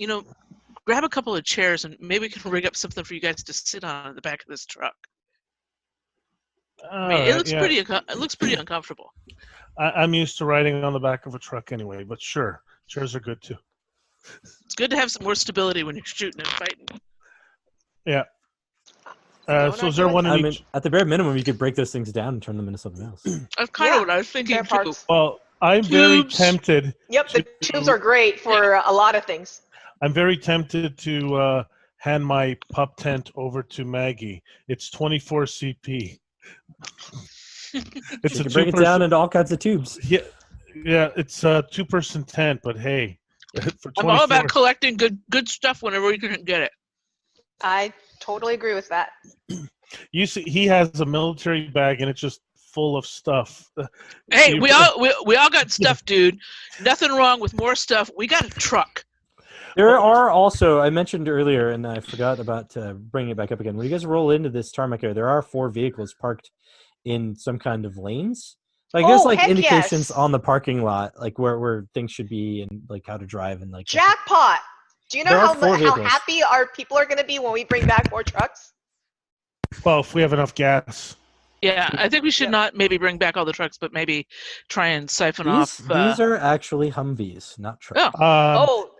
grab a couple of chairs and maybe we can rig up something for you guys to sit on in the back of this truck. I mean, it looks pretty uncomfortable. I'm used to riding on the back of a truck anyway, but sure, chairs are good too. It's good to have some more stability when you're shooting and fighting. Yeah. So is there one in each? At the bare minimum, you could break those things down and turn them into something else. That's kind of what I was thinking too. Parts. Well, I'm very Tubes. tempted. Yep, the tubes are great for a lot of things. I'm very tempted to hand my pup tent over to Maggie. It's 24 CP. It's You can break it down into all kinds of tubes. Yeah, it's a 2-person tent, but hey, for 24, I'm all about collecting good stuff whenever we can get it. I totally agree with that. You see, he has a military bag and it's just full of stuff. Hey, we all got stuff, dude. Nothing wrong with more stuff. We got a truck. There are also, I mentioned earlier, and I forgot about bringing it back up again. When you guys roll into this tarmac area, there are 4 vehicles parked in some kind of lanes. Like there's like indications on the parking lot, like where things should be and like how to drive and like. Jackpot! Do you know how vehicles. happy our people are going to be when we bring back more trucks? Well, if we have enough gas. Yeah, I think we should not maybe bring back all the trucks, but maybe try and siphon off. These are actually Humvees, not trucks.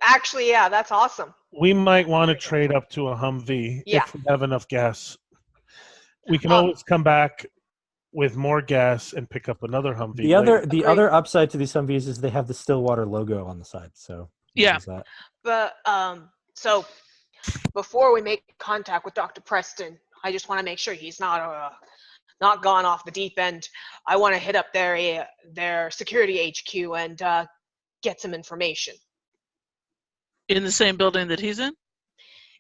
Actually, yeah, that's awesome. We might want to trade up to a Humvee if we have enough gas. We can always come back with more gas and pick up another Humvee. The other upside to these Humvees is they have the Stillwater logo on the side. So yeah. But so before we make contact with Dr. Preston, I just want to make sure he's not not gone off the deep end. I want to hit up their security HQ and get some information. In the same building that he's in?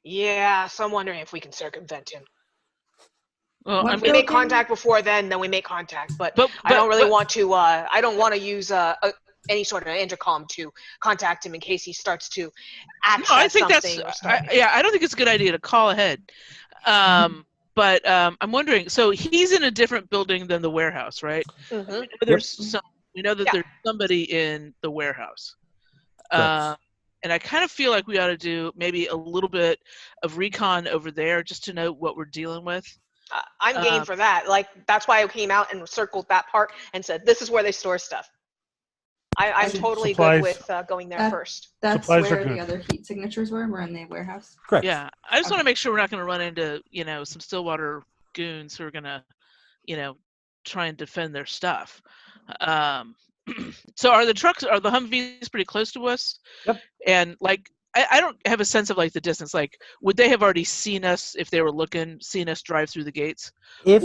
Yeah, so I'm wondering if we can circumvent him. Well, What I'm We gonna, make contact before then we make contact. But but I don't really but- want to. I don't want to use any sort of intercom to contact him in case he starts to access No, I think that's. something. Or start. I don't think it's a good idea to call ahead. But I'm wondering. So he's in a different building than the warehouse, right? Mhm. We know that Yeah. there's somebody in the warehouse. Correct. And I kind of feel like we ought to do maybe a little bit of recon over there just to know what we're dealing with. I'm game for that. Like, that's why I came out and circled that part and said, this is where they store stuff. I'm totally Supplies. good with going there first. That's Supplies are where the good. other heat signatures were in the warehouse. Correct. Yeah, I just want to Okay. make sure we're not going to run into, some Stillwater goons who are going to, try and defend their stuff. So are the Humvees pretty close to us? Yep. And like, I don't have a sense of like the distance. Like, would they have already seen us if they were seen us drive through the gates? If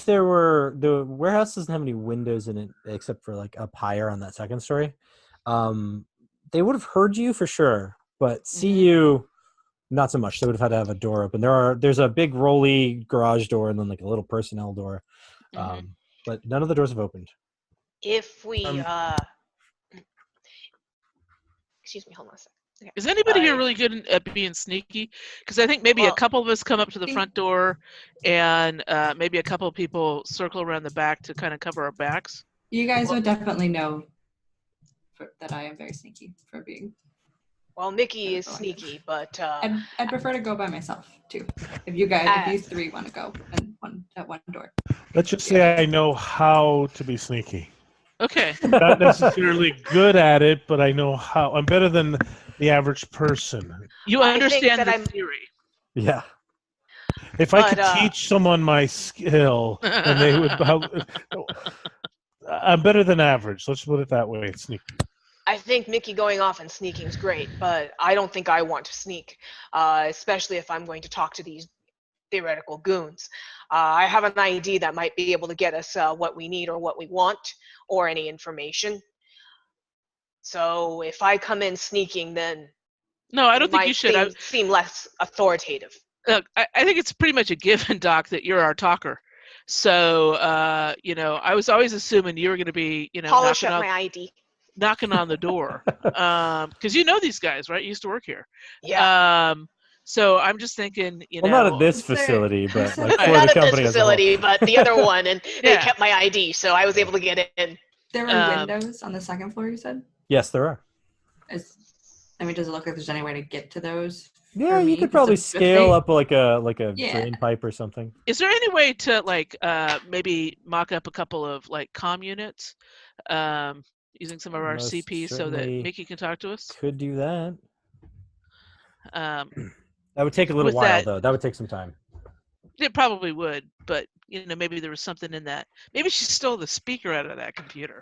there were, the warehouse doesn't have any windows in it except for like up higher on that second story. They would have heard you for sure, but see you not so much. They would have had to have a door open. There's a big rolly garage door and then like a little personnel door. But none of the doors have opened. If we, excuse me, hold on a second. Okay. Is anybody here really good at being sneaky? Because I think maybe a couple of us come up to the front door, and maybe a couple of people circle around the back to kind of cover our backs. You guys would definitely know that I am very sneaky for being. Well, Mickey is sneaky, but I'd prefer to go by myself too. If you three want to go at one door. Let's just say I know how to be sneaky. Okay. Not necessarily good at it, but I know how. I'm better than the average person. You I think understand that the I'm- theory. Yeah. If I But, could teach someone my skill, and they would. I'm better than average. Let's put it that way. It's sneaky. I think Mickey going off and sneaking is great, but I don't think I want to sneak, especially if I'm going to talk to these theoretical goons. I have an ID that might be able to get us what we need or what we want, or any information. So if I come in sneaking, then No, I don't it think might you should. seem less authoritative. Look, I think it's pretty much a given, Doc, that you're our talker. So, I was always assuming you were going to be, Polish up my ID. knocking on the door. Because you know these guys, right? You used to work here. Yeah. So I'm just thinking, Well, not at this Sir. facility, but like for Not the at this company as a whole. facility, but the other one, and they Yeah. kept my ID, so I was able to get in. There were windows on the second floor, you said? Yes, there are. Does it look like there's any way to get to those? Yeah, For you me, could it's probably a good scale thing. up like a Yeah. drain pipe or something. Is there any way to maybe mock up a couple of comm units using some of our Most CPs so that certainly Mickey can talk to us? Could do that. Um, That would take a little With while, that- though. That would take some time. it probably would, but maybe there was something in that. Maybe she stole the speaker out of that computer.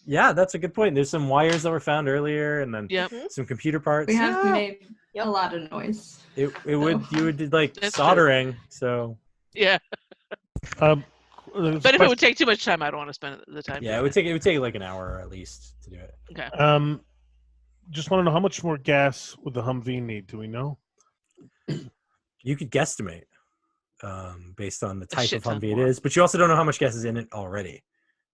Yeah, that's a good point. There's some wires that were found earlier, and then Yep. some computer parts. We have Yeah, made Yep. a lot of noise. you would do like That's true. soldering. So Yeah, Um, but if it would take too much time, I don't want to spend the time. yeah, doing it would take like an hour at least to do it. Okay. just want to know how much more gas would the Humvee need? Do we know? You could guesstimate based on the type shit of ton Humvee it more. is, but you also don't know how much gas is in it already,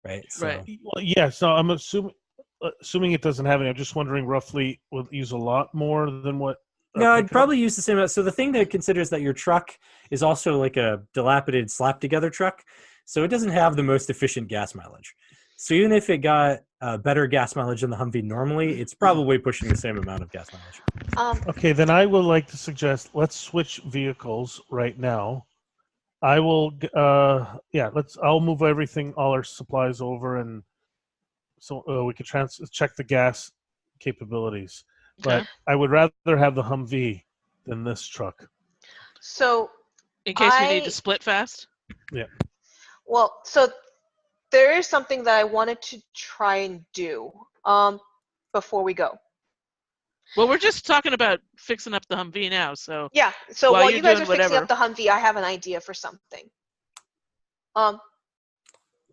right? So, Right. Well, yeah. So I'm assuming it doesn't have any. I'm just wondering roughly will it use a lot more than what? No, I'd pickup? probably use the same amount. So the thing to consider is that your truck is also like a dilapidated, slap-together truck, so it doesn't have the most efficient gas mileage. So even if it got better gas mileage than the Humvee normally, it's probably pushing the same amount of gas mileage. Okay, then I would like to suggest let's switch vehicles right now. I will. I'll move everything, all our supplies over, and so we can check the gas capabilities. But Okay. I would rather have the Humvee than this truck. So, In case we need I- to split fast. well, so there is something that I wanted to try and do before we go. Well, we're just talking about fixing up the Humvee now, so Yeah, so While while you're you guys doing are fixing whatever. up the Humvee, I have an idea for something. Um.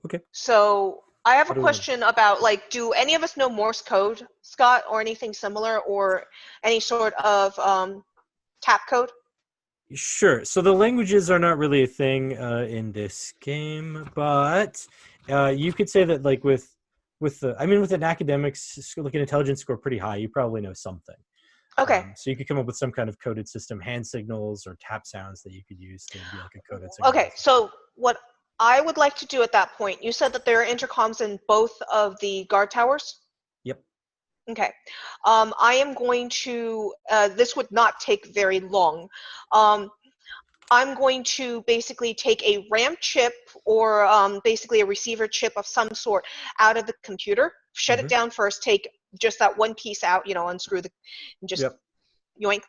Okay. So I have How a do we- question about like, do any of us know Morse code, Scott, or anything similar, or any sort of tap code? Sure. So the languages are not really a thing in this game, but you could say that like with with an academics like an intelligence score pretty high, you probably know something. Okay. So you could come up with some kind of coded system, hand signals or tap sounds that you could use to be like a coded signal. Okay. So what I would like to do at that point, you said that there are intercoms in both of the guard towers. Yep. Okay. I am going to. This would not take very long. I'm going to basically take a RAM chip or basically a receiver chip of some sort out of the computer, shut it down first, take just that one piece out, unscrew and just yoink.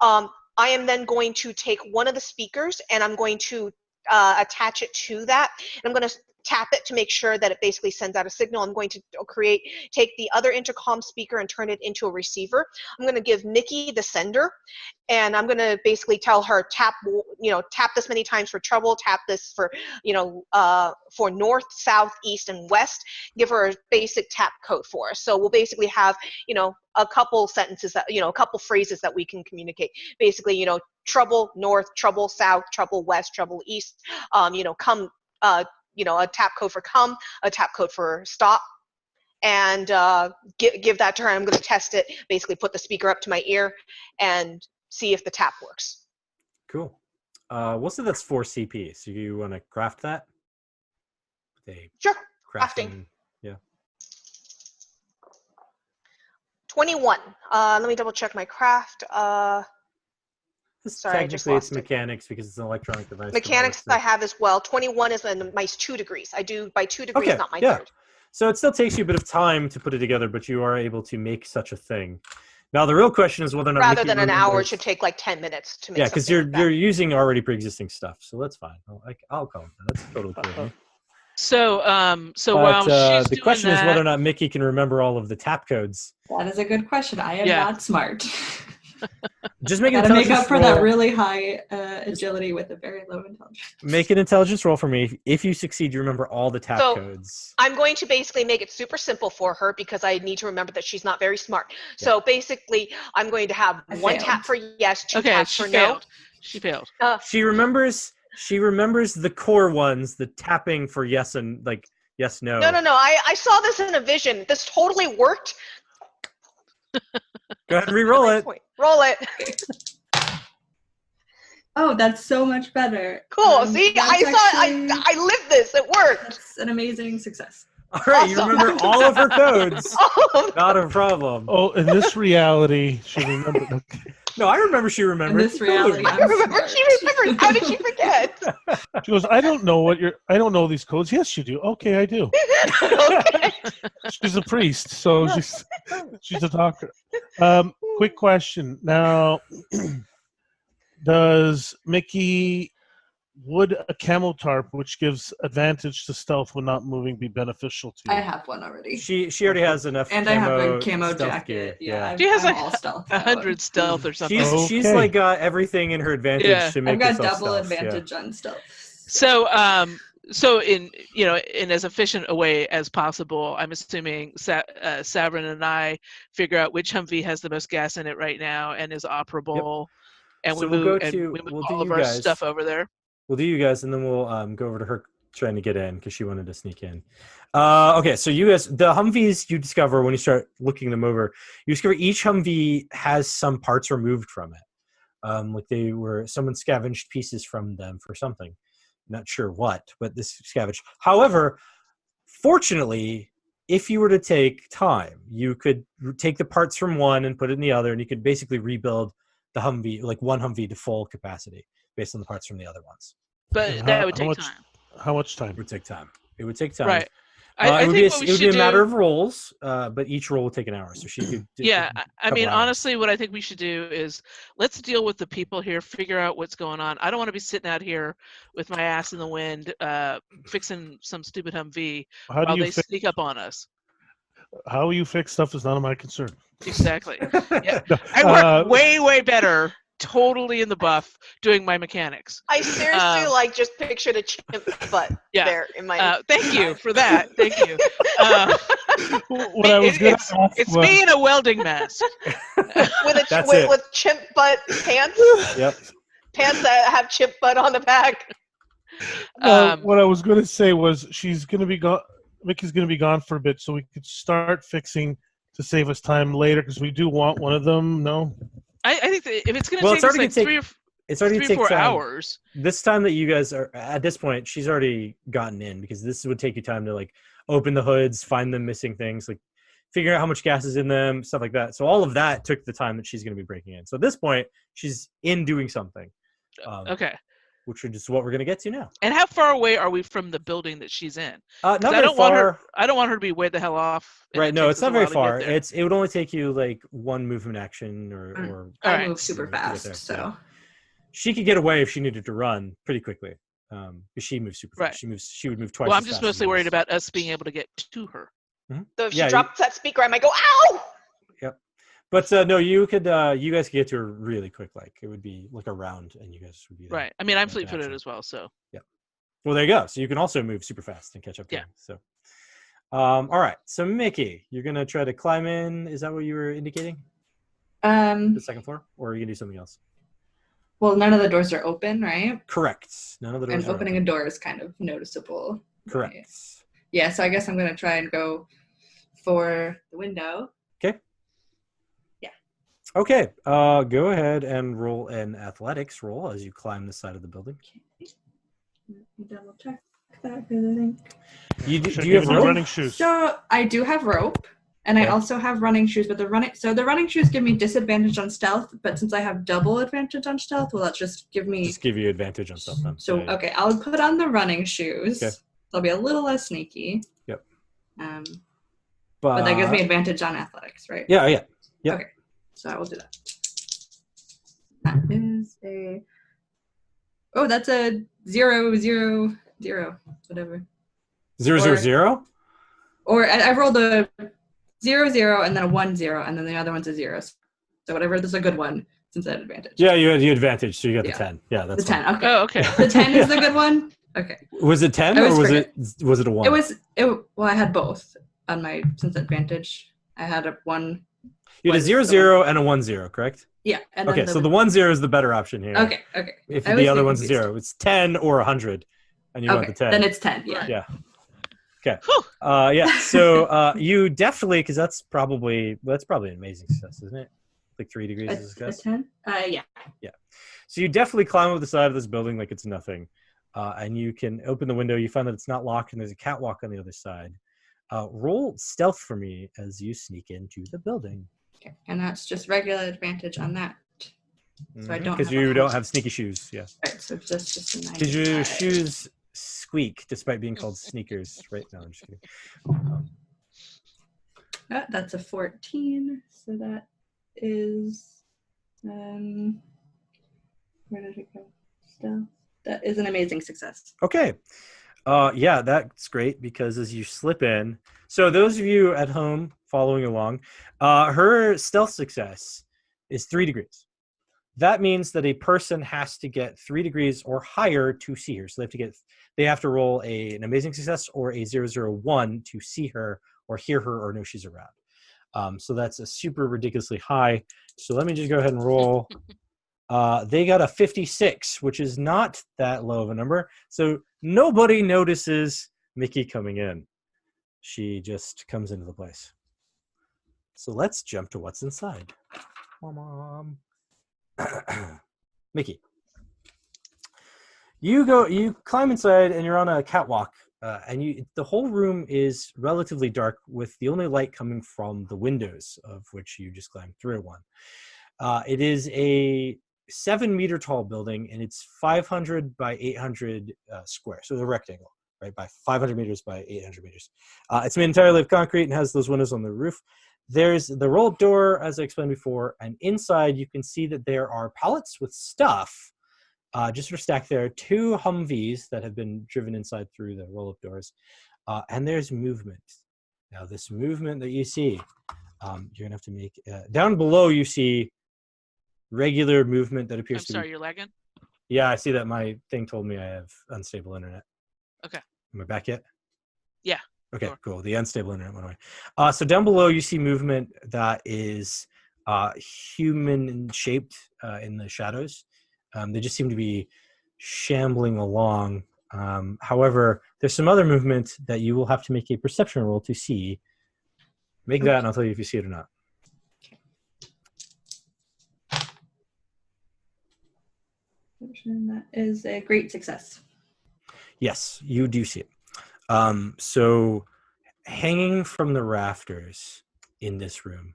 I am then going to take one of the speakers and I'm going to attach it to that. And I'm going to tap it to make sure that it basically sends out a signal. I'm going to take the other intercom speaker and turn it into a receiver. I'm going to give Nikki the sender, and I'm going to basically tell her tap this many times for trouble, tap this for for north, south, east, and west. Give her a basic tap code for us. So we'll basically have a couple sentences that a couple phrases that we can communicate. Basically, trouble north, trouble south, trouble west, trouble east. Come. A tap code for come, a tap code for stop, and give that to her. I'm going to test it, basically put the speaker up to my ear and see if the tap works. Cool. We'll say that's 4 CP. So you want to craft that? Sure. Crafting. Yeah. 21. Let me double check my craft. Sorry, I just Technically, lost it's mechanics because it's an electronic device. Mechanics I have as well. 21 is my 2 degrees. I do by 2 degrees, not my third. So it still takes you a bit of time to put it together, but you are able to make such a thing. Now, the real question is whether or not rather than an hour, it should take like 10 minutes to make. Yeah, because you're using already pre-existing stuff, so that's fine. I'll call it that. That's totally cool. So But, while she's the question is whether or not Mickey can remember all of the tap codes. That is a good question. I am not smart. Just make an gotta make intelligence up for roll. that really high agility with a very low intelligence. Make an intelligence roll for me. If you succeed, you remember all the tap codes. I'm going to basically make it super simple for her because I need to remember that she's not very smart. So basically, I'm going to have one tap for yes, 2 taps for no. She failed. She remembers the core ones, the tapping for yes and like yes, no. No. I saw this in a vision. This totally worked. Go ahead and re-roll it. Roll it. Oh, that's so much better. Cool. See, I lived this. It worked. That's an amazing success. All right, you remember all of her codes. Not a problem. Oh, in this reality, she remembered. No, I remember she remembered. In this reality, I remember she remembered. How did she forget? She goes, I don't know these codes. Yes, you do. Okay, I do. Okay. She's a priest, so she's a doctor. Quick question. Now, would a camo tarp, which gives advantage to stealth when not moving, be beneficial to you? I have one already. She already has enough. And I have a camo jacket. Yeah, she has like all stealth 100 stealth or something. She's like got everything in her advantage to make I've got herself double stealth. advantage on stealth. So in as efficient a way as possible, I'm assuming Savrin and I figure out which Humvee has the most gas in it right now and is operable, and So we move we'll all of our stuff over there. We'll do you guys, and then we'll go over to her trying to get in because she wanted to sneak in. Okay, so you guys, the Humvees you discover when you start looking them over, you discover each Humvee has some parts removed from it. Like someone scavenged pieces from them for something. Not sure what, but this scavenged. However, fortunately, if you were to take time, you could take the parts from one and put it in the other, and you could basically rebuild the Humvee, like one Humvee to full capacity based on the parts from the other ones. But that would take time. How much time? It would take time. It would take time. Right. It would be a matter of rolls, but each roll would take an hour, so she could. I mean, honestly, what I think we should do is let's deal with the people here, figure out what's going on. I don't want to be sitting out here with my ass in the wind, fixing some stupid Humvee while they sneak up on us. How you fix stuff is none of my concern. Exactly. Yeah. I work way better totally in the buff doing my mechanics. I seriously like just pictured a chimp butt there in my. Thank you for that. Thank you. What I was going to ask It's was, me in a welding mask. with chimp butt pants. Yep. Pants that have chimp butt on the back. what I was going to say was she's going to be gone. Mickey's going to be gone for a bit, so we could start fixing to save us time later because we do want one of them. No. I think that if it's going to take us like 3 or 4 hours. This time that you guys are at this point, she's already gotten in because this would take you time to like open the hoods, find the missing things, like figure out how much gas is in them, stuff like that. So all of that took the time that she's going to be breaking in. So at this point, she's in doing something. Okay. Which is what we're going to get to now. And how far away are we from the building that she's in? Not very far. I don't want her to be way the hell off. Right. No, it's not very far. It would only take you like one movement action or I move super fast, so she could get away if she needed to run pretty quickly. Because she moves super fast. She would move twice. Well, I'm just mostly worried about us being able to get to her. Mm-hmm. So if she drops that speaker, I might go, ow! Yep. But no, you guys could get to her really quick. Like it would be like a round, and you guys would be there. Right. I mean, I'm fleet-footed as well, so. Yeah. Well, there you go. So you can also move super fast and catch up to them. So, all right. So Mickey, you're gonna try to climb in. Is that what you were indicating? The second floor, or are you gonna do something else? Well, none of the doors are open, right? Correct. None of the doors. And opening a door is kind of noticeable. Correct. Right? Yeah. So I guess I'm gonna try and go for the window. Okay. Yeah. Okay. Go ahead and roll an athletics roll as you climb the side of the building. Okay. Let me double check that because I think. Do you have rope? running shoes? So I do have rope, and I also have running shoes. But the running shoes give me disadvantage on stealth. But since I have double advantage on stealth, well, that's just give you advantage on stealth then. So okay, I'll put on the running shoes. Okay. I'll be a little less sneaky. Yep. But that gives me advantage on athletics, right? Yeah. Yep. Okay, so I will do that. That is a. Oh, that's a 0, 0, 0, whatever. 0, 0, 0? Or I rolled a 0, 0, and then a 1, 0, and then the other one's a 0. So whatever, this is a good one since I had advantage. Yeah, you had the advantage, so you got the 10. Yeah, that's the 10. fine. Okay. Oh, okay. The 10 is the good one. Okay. Was it 10 or was it a 1? Well, I had both on my since advantage. I had a 1. You had a 0, 0, and a 1, 0, correct? Yeah. And okay, so the 1, 0 is the better option here. Okay. If the other one's 0, it's 10 or 100, and you want the 10. Then it's 10. Yeah. Yeah. Okay. Yeah. So you definitely, because that's probably an amazing success, isn't it? Like 3 degrees of success. A 10? Yeah. Yeah. So you definitely climb up the side of this building like it's nothing, and you can open the window. You find that it's not locked, and there's a catwalk on the other side. Roll stealth for me as you sneak into the building. Okay, and that's just regular advantage on that. So I don't because you don't have sneaky shoes. Yeah. Right. So just a nice. Because your shoes squeak despite being called sneakers. Right? No, I'm just kidding. That's a 14. So that is where did it go? Stealth. That is an amazing success. Okay. Yeah, that's great because as you slip in, so those of you at home following along, her stealth success is 3 degrees. That means that a person has to get 3 degrees or higher to see her. So they have to roll an amazing success or a 001 to see her or hear her or know she's around. So that's a super ridiculously high. So let me just go ahead and roll. They got a 56, which is not that low of a number. So nobody notices Mickey coming in. She just comes into the place. So let's jump to what's inside. Mom. Mickey. You climb inside and you're on a catwalk. And the whole room is relatively dark with the only light coming from the windows, of which you just climbed through one. It is a 7-meter tall building, and it's 500 by 800 square. So the rectangle, right, by 500 meters by 800 meters. It's made entirely of concrete and has those windows on the roof. There's the roll-up door, as I explained before, and inside you can see that there are pallets with stuff just sort of stacked there. 2 Humvees that have been driven inside through the roll-up doors, and there's movement. Now, this movement that you see, you're gonna have to make down below. You see regular movement that appears I'm to sorry, be. you're lagging? Yeah, I see that my thing told me I have unstable internet. Okay. Am I back yet? Yeah. Okay, Sure. cool. The unstable internet went away. So down below, you see movement that is human shaped in the shadows. They just seem to be shambling along. However, there's some other movement that you will have to make a perception roll to see. Make that, and I'll tell you if you see it or not. That is a great success. Yes, you do see it. So hanging from the rafters in this room,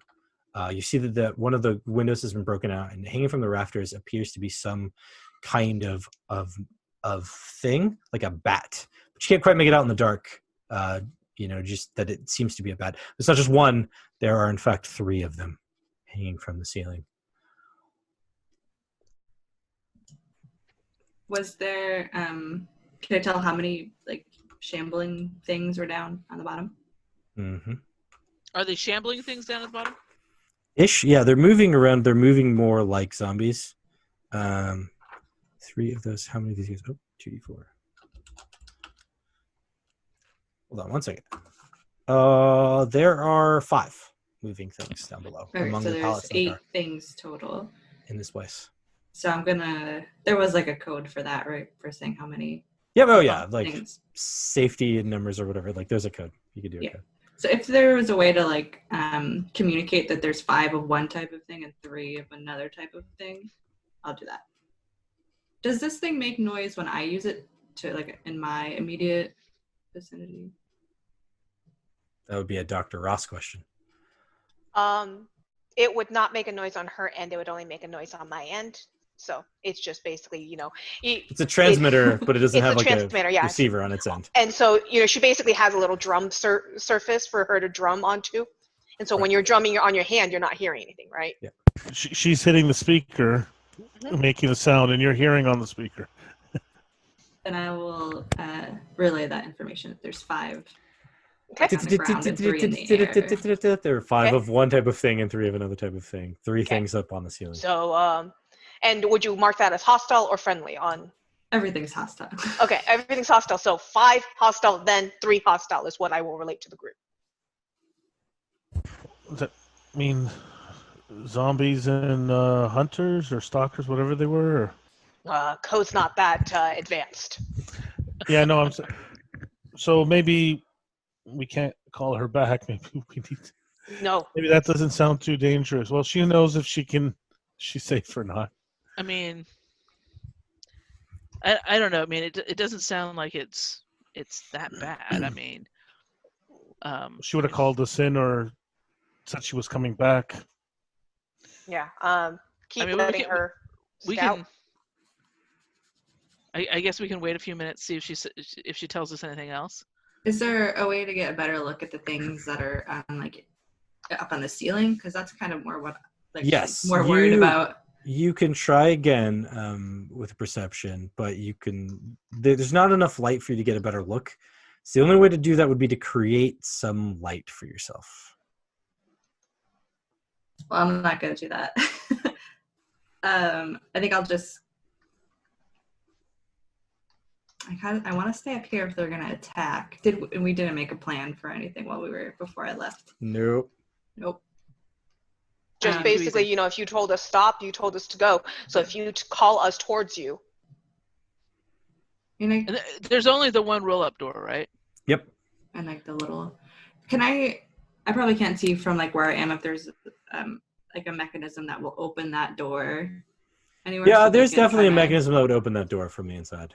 you see that one of the windows has been broken out, and hanging from the rafters appears to be some kind of thing, like a bat. But you can't quite make it out in the dark. Just that it seems to be a bat. It's not just one. There are, in fact, 3 of them hanging from the ceiling. Was there, can I tell how many, like, shambling things were down on the bottom? Mm-hmm. Are they shambling things down at the bottom? Ish, yeah, they're moving around. They're moving more like zombies. 3 of those. How many of these guys? Oh, 2d4. Hold on one second. There are 5 moving things down below among so the there's pallets in the 8 car things total. in this place. So I'm gonna, there was like a code for that, right? For saying how many Yeah, oh yeah, like things. safety and numbers or whatever. Like there's a code. You could do a code. So if there was a way to like communicate that there's 5 of one type of thing and 3 of another type of thing, I'll do that. Does this thing make noise when I use it to like in my immediate vicinity? That would be a Dr. Ross question. It would not make a noise on her end. It would only make a noise on my end. So it's just basically, it's a transmitter, but it doesn't have like a yeah. receiver on its end. And so, she basically has a little drum surface for her to drum onto. And so when you're drumming on your hand, you're not hearing anything, right? Yeah. She's hitting the speaker, making a sound, and you're hearing on the speaker. And I will relay that information. If there's 5 Okay. on the ground and 3 in the air. There are 5 Okay. of one type of thing and 3 of another type of thing. 3 things up on the ceiling. So, and would you mark that as hostile or friendly on? Everything's hostile. Okay, everything's hostile. So 5 hostile, then 3 hostile is what I will relate to the group. Does that mean zombies and hunters or stalkers, whatever they were? Or? Code's not that advanced. Yeah, no, I'm saying. So maybe we can't call her back. Maybe we need. No. Maybe that doesn't sound too dangerous. Well, she knows if she's safe or not. I mean, I don't know. I mean, it doesn't sound like it's that bad. I mean, She would have called us in or said she was coming back. Yeah. Keep letting her we scout. can. I guess we can wait a few minutes, see if she tells us anything else. Is there a way to get a better look at the things that are like up on the ceiling? Because that's kind of more what Yes, more worried about. You can try again with perception, but there's not enough light for you to get a better look. So the only way to do that would be to create some light for yourself. Well, I'm not going to do that. I think I'll just. I want to stay up here if they're going to attack. We didn't make a plan for anything before I left. Nope. Just basically, if you told us stop, you told us to go. So if you call us towards you. And there's only the one roll-up door, right? Yep. And like the little. I probably can't see from like where I am if there's like a mechanism that will open that door anywhere. Yeah, so there's definitely a mechanism that would open that door from the inside.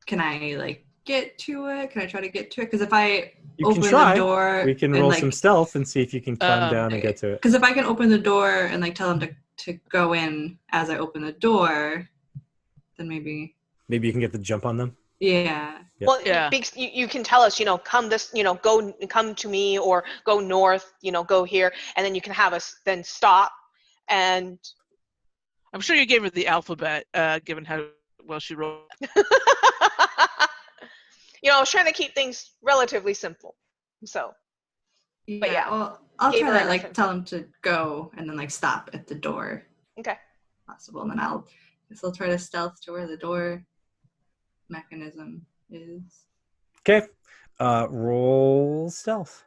Can I like get to it? Can I try to get to it? Because if I open the door, we can roll some stealth and see if you can climb down and get to it. Because if I can open the door and like tell them to go in as I open the door, then maybe you can get the jump on them. Yeah. Yep. Well, yeah. You can tell us, come this, come to me or go north, go here, and then you can have us then stop. And I'm sure you gave her the alphabet, given how well she rolled. I was trying to keep things relatively simple. So, yeah. But yeah. Well, I'll try to like tell them to go and then like stop at the door. Okay. possible. And then I'll try to stealth to where the door mechanism is. Okay. Roll stealth.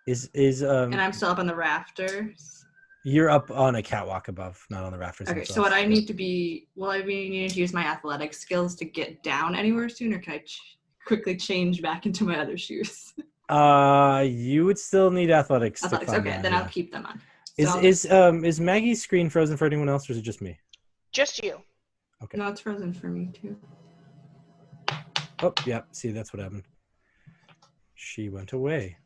And I'm still up on the rafters. You're up on a catwalk above, not on the rafters. Okay, so what I need to be, will I be needing to use my athletic skills to get down anywhere soon, or can I quickly change back into my other shoes? You would still need athletics. Athletics, okay, then I'll keep them on. Is Maggie's screen frozen for anyone else, or is it just me? Just you. Okay. No, it's frozen for me too. Oh, yeah. See, that's what happened. She went away.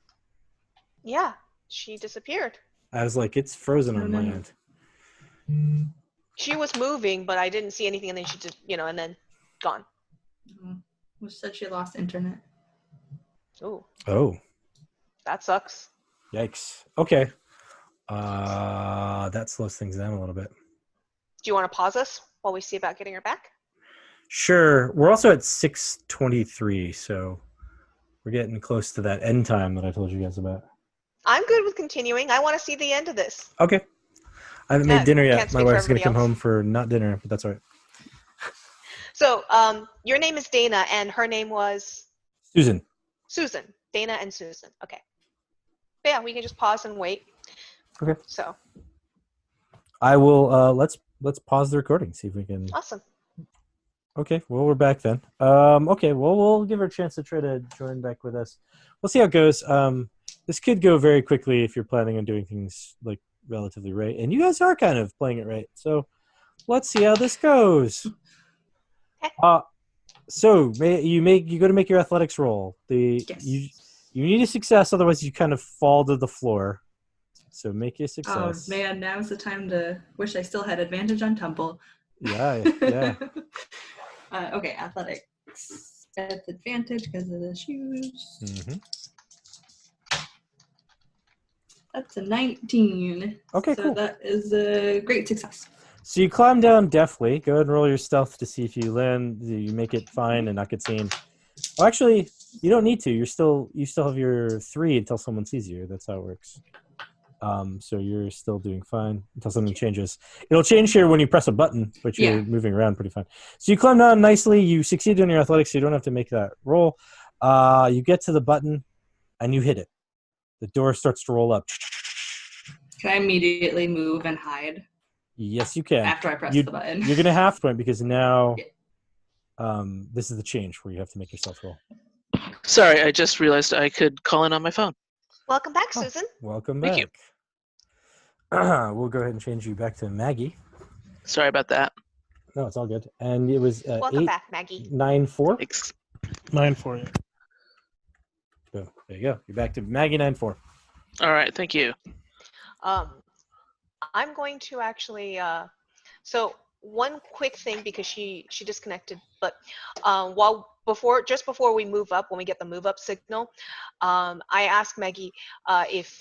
Yeah, she disappeared. I was like, it's frozen on my end. She was moving, but I didn't see anything, and then she just, and then gone. Well, she said she lost internet. Ooh. Oh. That sucks. Yikes. Okay. That slows things down a little bit. Do you want to pause us while we see about getting her back? Sure. We're also at 6:23, so we're getting close to that end time that I told you guys about. I'm good with continuing. I want to see the end of this. Okay. I haven't made dinner yet. Can't My speak for wife's going to come everybody home for not dinner, but that's all right. So, your name is Dana, and her name was? Susan. Susan. Dana and Susan. Okay. But yeah, we can just pause and wait. Okay. So. I will, let's pause the recording, see if we can. Awesome. Okay, well, we're back then. Okay, well, we'll give her a chance to try to join back with us. We'll see how it goes. This could go very quickly if you're planning on doing things like relatively right, and you guys are kind of playing it right. So let's see how this goes. So you go to make your athletics roll. Yes. You need a success, otherwise you kind of fall to the floor. So make your success. Oh man, now's the time to wish I still had advantage on tumble. Yeah. Okay, athletics. That's advantage because of the shoes. Mm-hmm. That's a 19. Okay, so cool. That is a great success. So you climb down deftly. Go ahead and roll your stealth to see if you land. You make it fine and not get seen. Well, actually, you don't need to. You still have your 3 until someone sees you. That's how it works. So you're still doing fine until something changes. It'll change here when you press a button, but you're moving around pretty fine. So you climb down nicely. You succeed in your athletics, so you don't have to make that roll. You get to the button, and you hit it. The door starts to roll up. Can I immediately move and hide? Yes, you can. After I press the button. You're going to have to, because now this is the change where you have to make yourself roll. Sorry, I just realized I could call in on my phone. Welcome back, Susan. Welcome back. Thank you. We'll go ahead and change you back to Maggie. Sorry about that. No, it's all good. And it was Welcome back, Maggie. 894. Thanks. 9 you. So there you go. You're back to Maggie 94. All right, thank you. I'm going to actually. So one quick thing, because she disconnected, but just before we move up, when we get the move up signal, I asked Maggie if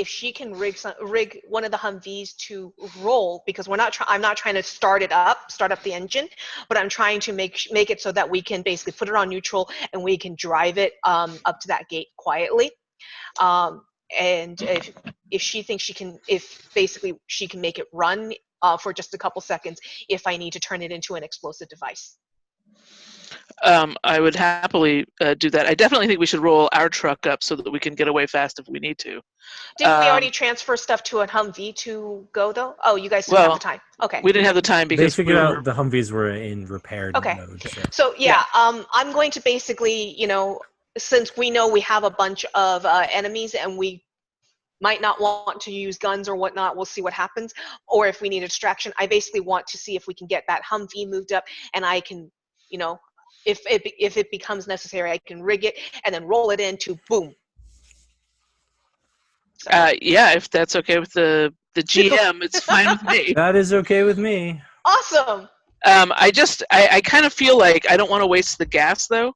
she can rig one of the Humvees to roll, because I'm not trying to start up the engine, but I'm trying to make it so that we can basically put it on neutral and we can drive it up to that gate quietly. And if she thinks she can make it run for just a couple seconds if I need to turn it into an explosive device. I would happily do that. I definitely think we should roll our truck up so that we can get away fast if we need to. Didn't we already transfer stuff to a Humvee to go, though? Oh, you guys didn't have the time. Okay. We didn't have the time because they figured out the Humvees were in repaired mode. So I'm going to basically, since we know we have a bunch of enemies and we might not want to use guns or whatnot, we'll see what happens. Or if we need a distraction, I basically want to see if we can get that Humvee moved up, and I can, if it becomes necessary, I can rig it and then roll it into boom. So. If that's okay with the GM, it's fine with me. That is okay with me. Awesome. I kind of feel like I don't want to waste the gas though.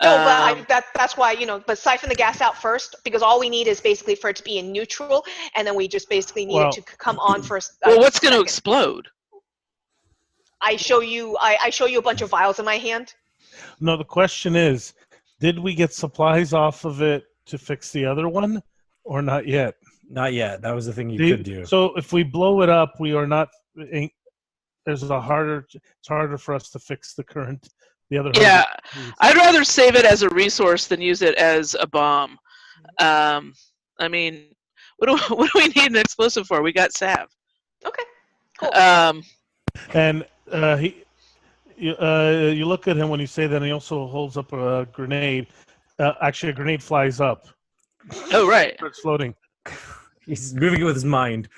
No, but that's why, but siphon the gas out first, because all we need is basically for it to be in neutral, and then we just basically need it to come on first. Well, what's going to explode? I show you a bunch of vials in my hand. No, the question is, did we get supplies off of it to fix the other one, or not yet? Not yet. That was the thing you could do. So if we blow it up, we are not. It's harder for us to fix the other. Yeah, 100. I'd rather save it as a resource than use it as a bomb. I mean, what do we need an explosive for? We got salve. Okay, cool. And you look at him when you say that, and he also holds up a grenade. Actually, a grenade flies up. Oh, right. Starts floating. He's moving it with his mind.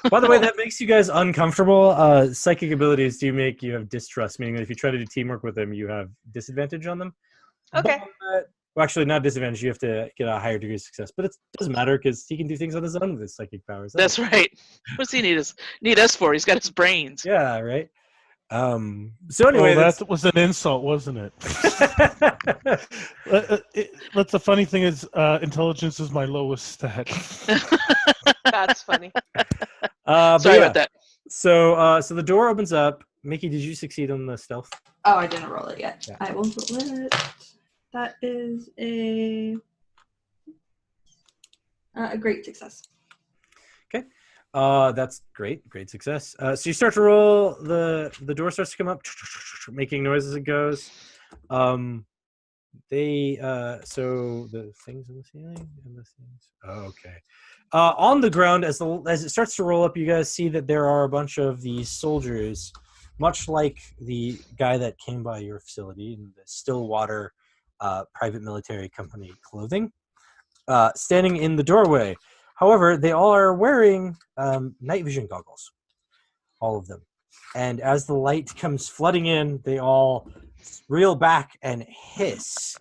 By the way, that makes you guys uncomfortable. Psychic abilities do make you have distrust, meaning that if you try to do teamwork with them, you have disadvantage on them. Okay. Well, actually, not disadvantage. You have to get a higher degree of success, but it doesn't matter because he can do things on his own with his psychic powers. That's right. What's he need us for? He's got his brains. Yeah, right. So anyway, that was an insult, wasn't it? That's the funny thing is, intelligence is my lowest stat. That's funny. Sorry about that. So the door opens up. Mickey, did you succeed on the stealth? Oh, I didn't roll it yet. Yeah. I will roll it. That is a great success. Okay. That's great. Great success. So you start to roll. The door starts to come up, making noise as it goes. So the things on the ceiling and the things. Oh, okay. On the ground, as it starts to roll up, you guys see that there are a bunch of these soldiers, much like the guy that came by your facility in the Stillwater private military company clothing, standing in the doorway. However, they all are wearing night vision goggles, all of them. And as the light comes flooding in, they all reel back and hiss.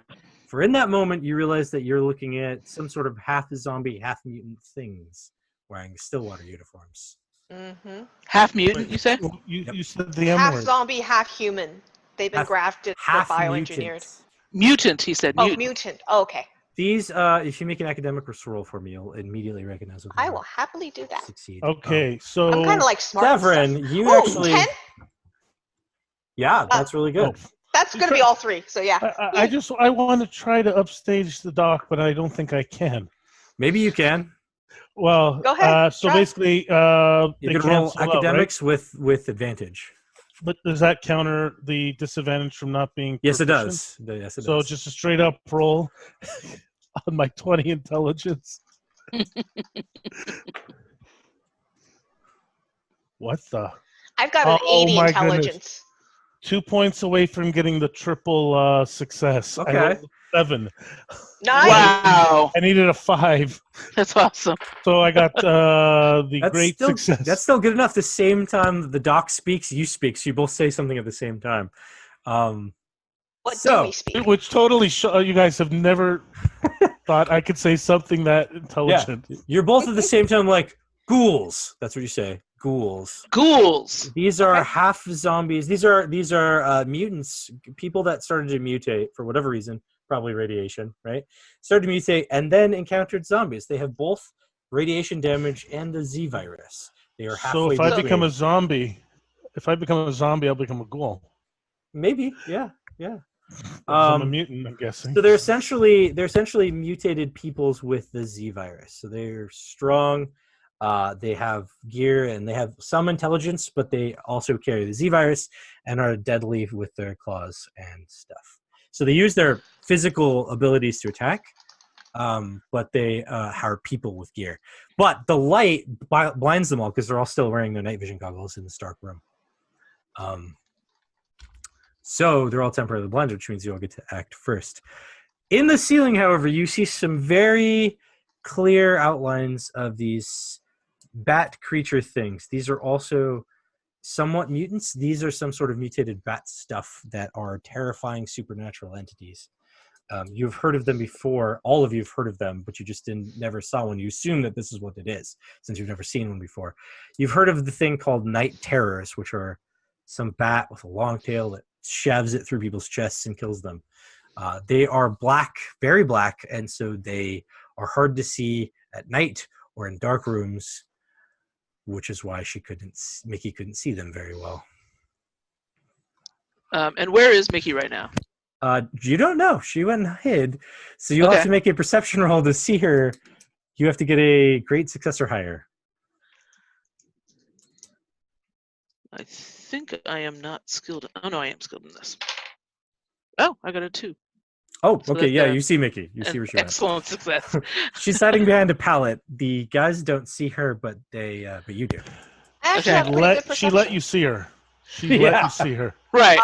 For in that moment, you realize that you're looking at some sort of half zombie, half mutant things wearing Stillwater uniforms. Mm-hmm. Half mutant, you said? You said the M Half word. zombie, half human. They've been grafted or Half bioengineered. mutant. Mutant, he said. Oh, Mutant. mutant. Oh, okay. These, if you make an academic roll for me, you'll immediately recognize what they I are. will happily do that. Succeed. Okay, so I'm kind of like smart. and Devrin, stuff. you Ooh, actually. 10? Yeah, that's really good. That's going to be all three. So yeah. I want to try to upstage the doc, but I don't think I can. Maybe you can. Well, Go ahead, so try. basically, You they can roll cancel out, academics with advantage. right? But does that counter the disadvantage from not being? Yes, it proficient? does. Yes, it So does. just a straight up roll on my 20 intelligence. What the? I've got an Oh, 80 my intelligence. goodness. 2 points away from getting the triple success. Okay. I rolled 7. Nice. Wow. I needed a 5, That's awesome. so I got the That's great still, success. That's still good enough. The same time that the doc speaks, you speak. So you both say something at the same time. What so- do we speak? Which totally you guys have never thought I could say something that intelligent. You're both at the same time like, ghouls. That's what you say. Ghouls. Ghouls. These are half zombies. These are mutants, people that started to mutate for whatever reason, probably radiation, right? Started to mutate and then encountered zombies. They have both radiation damage and the Z virus. They are So halfway if I between. become a zombie, I'll become a ghoul. Maybe, yeah. 'Cause I'm a mutant, I'm guessing. So they're essentially mutated peoples with the Z virus. So they're strong. They have gear and they have some intelligence, but they also carry the Z virus and are deadly with their claws and stuff. So they use their physical abilities to attack, but they are people with gear. But the light blinds them all because they're all still wearing their night vision goggles in this dark room. So they're all temporarily blinded, which means you all get to act first. In the ceiling, however, you see some very clear outlines of these bat creature things. These are also somewhat mutants. These are some sort of mutated bat stuff that are terrifying supernatural entities. You've heard of them before. All of you have heard of them, but you just never saw one. You assume that this is what it is, since you've never seen one before. You've heard of the thing called night terrors, which are some bat with a long tail that shoves it through people's chests and kills them. They are black, very black, and so they are hard to see at night or in dark rooms, which is why Mickey couldn't see them very well. And where is Mickey right now? You don't know. She went and hid, so you'll have to make a perception roll to see her You have to get a great success or higher. I think I am not skilled. Oh no, I am skilled in this. Oh, I got a 2. Oh, So okay, that's yeah, you see Mickey. You see An where she went. excellent success. She's hiding behind a pallet. The guys don't see her, but but you do. I actually Okay. have pretty good She let perception. you see her. She Yeah. let you see her. Right.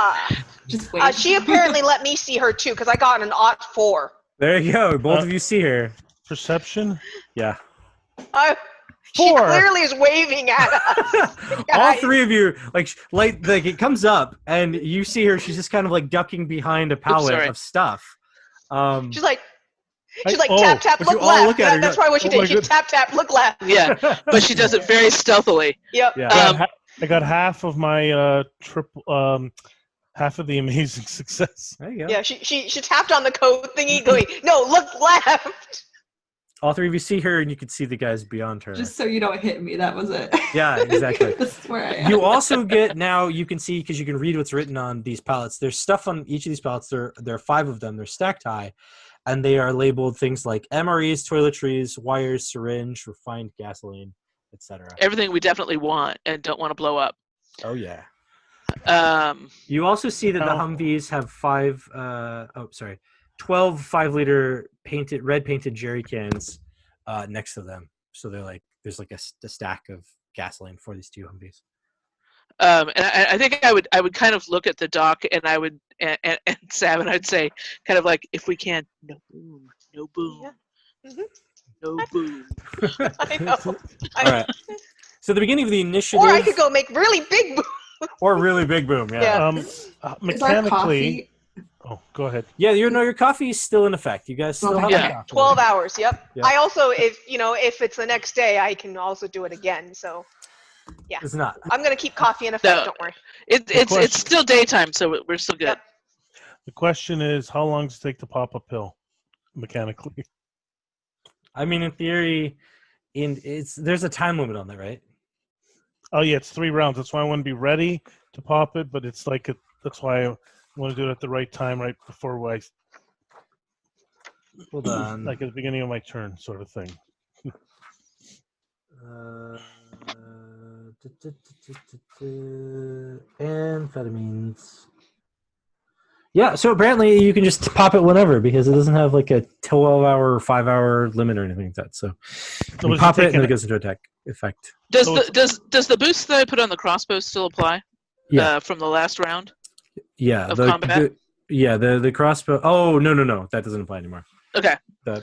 Just wait. She apparently let me see her too, because I got an ot 4. There you go. Both of you see her. Perception. Yeah. She 4. clearly is waving at us. All three of you, like it comes up, and you see her. She's just kind of like ducking behind a pallet sorry. of stuff. She's like Oh, tap tap, but you look all left. look at her, That's you're probably what she like, "Oh did. my She tap tap, look left. Yeah, but she does it very stealthily. Yep. Yeah. I got half of my triple. Half of the amazing success. There you go. Yeah. She tapped on the code thingy, going, no, look left. All three of you see her, and you can see the guys beyond her. Just so you don't hit me. That was it. Yeah, exactly. This is where I am. You also get now. You can see because you can read what's written on these pallets. There's stuff on each of these pallets. There are 5 of them. They're stacked high, and they are labeled things like MREs, toiletries, wires, syringe, refined gasoline, etc. Everything we definitely want and don't want to blow up. Oh yeah. You also see that the Now- Humvees have 12 5-liter red painted jerry cans next to them. So they're like, there's like a stack of gasoline for these 2 Humvees. and I think I would kind of look at the dock and I would and Sam and I'd say kind of like, if we can, no boom, no boom, Yeah. Mhm. no boom. I know. All right. So the beginning of the initiative, Or I could go make really big or really big boom. Yeah. Yeah. Is our Mechanically. coffee- Oh, go ahead. Yeah. Your coffee is still in effect. You guys still have Yeah. the coffee. 12 hours. Yep. Yeah. I also, if it's the next day, I can also do it again. So It's not. I'm gonna keep coffee in effect. No. Don't worry. It's still daytime, so we're still good. Yep. The question is, how long does it take to pop a pill, mechanically? I mean, in theory, there's a time limit on that, right? Oh yeah, it's 3 rounds. That's why I want to be ready to pop it, but it's like that's why I want to do it at the right time, right before Hold on. like at the beginning of my turn, sort of thing. Amphetamines. Yeah, so apparently you can just pop it whenever because it doesn't have like a 12-hour or 5-hour limit or anything like that. So you was pop it it and then taking it goes into attack effect. Does So does the boost that I put on the crossbow still apply? Yeah. From the last round Yeah. of combat? The crossbow. Oh no, that doesn't apply anymore. Okay. The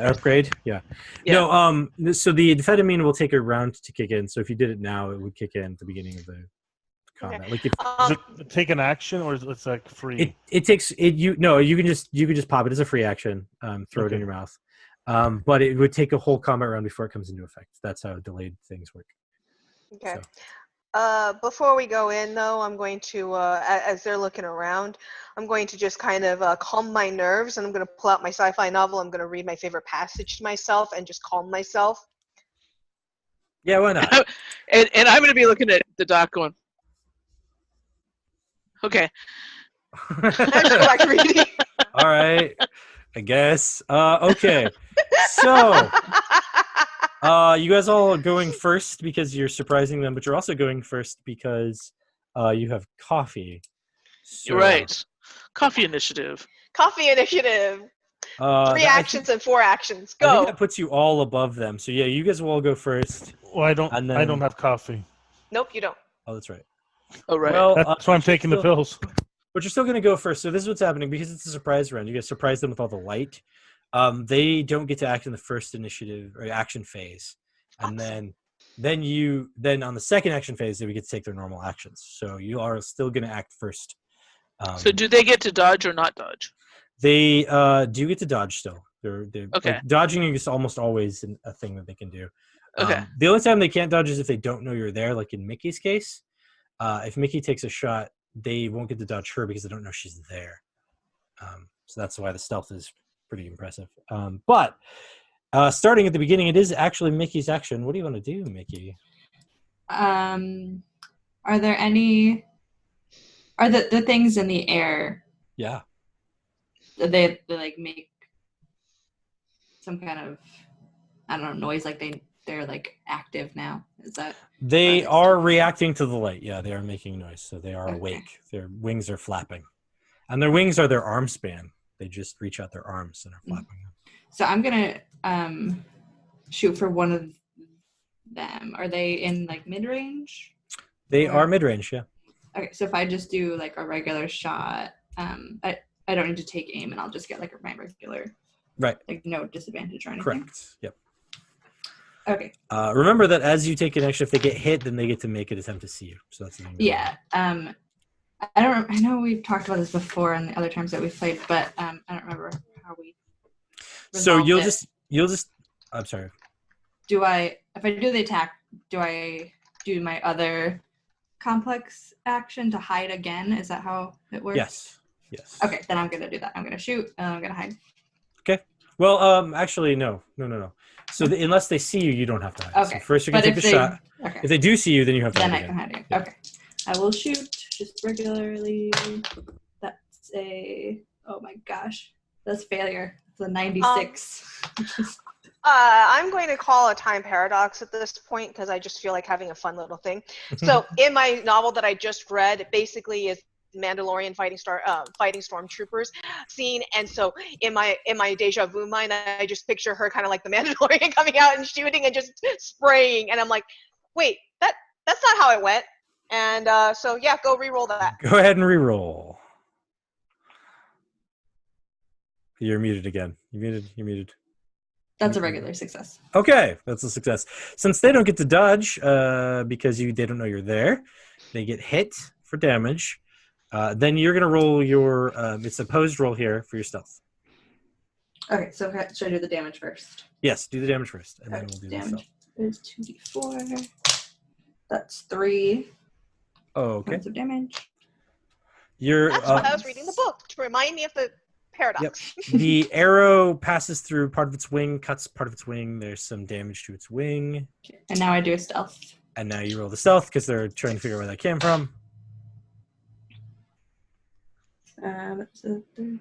upgrade. Yeah. Yeah. No. So the amphetamine will take a round to kick in. So if you did it now, it would kick in at the beginning of the combat. Okay. Like if Does it take an action, or is it like free? it takes it. You can just pop it as a free action. Throw it in Okay. your mouth. But it would take a whole combat round before it comes into effect. That's how delayed things work. Okay. So. Before we go in, though, I'm going to, as they're looking around, I'm going to just kind of calm my nerves, and I'm going to pull out my sci-fi novel. I'm going to read my favorite passage to myself and just calm myself. Yeah, why not? and I'm going to be looking at the doc going, okay. I just go back to reading. All right, I guess. Okay, so you guys all are going first because you're surprising them, but you're also going first because you have coffee. So, You're right. Coffee initiative. Coffee initiative. 3 actions and 4 actions. I think Go. that puts you all above them. So yeah, you guys will all go first. Well, I don't. And I then- don't have coffee. Nope, you don't. Oh, that's right. Oh, right. Well, That's why I'm taking the still- pills. But you're still going to go first. So this is what's happening because it's a surprise round. You guys surprise them with all the light. They don't get to act in the first initiative or action phase, and then on the second action phase they would get to take their normal actions. So you are still going to act first. So do they get to dodge or not dodge? They do get to dodge still. They're Okay. like, dodging is almost always a thing that they can do. Okay. The only time they can't dodge is if they don't know you're there. Like in Mickey's case, if Mickey takes a shot, they won't get to dodge her because they don't know she's there. So that's why the stealth is pretty impressive. But starting at the beginning, it is actually Mickey's action. What do you want to do, Mickey? Are there any? Are the things in the air? Yeah. They like make some kind of I don't know, noise, like they're like active now. Is that? They Are they are still- reacting to the light. Yeah, they are making noise, so they are Okay. awake. Their wings are flapping, and their wings are their arm span. They just reach out their arms and are flapping. So I'm gonna shoot for one of them. Are they in like mid range? They Or- are mid range. Yeah. Okay, so if I just do like a regular shot, I don't need to take aim, and I'll just get like my regular, Right. like no disadvantage or anything. Correct. Yep. Okay. Remember that as you take an action, if they get hit, then they get to make an attempt to see you. So that's the thing. Yeah. I know we've talked about this before and the other times that we've played, but I don't remember how we. So resolved it. you'll just. I'm sorry. If I do the attack, do I do my other complex action to hide again? Is that how it works? Yes. Yes. Okay, then I'm gonna do that. I'm gonna shoot and I'm gonna hide. Okay. Well, actually, no. So unless they see you, you don't have to hide. Okay. So first, you're gonna But take the shot. Okay. If they do see you, then you have to Then hide I again. can hide. Yeah. Okay. I will shoot just regularly. That's a, oh my gosh, that's failure. It's a 96. I'm going to call a time paradox at this point because I just feel like having a fun little thing. So in my novel that I just read, it basically is Mandalorian fighting stormtroopers scene, and so in my deja vu mind, I just picture her kind of like the Mandalorian coming out and shooting and just spraying, and I'm like, wait, that's not how it went. And so yeah, go re-roll that. Go ahead and re-roll. You're muted again. You're muted. That's a regular success. Okay, that's a success. Since they don't get to dodge because they don't know you're there, they get hit for damage. Then you're gonna roll your it's a opposed roll here for your stealth. Okay, so should I do the damage first? Yes, do the damage first, and then Okay, we'll do the damage stealth. is 2d4. That's 3 Okay. points of damage. You're That's why I was reading the book to remind me of the paradox. the arrow passes through part of its wing, cuts part of its wing. There's some damage to its wing. Okay, and now I do a stealth. And now you roll the stealth because they're trying to figure out where that came from. That's a 30,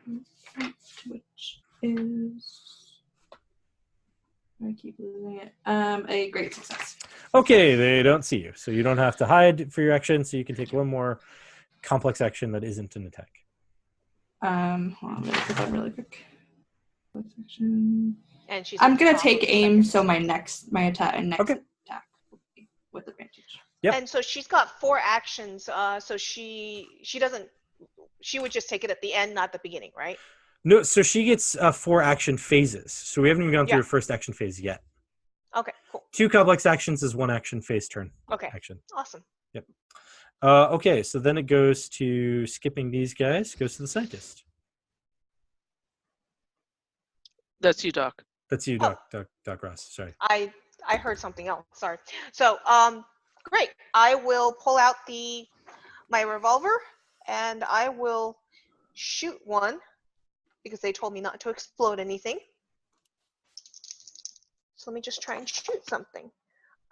which is, I keep losing it. A great success. Okay, they don't see you, so you don't have to hide for your action. So you can take one more complex action that isn't an attack. Hold on, let me put that really quick. Complex action. And she's I'm gonna top take of the aim, second. so my next attack Okay. will be with advantage. Yep. And so she's got 4 actions. So she doesn't. She would just take it at the end, not the beginning, right? No, so she gets 4 action phases. So we haven't even gone through Yeah. her first action phase yet. Okay, cool. 2 complex actions is 1 action phase turn Okay, action. awesome. Okay, so then it goes to skipping these guys. Goes to the scientist. That's you, Doc. That's you, Oh. Doc Ross. Sorry. I heard something else. Sorry. So great. I will pull out my revolver and I will shoot one because they told me not to explode anything. So let me just try and shoot something.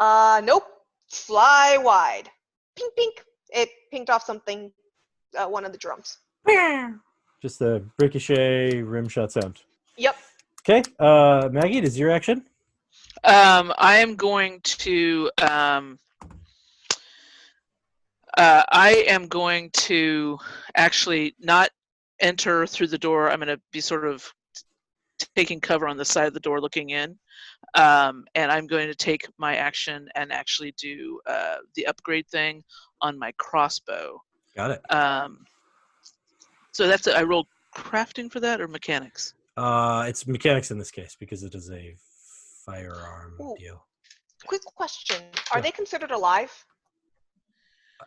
Nope. Fly wide. Pink, pink. It pinked off something. One of the drums. Just the ricochet rim shot sound. Yep. Okay, Maggie, it is your action. I am going to. I am going to actually not enter through the door. I'm going to be sort of taking cover on the side of the door, looking in, and I'm going to take my action and actually do the upgrade thing on my crossbow. Got it. So that's it. I rolled crafting for that or mechanics. It's mechanics in this case because it is a firearm Ooh. deal. Quick question. Are Yeah. they considered alive?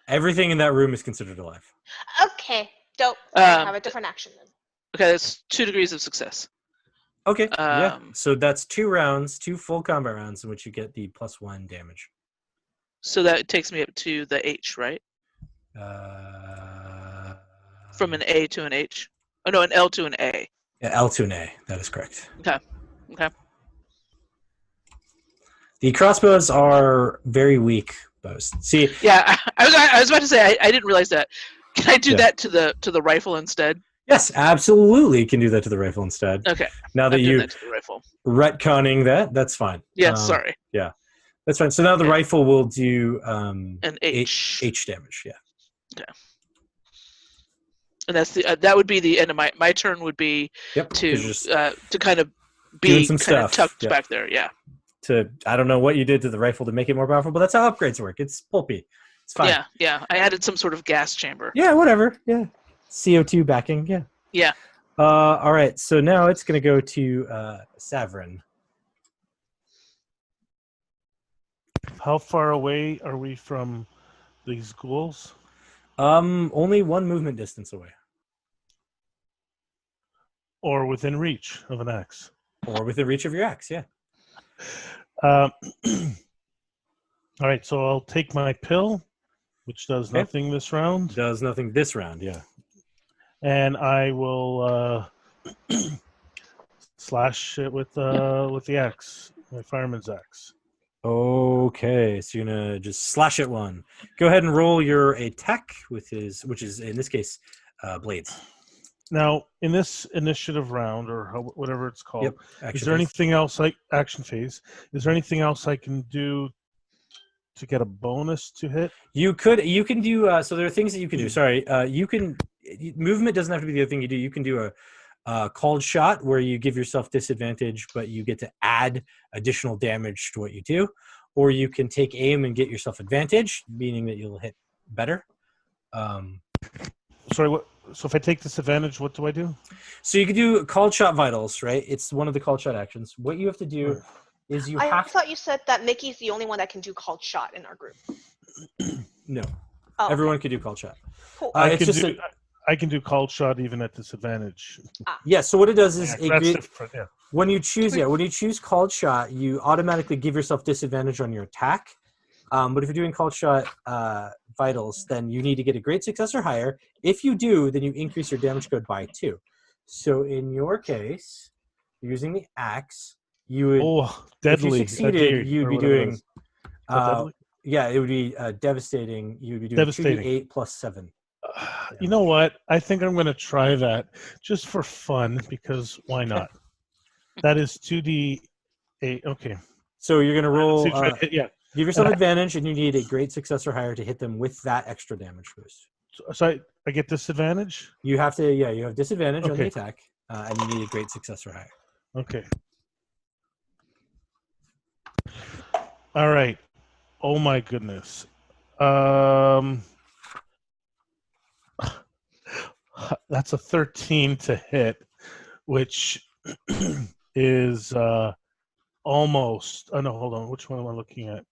Everything in that room is considered alive. Okay. Dope. I have a different action then. Okay, that's 2 degrees of success. Okay. Yeah. Um, So that's 2 rounds, 2 full combat rounds in which you get the +1 damage. So that takes me up to the H, right? From an A to an H. Oh no, an L to an A. Yeah, L to an A. That is correct. Okay. Okay. The crossbows are very weak bows. See, Yeah, I was about to say I didn't realize that. Can I do Yeah. that to the rifle instead? Yes, absolutely. You can do that to the rifle instead. Okay. Now that I'm doing you that to the rifle. retconning that, that's fine. Yeah, sorry. Yeah, that's fine. So now the Okay. rifle will do An H. H damage. Yeah. And that's that would be the end of my turn. Would be Yep. to Just kind of doing be some kind of stuff. tucked Yeah. back there. Yeah. I don't know what you did to the rifle to make it more powerful, but that's how upgrades work. It's pulpy. It's fine. Yeah, yeah. I added some sort of gas chamber. Yeah, whatever. Yeah. CO2 backing. Yeah. Yeah. All right. So now it's going to go to Savrin. How far away are we from these ghouls? Only one movement distance away. Or within reach of an axe? Or within reach of your axe, yeah. All right, so I'll take my pill, which does Okay. nothing this round, Does nothing this round, yeah. and I will slash it with the axe, my fireman's axe. Okay, so you're gonna just slash at one. Go ahead and roll your attack with his, which is in this case, blades. Now, in this initiative round, or whatever it's called, Yep. is Action there phase. anything else action phase? Is there anything else I can do to get a bonus to hit? You can do. So there are things that you can do. Sorry, you can. Movement doesn't have to be the other thing you do. You can do a called shot where you give yourself disadvantage, but you get to add additional damage to what you do, or you can take aim and get yourself advantage, meaning that you'll hit better. Sorry, what? So if I take disadvantage, what do I do? So you can do called shot vitals, right? It's one of the called shot actions. What you have to do is you I have thought you said that Mickey's the only one that can do called shot in our group. no. Oh, Everyone can do called shot. cool. It's just I can do called shot even at disadvantage. yeah. So what it does is Yeah, that's different. Yeah. when you choose called shot, you automatically give yourself disadvantage on your attack. But if you're doing called shot vitals, then you need to get a great success or higher. If you do, then you increase your damage code by 2. So in your case, using the axe, you would deadly. if you succeeded, you'd be doing deadly? yeah, it would be devastating. You'd be doing Devastating. 2d8 plus 7. You know what? I think I'm going to try that just for fun because why not? That is 2d8. Okay. So you're gonna roll. Yeah. Give yourself advantage, and you need a great success or higher to hit them with that extra damage boost. So I get disadvantage? You have to, you have disadvantage on the Okay. attack, and you need a great success or higher. Okay. All right. Oh my goodness. That's a 13 to hit, which is almost. Oh no, hold on. Which one am I looking at?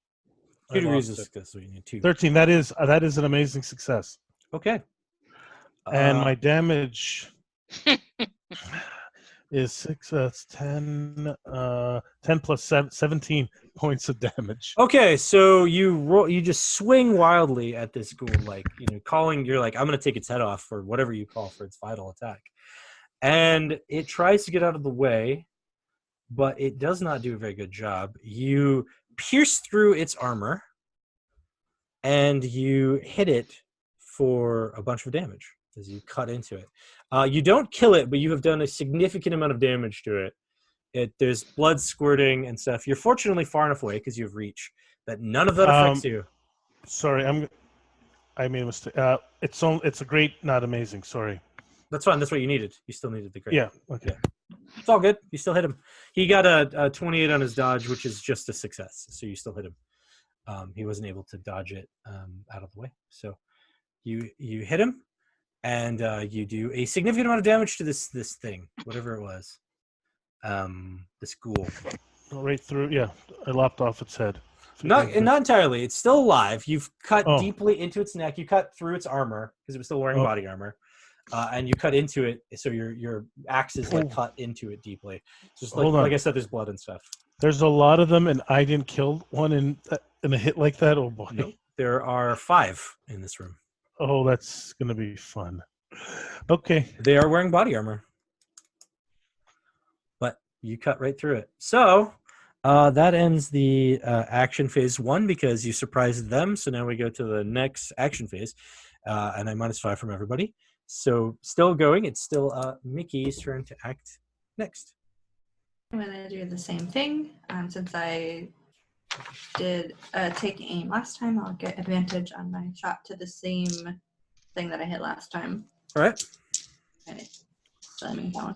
2 I degrees of lost it. success, so you need 2. 13. That is an amazing success. Okay. And my damage is 6. That's 10. 10 plus 7, 17 points of damage. Okay, so you roll. You just swing wildly at this ghoul, like calling. You're like, I'm gonna take its head off, or whatever you call for its vital attack, and it tries to get out of the way, but it does not do a very good job. You pierce through its armor, and you hit it for a bunch of damage as you cut into it. You don't kill it, but you have done a significant amount of damage to it. There's blood squirting and stuff. You're fortunately far enough away because you have reach that none of that affects you. Sorry, I made a mistake. It's a great, not amazing. Sorry. That's fine. That's what you needed. You still needed the great. Yeah. Okay. It's all good. You still hit him. He got a 28 on his dodge, which is just a success. So you still hit him. He wasn't able to dodge it out of the way. So you hit him, and you do a significant amount of damage to this thing, whatever it was. This ghoul. Right through. Yeah, I lopped off its head. Not entirely. It's still alive. You've cut deeply into its neck. You cut through its armor because it was still wearing body armor, and you cut into it. So your axe is like cut into it deeply. Just like I said, there's blood and stuff. There's a lot of them, and I didn't kill one in a hit like that. Oh boy. Nope. There are 5 in this room. Oh, that's gonna be fun. Okay. They are wearing body armor, but you cut right through it. So that ends the action phase 1 because you surprised them. So now we go to the next action phase, and I -5 from everybody. So still going. It's still Mickey's turn to act next. I'm gonna do the same thing. Since I did take aim last time, I'll get advantage on my shot to the same thing that I hit last time. All right. Okay. Slamming down.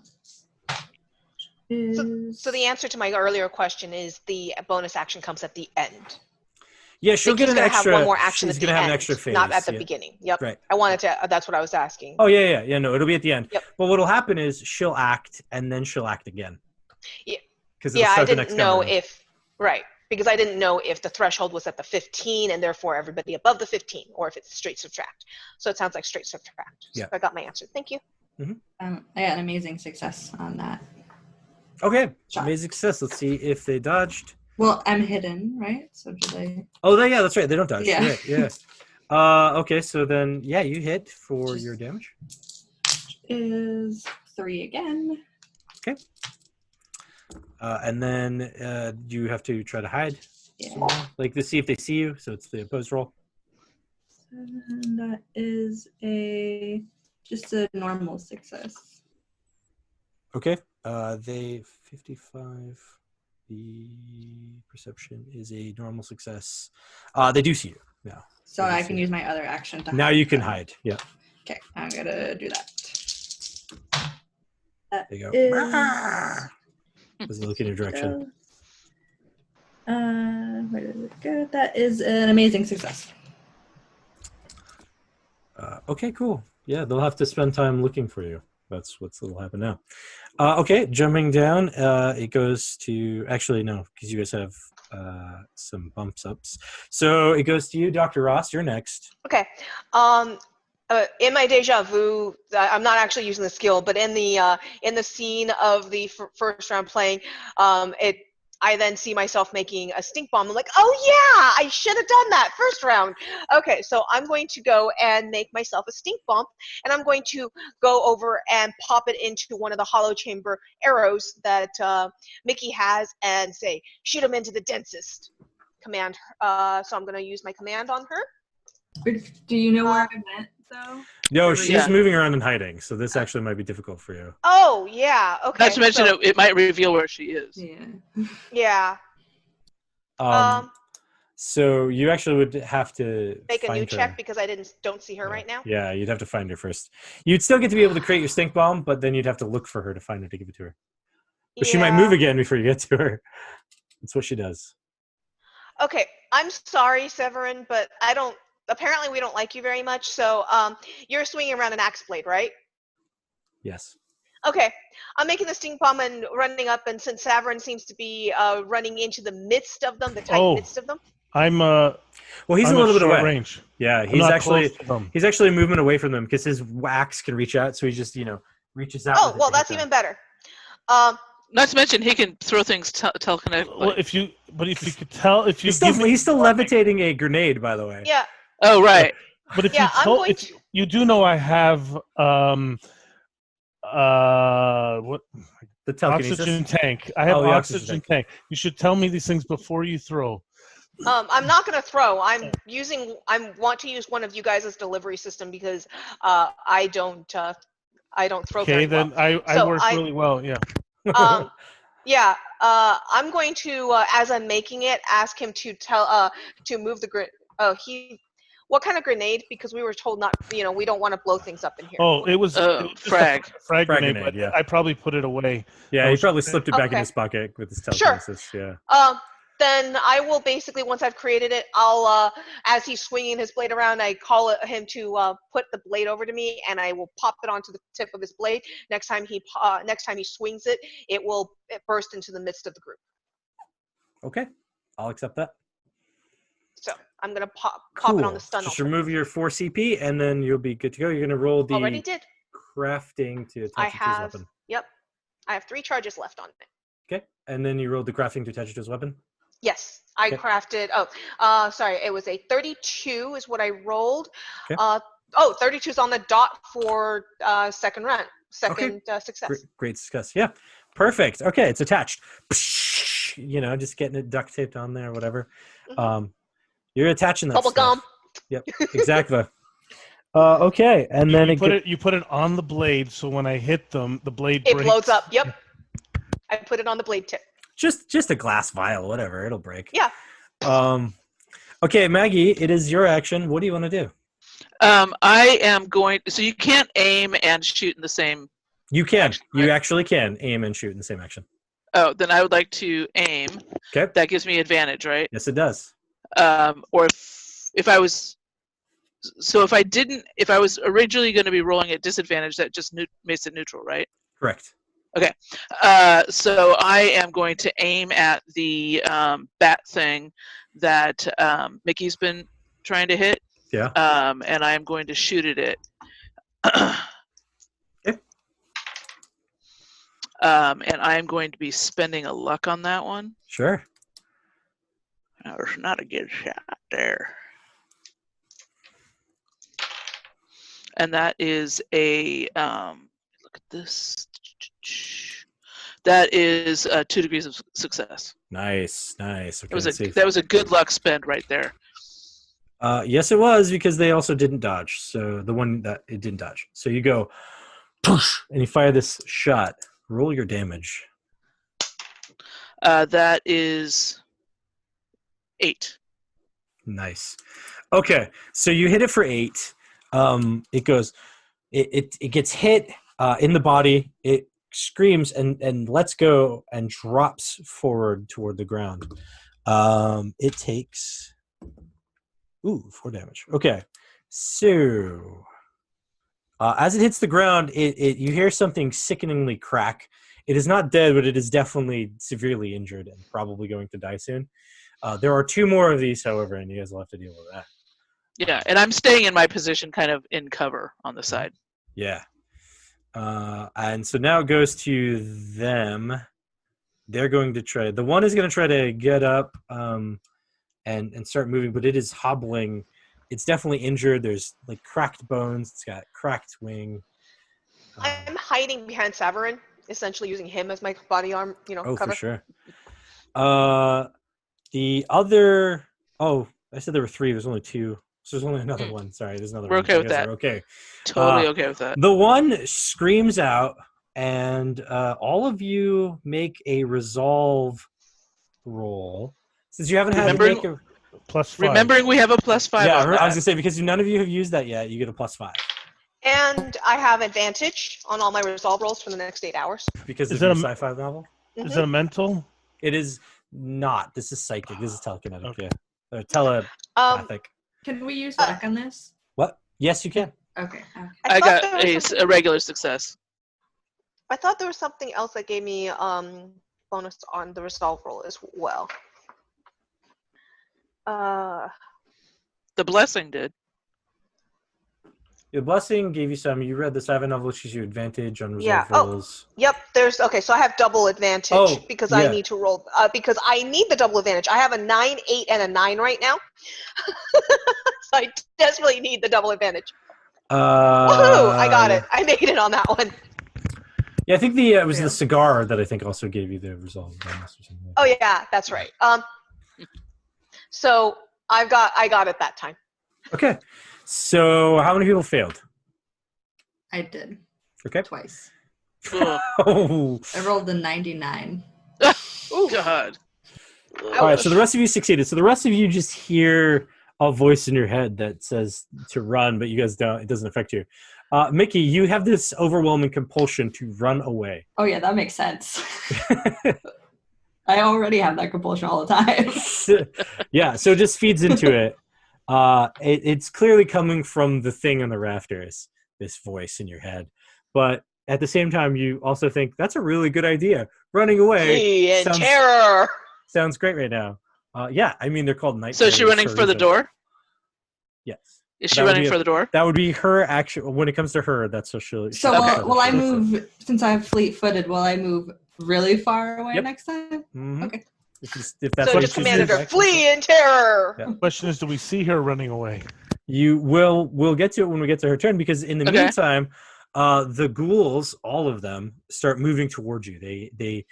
So the answer to my earlier question is the bonus action comes at the end. Yeah, she'll get Mickey's an gonna extra. have one more action she's at the gonna have end, an extra phase, not at the beginning. Yep. Right. I wanted to. That's what I was asking. Oh yeah. No, it'll be at the end. Yep. But what'll happen is she'll act and then she'll act again. Yeah. Because Yeah, I didn't know if because I didn't know if the threshold was at the 15 and therefore everybody above the 15, or if it's straight subtract. So it sounds like straight subtract. So Yeah. I got my answer. Thank you. I got an amazing success on that. Okay. Shot. Amazing success. Let's see if they dodged. Well, I'm hidden, right? So did I? Oh, yeah, that's right. They don't dodge. Yeah. Right, yeah. Okay, so then you hit for your damage. Is 3 again. Okay. And then you have to try to hide. Yeah. Like to see if they see you. So it's the opposed roll. And that is just a normal success. Okay. They 55. The perception is a normal success. They do see you now. So I can use my other action to hide. Now you can hide. Yeah. Okay, I'm gonna do that. There you go. Is- Does it look in your direction? Where did it go? That is an amazing success. Okay, cool. Yeah, they'll have to spend time looking for you. That's what'll happen now. Okay, jumping down, it goes to actually no, because you guys have some bumps ups. So it goes to you, Dr. Ross. You're next. Okay. In my deja vu, I'm not actually using the skill, but in the scene of the first round playing, I then see myself making a stink bomb. I'm like, oh yeah, I should have done that first round. Okay, so I'm going to go and make myself a stink bomb, and I'm going to go over and pop it into one of the hollow chamber arrows that Mickey has and say, shoot him into the densest. Command. So I'm going to use my command on her. Do you know where I went, though? No, she's Yeah. moving around and hiding, so this actually might be difficult for you. Oh, yeah, okay. Not to mention so, it might reveal where she is. Yeah. yeah. So you actually would have to Make a find new her. check because I don't see her right now. Yeah, you'd have to find her first. You'd still get to be able to create your stink bomb, but then you'd have to look for her to find her to give it to her. But she might move again before you get to her. That's what she does. Okay, I'm sorry, Severin, but apparently we don't like you very much, so you're swinging around an axe blade, right? Yes. Okay, I'm making the stink bomb and running up, and since Severin seems to be running into the midst of them, the tight midst of them. I'm Well, he's I'm a little bit short away. range. Yeah, I'm he's not actually close to them. he's actually a movement away from them because his wax can reach out, so he just reaches out. Oh, with it well, to hit that's them. even better. Not to mention he can throw things telekinetically. Well, if you could tell, if you He's still levitating a grenade, by the way. Yeah, Oh right. but if yeah, you I'm tell, going if to. you do know I have what The telekinesis. oxygen tank. I have Oh, the oxygen oxygen tank. You should tell me these things before you throw. I'm not going to throw. I want to use one of you guys' delivery system because I don't throw Okay, very then well. I work really well. Yeah. Yeah, I'm going to, as I'm making it, ask him to to move the what kind of grenade? Because we were told not, we don't want to blow things up in here. Oh, it was just a frag. frag grenade, grenade, but yeah. I probably put it away. Yeah, I he was- probably slipped it back in Okay. his pocket with his Sure. telekinesis. Yeah. Then I will basically, once I've created it, I'll, as he's swinging his blade around, I call him to put the blade over to me, and I will pop it onto the tip of his blade. Next time he swings it, it will burst into the midst of the group. Okay, I'll accept that. So I'm gonna pop it on the stun. Just alternative. remove your 4 CP, and then you'll be good to go. You're gonna roll the Already did. crafting to attach I it to his have. weapon. Yep. I have 3 charges left on it. Okay, and then you rolled the crafting to attach it to his weapon. Yes, I Okay. crafted. Sorry, it was a 32 is what I rolled. Okay. 32 is on the dot for second run, second success. Great success. Yeah, perfect. Okay, it's attached. Just getting it duct taped on there, whatever. Mhm. You're attaching that Bubble stuff. gum. Yep, exactly. Okay, and then you put it on the blade, so when I hit them, the blade It breaks. blows up. Yep. I put it on the blade tip. just a glass vial, whatever, it'll break. Yeah. Okay, Maggie, it is your action. What do you want to do? I am going. So you can't aim and shoot in the same. You can. Action, right? You actually can aim and shoot in the same action. Oh, then I would like to aim. Okay. That gives me advantage, right? Yes, it does. Or if I was. So if I was originally going to be rolling at disadvantage, that just makes it neutral, right? Correct. Okay. So I am going to aim at the bat thing that Mickey's been trying to hit. Yeah. And I am going to shoot at it. Okay. And I am going to be spending a luck on that one. Sure. There's not a good shot there. And that is a look at this. That is 2 degrees of success. Nice. Okay, That was a good luck spend right there. Yes, it was, because they also didn't dodge. So the one that it didn't dodge. So you go, poosh, and you fire this shot. Roll your damage. That is 8. Nice. Okay, so you hit it for 8. It goes. It gets hit in the body. It screams and lets go and drops forward toward the ground. It takes 4 damage. Okay, so as it hits the ground, you hear something sickeningly crack. It is not dead, but it is definitely severely injured and probably going to die soon. There are 2 more of these, however, and you guys will have to deal with that. Yeah, and I'm staying in my position, kind of in cover on the side. Yeah. And so now it goes to them. They're going to try. The one is going to try to get up and start moving, but it is hobbling. It's definitely injured. There's like cracked bones. It's got cracked wing. I'm hiding behind Savarin, essentially using him as my body arm, Oh, cover. for sure. The other. Oh, I said there were 3. There's only 2. So there's only another one. Sorry, there's another We're one. okay You with guys that. are okay. Totally okay with that. The one screams out, and all of you make a resolve roll. Since you haven't had to make a +5. Remembering we have a +5 yeah, on I was that. gonna say, because none of you have used that yet, you get a +5 And I have advantage on all my resolve rolls for the next 8 hours. because Is it's that a a- sci-fi novel. Is it a mental? It is not. This is psychic. This is telekinetic. Okay. Yeah, telepathic. Can we use luck on this? What? Yes, you can. Okay. I thought got there was a regular success. I thought there was something else that gave me bonus on the resolve roll as well. The blessing did. Your blessing gave you some. You read the sci-fi novel, which gives you advantage on resolve Yeah. Oh. rolls. Yep, there's okay. So I have double advantage because yeah. I need to roll because I need the double advantage. I have a 9, 8, and a 9 right now, so I desperately need the double advantage. Woohoo! I got it. I made it on that one. Yeah, I think it was the cigar that I think also gave you the resolve bonus or something. Oh yeah, that's right. So I got it that time. Okay. So how many people failed? I did. Okay. Twice. Ugh. Oh. I rolled a 99. Oh God. All right. So the rest of you succeeded. So the rest of you just hear a voice in your head that says to run, but you guys don't. It doesn't affect you. Mickey, you have this overwhelming compulsion to run away. Oh yeah, that makes sense. I already have that compulsion all the time. Yeah. So it just feeds into it. It's clearly coming from the thing on the rafters, this voice in your head. But at the same time, you also think, that's a really good idea. Running away Terror. sounds great right now. Yeah, I mean, they're called night. So is she running for the door? Yes. Is she running for the door? That would be her action. When it comes to her, that's what she'll... So will I move, since I'm fleet-footed, will I move really far away next time? Mm-hmm. Okay. If that's So what just you commanded her, choose. flee in terror. Yeah. The question is, do we see her running away? We'll get to it when we get to her turn, because in the meantime, the ghouls, all of them, start moving towards you. They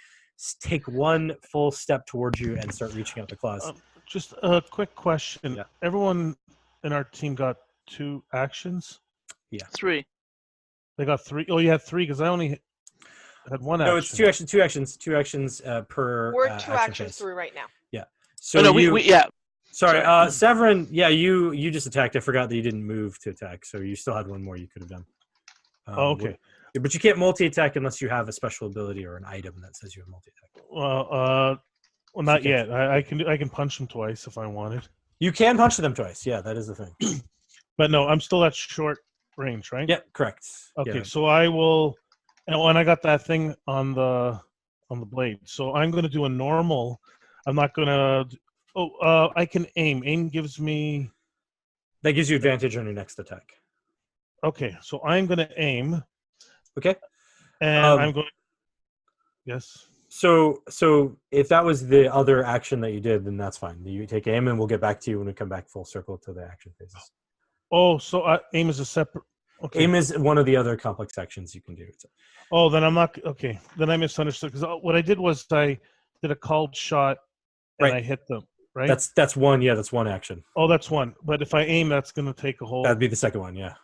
take one full step towards you and start reaching out the claws. Just a quick question. Yeah. Everyone in our team got 2 actions. Yeah. 3. They got 3. Oh, you had 3 because I only had 1 action. No, it's 2 actions. 2 actions. 2 actions per. We're 2 action actions phase. through right now. Yeah. So Oh, no, you. we Sorry, Sorry. Severin. Yeah, you just attacked. I forgot that you didn't move to attack, so you still had one more you could have done. Oh, okay. But you can't multi-attack unless you have a special ability or an item that says you have multi-attack. Well, not yet. I can punch them twice if I wanted. You can punch them twice. Yeah, that is the thing. But no, I'm still at short range, right? Yep, correct. Okay, Yeah. so I will. And I got that thing on the blade. So I'm going to do a normal. I'm not going to. Oh, I can aim. Aim gives me. That gives you advantage on your next attack. Okay, so I'm going to aim. Okay. And I'm going. Yes. So if that was the other action that you did, then that's fine. You take aim, and we'll get back to you when we come back full circle to the action phases. Oh, so aim is a separate. Okay. Aim is one of the other complex actions you can do. Oh, then I'm not okay. Then I misunderstood because what I did was I did a called shot and I hit them. Right. That's one. Yeah, that's one action. Oh, that's one. But if I aim, that's going to take a whole. That'd be the second one. Yeah.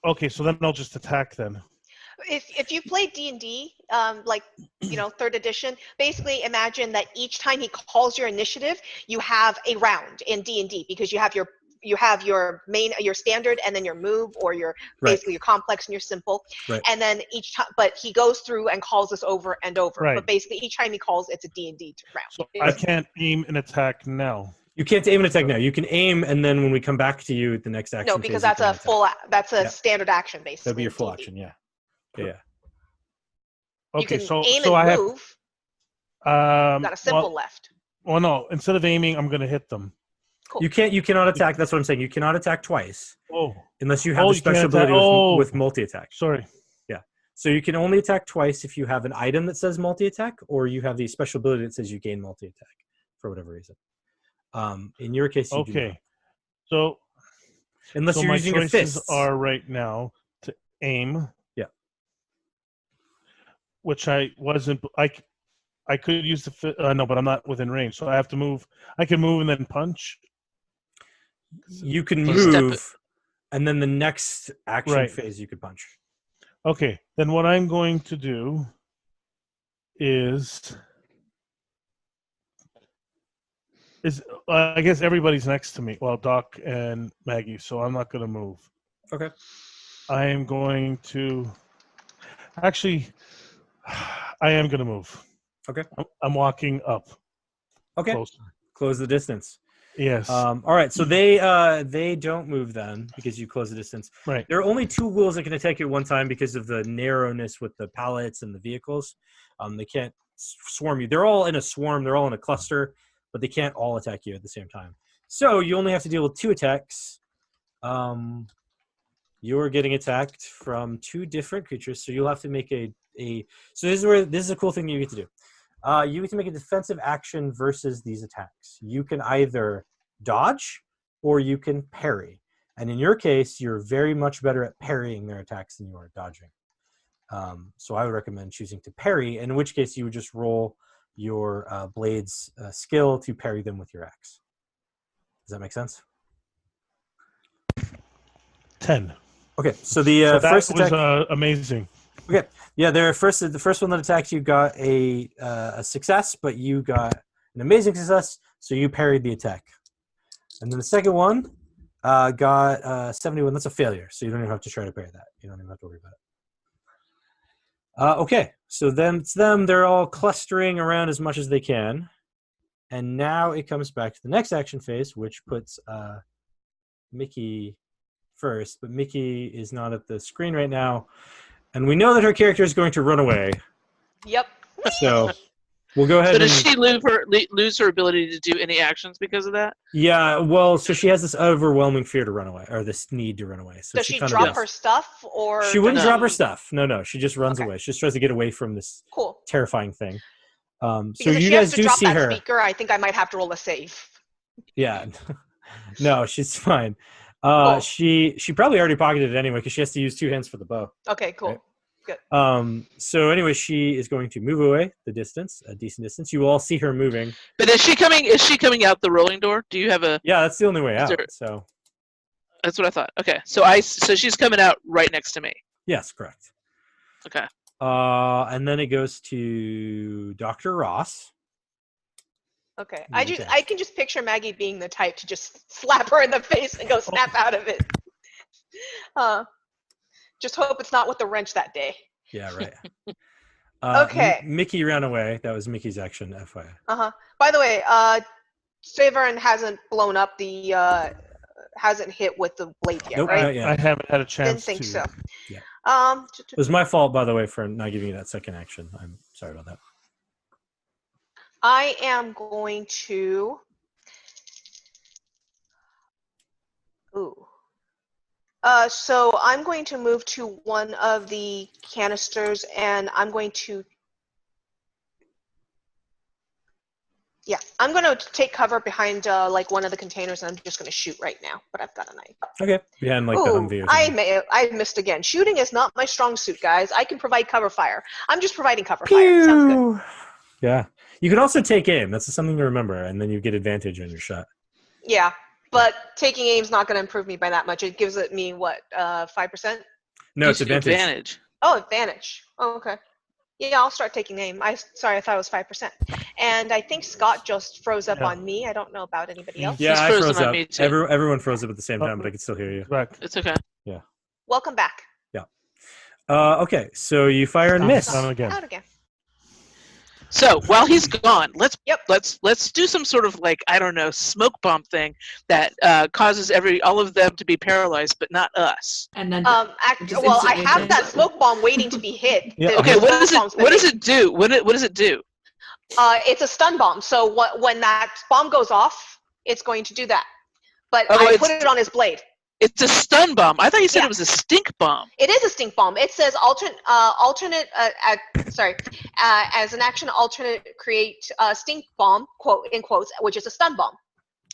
Okay, so then I'll just attack then. If you play D&D, like, 3rd edition, basically imagine that each time he calls your initiative, you have a round in D&D because you have your standard and then your move or your basically your complex and your simple. Right. And then each time, but he goes through and calls this over and over. Right. But basically each time he calls, it's a D&D round. So I can't aim and attack now. You can't aim and attack now. You can aim, and then when we come back to you at the next action. No, because phase, that's a standard action basically. That'd be your full D&D. action. Yeah. Yeah. Okay, you can so aim so and I move. have. You got a simple left. Well, no. Instead of aiming, I'm going to hit them. Cool. You cannot attack. That's what I'm saying. You cannot attack twice. Oh. Unless you have the you special can't attack- ability with multi-attack. Sorry. Yeah. So you can only attack twice if you have an item that says multi-attack, or you have the special ability that says you gain multi-attack for whatever reason. In your case, you do not. So unless you're my using your choices fists. are right now to aim. Yeah. Which I wasn't. I could use the no, but I'm not within range, so I have to move. I can move and then punch. You can You step move, and then the next action phase you could punch. Okay, then what I'm going to do is I guess everybody's next to me. Well, Doc and Maggie, so I'm not going to move. Okay. I am going to actually. I am going to move. Okay. I'm walking up. Okay. Closer. Close the distance. Yes. All right. So they don't move then because you close the distance. Right. There are only 2 ghouls that can attack you at one time because of the narrowness with the pallets and the vehicles. They can't swarm you. They're all in a swarm. They're all in a cluster, but they can't all attack you at the same time. So you only have to deal with 2 attacks. You're getting attacked from 2 different creatures, so you'll have to make so this is a cool thing you get to do. You get to make a defensive action versus these attacks. You can either dodge or you can parry. And in your case, you're very much better at parrying their attacks than you are dodging. So I would recommend choosing to parry, in which case you would just roll your blade's skill to parry them with your axe. Does that make sense? 10. Okay, so the first attack was amazing. Okay, yeah, the first one that attacked you got a success, but you got an amazing success, so you parried the attack. And then the second one got 71. That's a failure, so you don't even have to try to parry that. You don't even have to worry about it. Okay, so then it's them. They're all clustering around as much as they can. And now it comes back to the next action phase, which puts Mickey first. But Mickey is not at the screen right now. And we know that her character is going to run away. Yep. So we'll go ahead So does she lose her ability to do any actions because of that? Yeah, well, so she has this overwhelming fear to run away, or this need to run away. So Does she kind of drop her stuff, or She wouldn't does drop her stuff. No, she just runs Okay. away. She just tries to get away from this Cool. terrifying thing. So Because if you she has guys to do drop see that her. speaker, I think I might have to roll a save. Yeah. No, she's fine. Cool. She probably already pocketed it anyway because she has to use 2 hands for the bow. Okay, cool. Right. Good. So anyway, she is going to move away the distance, a decent distance. You all see her moving. But is she coming out the rolling door? Do you have a? Yeah, that's the only way Is out. there- So That's what I thought. Okay, so she's coming out right next to me. Yes, correct. Okay. And then it goes to Dr. Ross. Okay. Okay. I can just picture Maggie being the type to just slap her in the face and go snap out of it. Just hope it's not with the wrench that day. Yeah, right. Okay. Mickey ran away. That was Mickey's action, FYI. By the way, Severin hasn't blown up the hasn't hit with the blade yet, Nope, right? not yet. I haven't had a chance Didn't think to. so. Yeah. T- It was my fault, by the way, for not giving you that second action. I'm sorry about that. I am going to. Ooh. So I'm going to move to one of the canisters, and I'm going to. Yeah, I'm going to take cover behind like one of the containers, and I'm just going to shoot right now. But I've got a knife. Okay. Behind like the Ooh, Humvee or something. I missed again. Shooting is not my strong suit, guys. I can provide cover fire. I'm just providing cover fire. Sounds good. Yeah. You can also take aim. That's something to remember, and then you get advantage on your shot. Yeah, but taking aim's not going to improve me by that much. It gives it me what 5%? No, it's Gives you advantage. Oh, advantage. Oh, okay. Yeah, I'll start taking aim. Sorry, I thought it was 5%. And I think Scott just froze up Yeah. on me. I don't know about anybody else. Yeah, He's I frozen froze on up. me, too. Everyone froze up at the same time, but I can still hear you. Back. It's okay. Welcome back. Okay, so you fire and miss. Down again. Out again. So while he's gone, let's Yep. let's do some sort of like, I don't know, smoke bomb thing that causes all of them to be paralyzed, but not us. And then Well, I have that smoke bomb waiting to be hit. Yeah. The Okay, what smoke does bomb's it been what does made. it do? What does it do? It's a stun bomb. So when that bomb goes off, it's going to do that. But Oh, I it's- put it on his blade. It's a stun bomb. I thought you said Yeah. it was a stink bomb. It is a stink bomb. It says as an action, alternate create stink bomb quote in quotes, which is a stun bomb.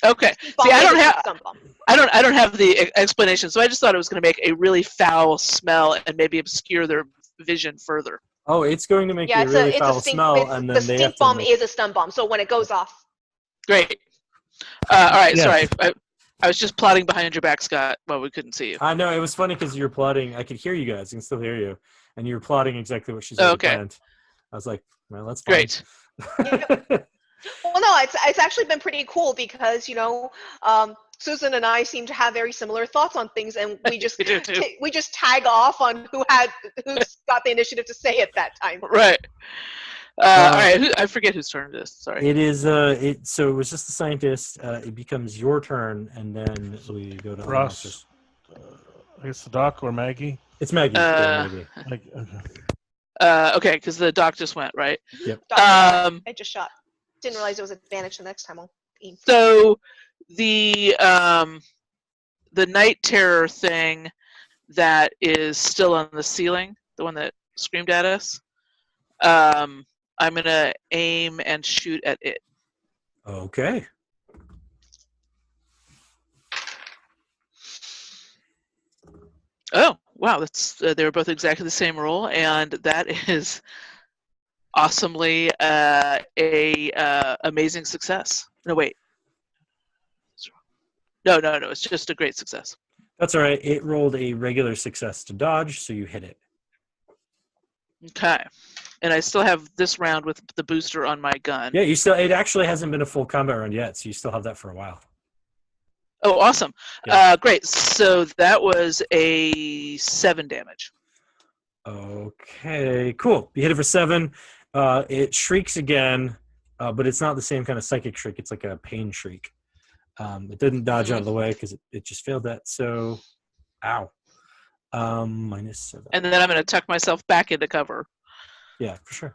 Okay. Stink bomb See, I is don't a have stun bomb. I don't have the explanation, so I just thought it was going to make a really foul smell and maybe obscure their vision further. Oh, it's going to make Yeah, a really foul a stink. smell, and The then they have stink to bomb make... is a stun bomb. So when it goes off, Great. All right. Yeah. Sorry. I was just plotting behind your back, Scott. Well, we couldn't see you. I know, it was funny because you were plotting. I could hear you guys. I can still hear you. And you were plotting exactly what she's already Okay. planned. I was like, well, that's fine. Great. well, no, it's actually been pretty cool because Susan and I seem to have very similar thoughts on things, and we just We do too. we just tag off on who's got the initiative to say it that time. Right. All right. I forget whose turn it is. Sorry. It is, so it was just the scientist. It becomes your turn, and then we go to Ross. monsters. I guess the doc or Maggie. It's Maggie. Maggie. Okay. Okay, because the doc just went, right? I just shot. Didn't realize it was advantage. The next time I'll aim. So the night terror thing that is still on the ceiling, the one that screamed at us, I'm gonna aim and shoot at it. Okay. Oh, wow! That's they were both exactly the same roll, and that is awesomely a amazing success. No, wait. No. It's just a great success. That's all right. It rolled a regular success to dodge, so you hit it. Okay. And I still have this round with the booster on my gun. Yeah, it actually hasn't been a full combat round yet, so you still have that for a while. Oh, awesome. Yeah. Great. So that was a 7 damage. Okay, cool. You hit it for 7. It shrieks again, but it's not the same kind of psychic shriek. It's like a pain shriek. It didn't dodge out of the way because it just failed that. So, ow. -7. And then I'm going to tuck myself back into cover. Yeah, for sure.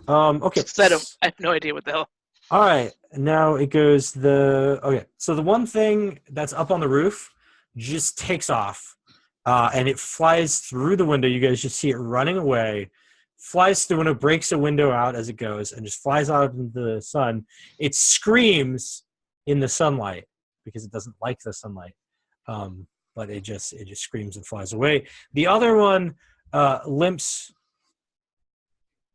Okay. 'Cause I have no idea what the hell. All right. Now it goes okay. So the one thing that's up on the roof just takes off, and it flies through the window. You guys just see it running away, flies through the window, breaks a window out as it goes, and just flies out into the sun. It screams in the sunlight because it doesn't like the sunlight. But it just screams and flies away. The other one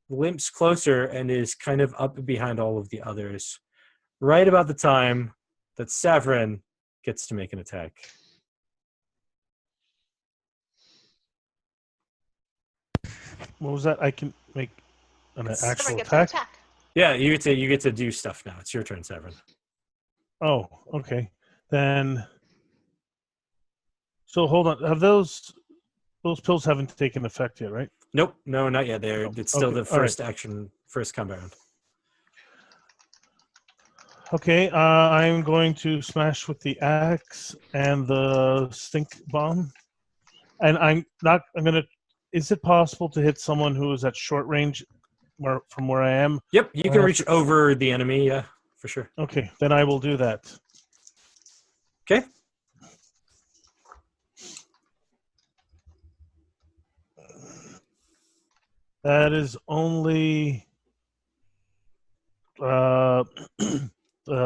limps closer and is kind of up behind all of the others, right about the time that Severin gets to make an attack. What was that? I can make an actual Severin gets an attack. attack. Yeah, you get to do stuff now. It's your turn, Severin. Oh, okay. Then. So hold on. Have those pills haven't taken effect yet, right? Nope, no, not yet. It's still Okay, the first action, first combat round. Okay, I'm going to smash with the axe and the stink bomb, and I'm gonna. Is it possible to hit someone who is at short range, from where I am? Yep, you can reach over the enemy. Yeah, for sure. Okay, then I will do that. Okay. That is only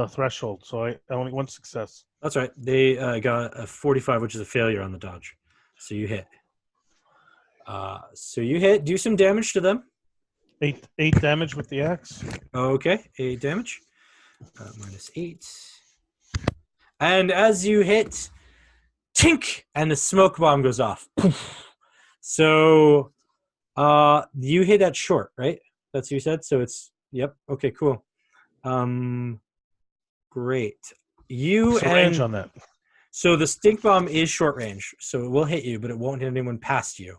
threshold, so I only one success. That's right. They got a 45, which is a failure on the dodge. So you hit. Do some damage to them. Eight damage with the axe. Okay, 8 damage. Minus 8. And as you hit, tink, and the smoke bomb goes off. Poof. So you hit at short, right? That's what you said? So it's, yep. Okay, cool. Great. What's the range on that? So the stink bomb is short range, so it will hit you, but it won't hit anyone past you.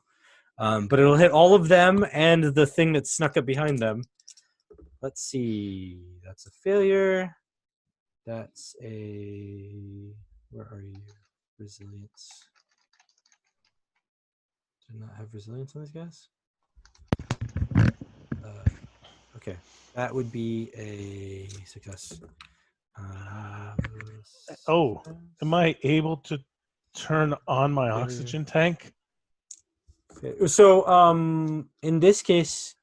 But it'll hit all of them and the thing that snuck up behind them. Let's see. That's a failure. That's a... Where are you? Resilience. Did not have resilience on these guys? Okay. That would be a success. Oh, am I able to turn on my oxygen tank? So, in this case,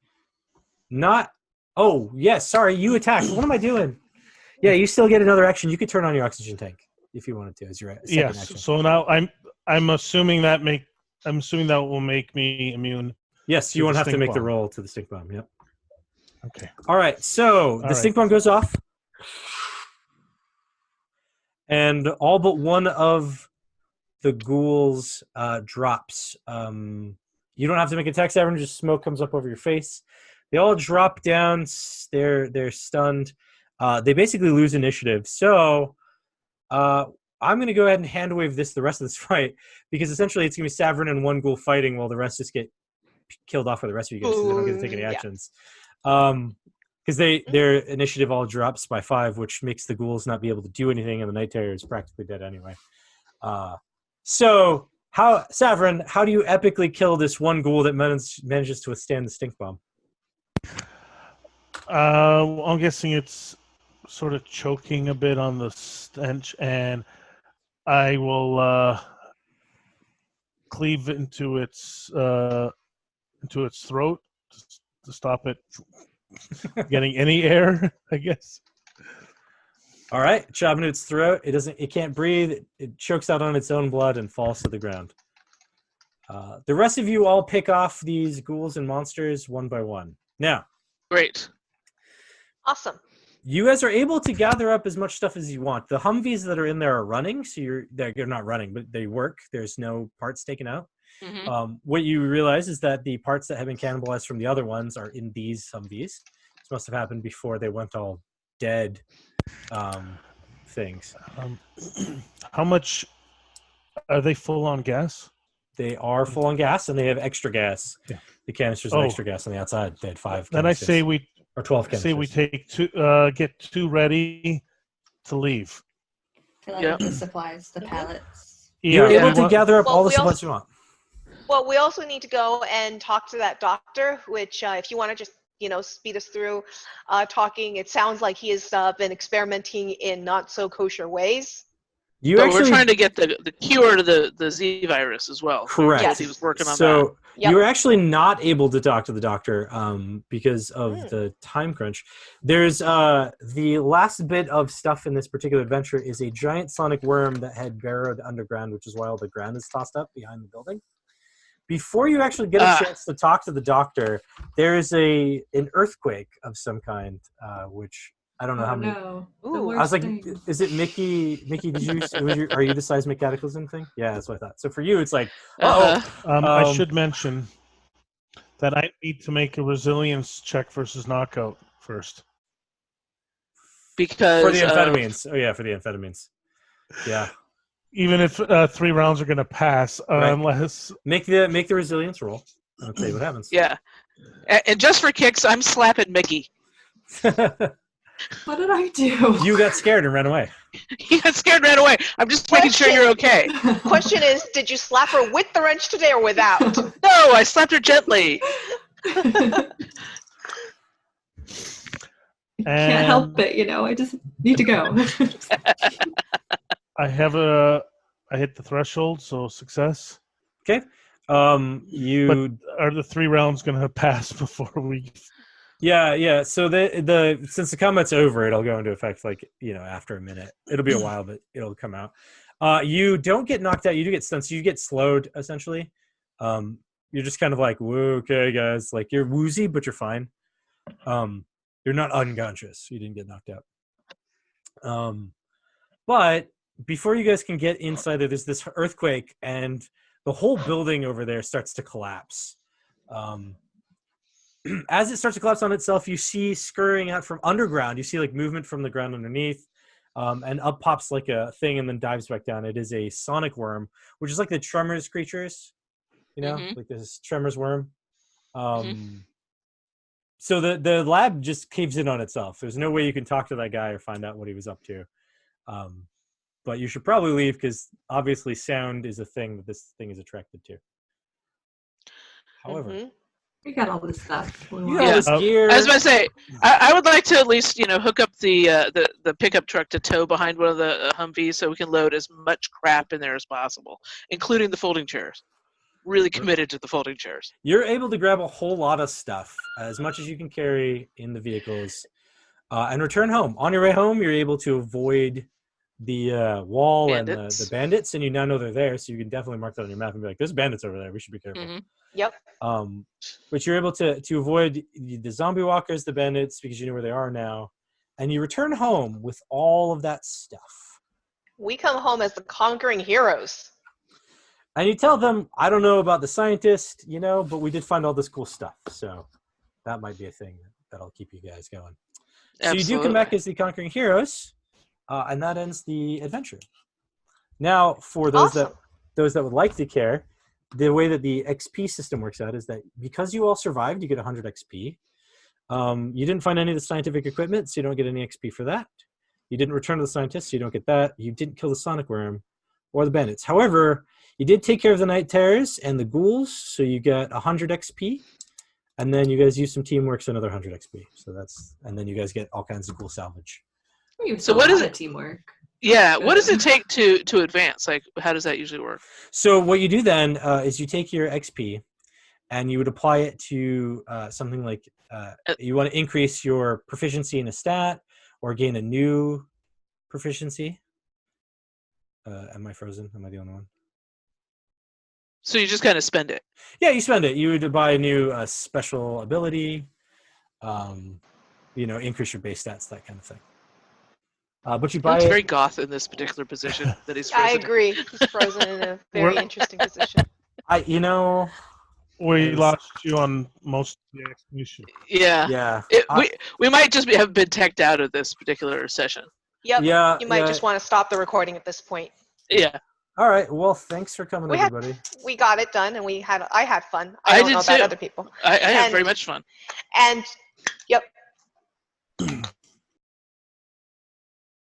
not. Oh, yes. Sorry, you attacked. What am I doing? Yeah, you still get another action. You could turn on your oxygen tank if you wanted to. As your second action. So now I'm assuming that will make me immune. Yes, you won't have to make the roll to the stink bomb. Yep. Okay. All right. So the stink bomb goes off, and all but one of the ghouls drops. You don't have to make a attack, Severin. Just smoke comes up over your face. They all drop down. They're stunned. They basically lose initiative. So I'm going to go ahead and hand wave the rest of this fight, because essentially it's going to be Severin and one ghoul fighting while the rest just get killed off by the rest of you guys, so they don't get to take any actions. Because their initiative all drops by 5, which makes the ghouls not be able to do anything, and the Night Terror is practically dead anyway. So, Severin, how do you epically kill this one ghoul that manages to withstand the stink bomb? I'm guessing it's sort of choking a bit on the stench, and I will cleave into its throat to stop it getting any air, I guess. All right, chop into its throat. It can't breathe. It chokes out on its own blood and falls to the ground. The rest of you all pick off these ghouls and monsters one by one. Now, Great. Awesome. you guys are able to gather up as much stuff as you want. The Humvees that are in there are running, so they're not running, but they work. There's no parts taken out. Mm-hmm. What you realize is that the parts that have been cannibalized from the other ones are in these Humvees. This must have happened before they went all dead things. How much are they full on gas? They are full on gas, and they have extra gas. Yeah. The canisters have extra gas on the outside. They had 5 Then I canisters. say we or 12 canisters. say we take 2, get 2 ready to leave. Fill out Yep. the supplies, the pallets. You're Yeah. able to gather up Well, all the we supplies also- you want. Well, we also need to go and talk to that doctor, which if you want to just, speed us through talking, it sounds like he has been experimenting in not so kosher ways. But we're trying to get the cure to the Z virus as well. Correct. Yes. He was working on that. So Yep. you're actually not able to talk to the doctor because of the time crunch. There's the last bit of stuff in this particular adventure is a giant sonic worm that had burrowed underground, which is why all the ground is tossed up behind the building. Before you actually get a chance to talk to the doctor, there is an earthquake of some kind, which I don't know how many. No. Ooh. The I was worst like, thing. is it Mickey? Mickey, are you the seismic cataclysm thing? Yeah, that's what I thought. So for you, it's like, Uh-huh. oh, I should mention that I need to make a resilience check versus knockout first. Because For the amphetamines. Oh yeah, for the amphetamines. Yeah. Even if 3 rounds are going to pass, Right. unless Make the resilience roll. I'll tell you what happens. Yeah. And just for kicks, I'm slapping Mickey. What did I do? You got scared and ran away. He got scared right away. I'm just making sure you're okay. Question is, did you slap her with the wrench today or without? No, I slapped her gently. Can't help it, I just need to go. I hit the threshold, so success. Okay. But are the 3 rounds going to pass before we? Yeah. So the since the combat's over, it'll go into effect after a minute. It'll be a while, but it'll come out. You don't get knocked out. You do get stunned. So you get slowed essentially. You're just kind of like, whoa, okay, guys. Like you're woozy, but you're fine. You're not unconscious. You didn't get knocked out. But before you guys can get inside there's this earthquake, and the whole building over there starts to collapse. As it starts to collapse on itself, you see scurrying out from underground. You see like movement from the ground underneath, and up pops like a thing and then dives back down. It is a sonic worm, which is like the Tremors creatures, like this Tremors worm. So the lab just caves in on itself. There's no way you can talk to that guy or find out what he was up to. But you should probably leave because obviously sound is a thing that this thing is attracted to. However, we got all this stuff. you got all this gear. I was about to say, I would like to at least hook up the pickup truck to tow behind one of the Humvees so we can load as much crap in there as possible, including the folding chairs. Really committed to the folding chairs. You're able to grab a whole lot of stuff, as much as you can carry in the vehicles, and return home. On your way home, you're able to avoid the wall bandits. and the bandits, and you now know they're there, so you can definitely mark that on your map and be like, there's bandits over there. We should be careful. Yep. But you're able to avoid the zombie walkers, the bandits, because you know where they are now, and you return home with all of that stuff. We come home as the conquering heroes. And you tell them, I don't know about the scientist, but we did find all this cool stuff. So that might be a thing that'll keep you guys going. Absolutely. So you do come back as the conquering heroes, and that ends the adventure. Now, for those that would like to care, the way that the XP system works out is that because you all survived, you get 100 XP. You didn't find any of the scientific equipment, so you don't get any XP for that. You didn't return to the scientist, so you don't get that. You didn't kill the sonic worm or the bandits. However, you did take care of the night terrors and the ghouls, so you get 100 XP. And then you guys use some teamwork, so another 100 XP. And then you guys get all kinds of cool salvage. So what is it? Teamwork. Yeah, what does it take to advance? Like, how does that usually work? So what you do then is you take your XP and you would apply it to something like you want to increase your proficiency in a stat or gain a new proficiency. Am I frozen? Am I the only one? So you just kind of spend it. Yeah, you spend it. You would buy a new special ability, increase your base stats, that kind of thing. But you buy It's it. very goth in this particular position that he's frozen. I agree. He's frozen in a very interesting position. We lost you on most of the expedition. Yeah. Yeah. We might just have been teched out of this particular session. Yep. Yeah. You might just want to stop the recording at this point. Yeah. All right. Well, thanks for coming, everybody. We got it done, and I had fun. I don't know about other people. I had very much fun. And, yep,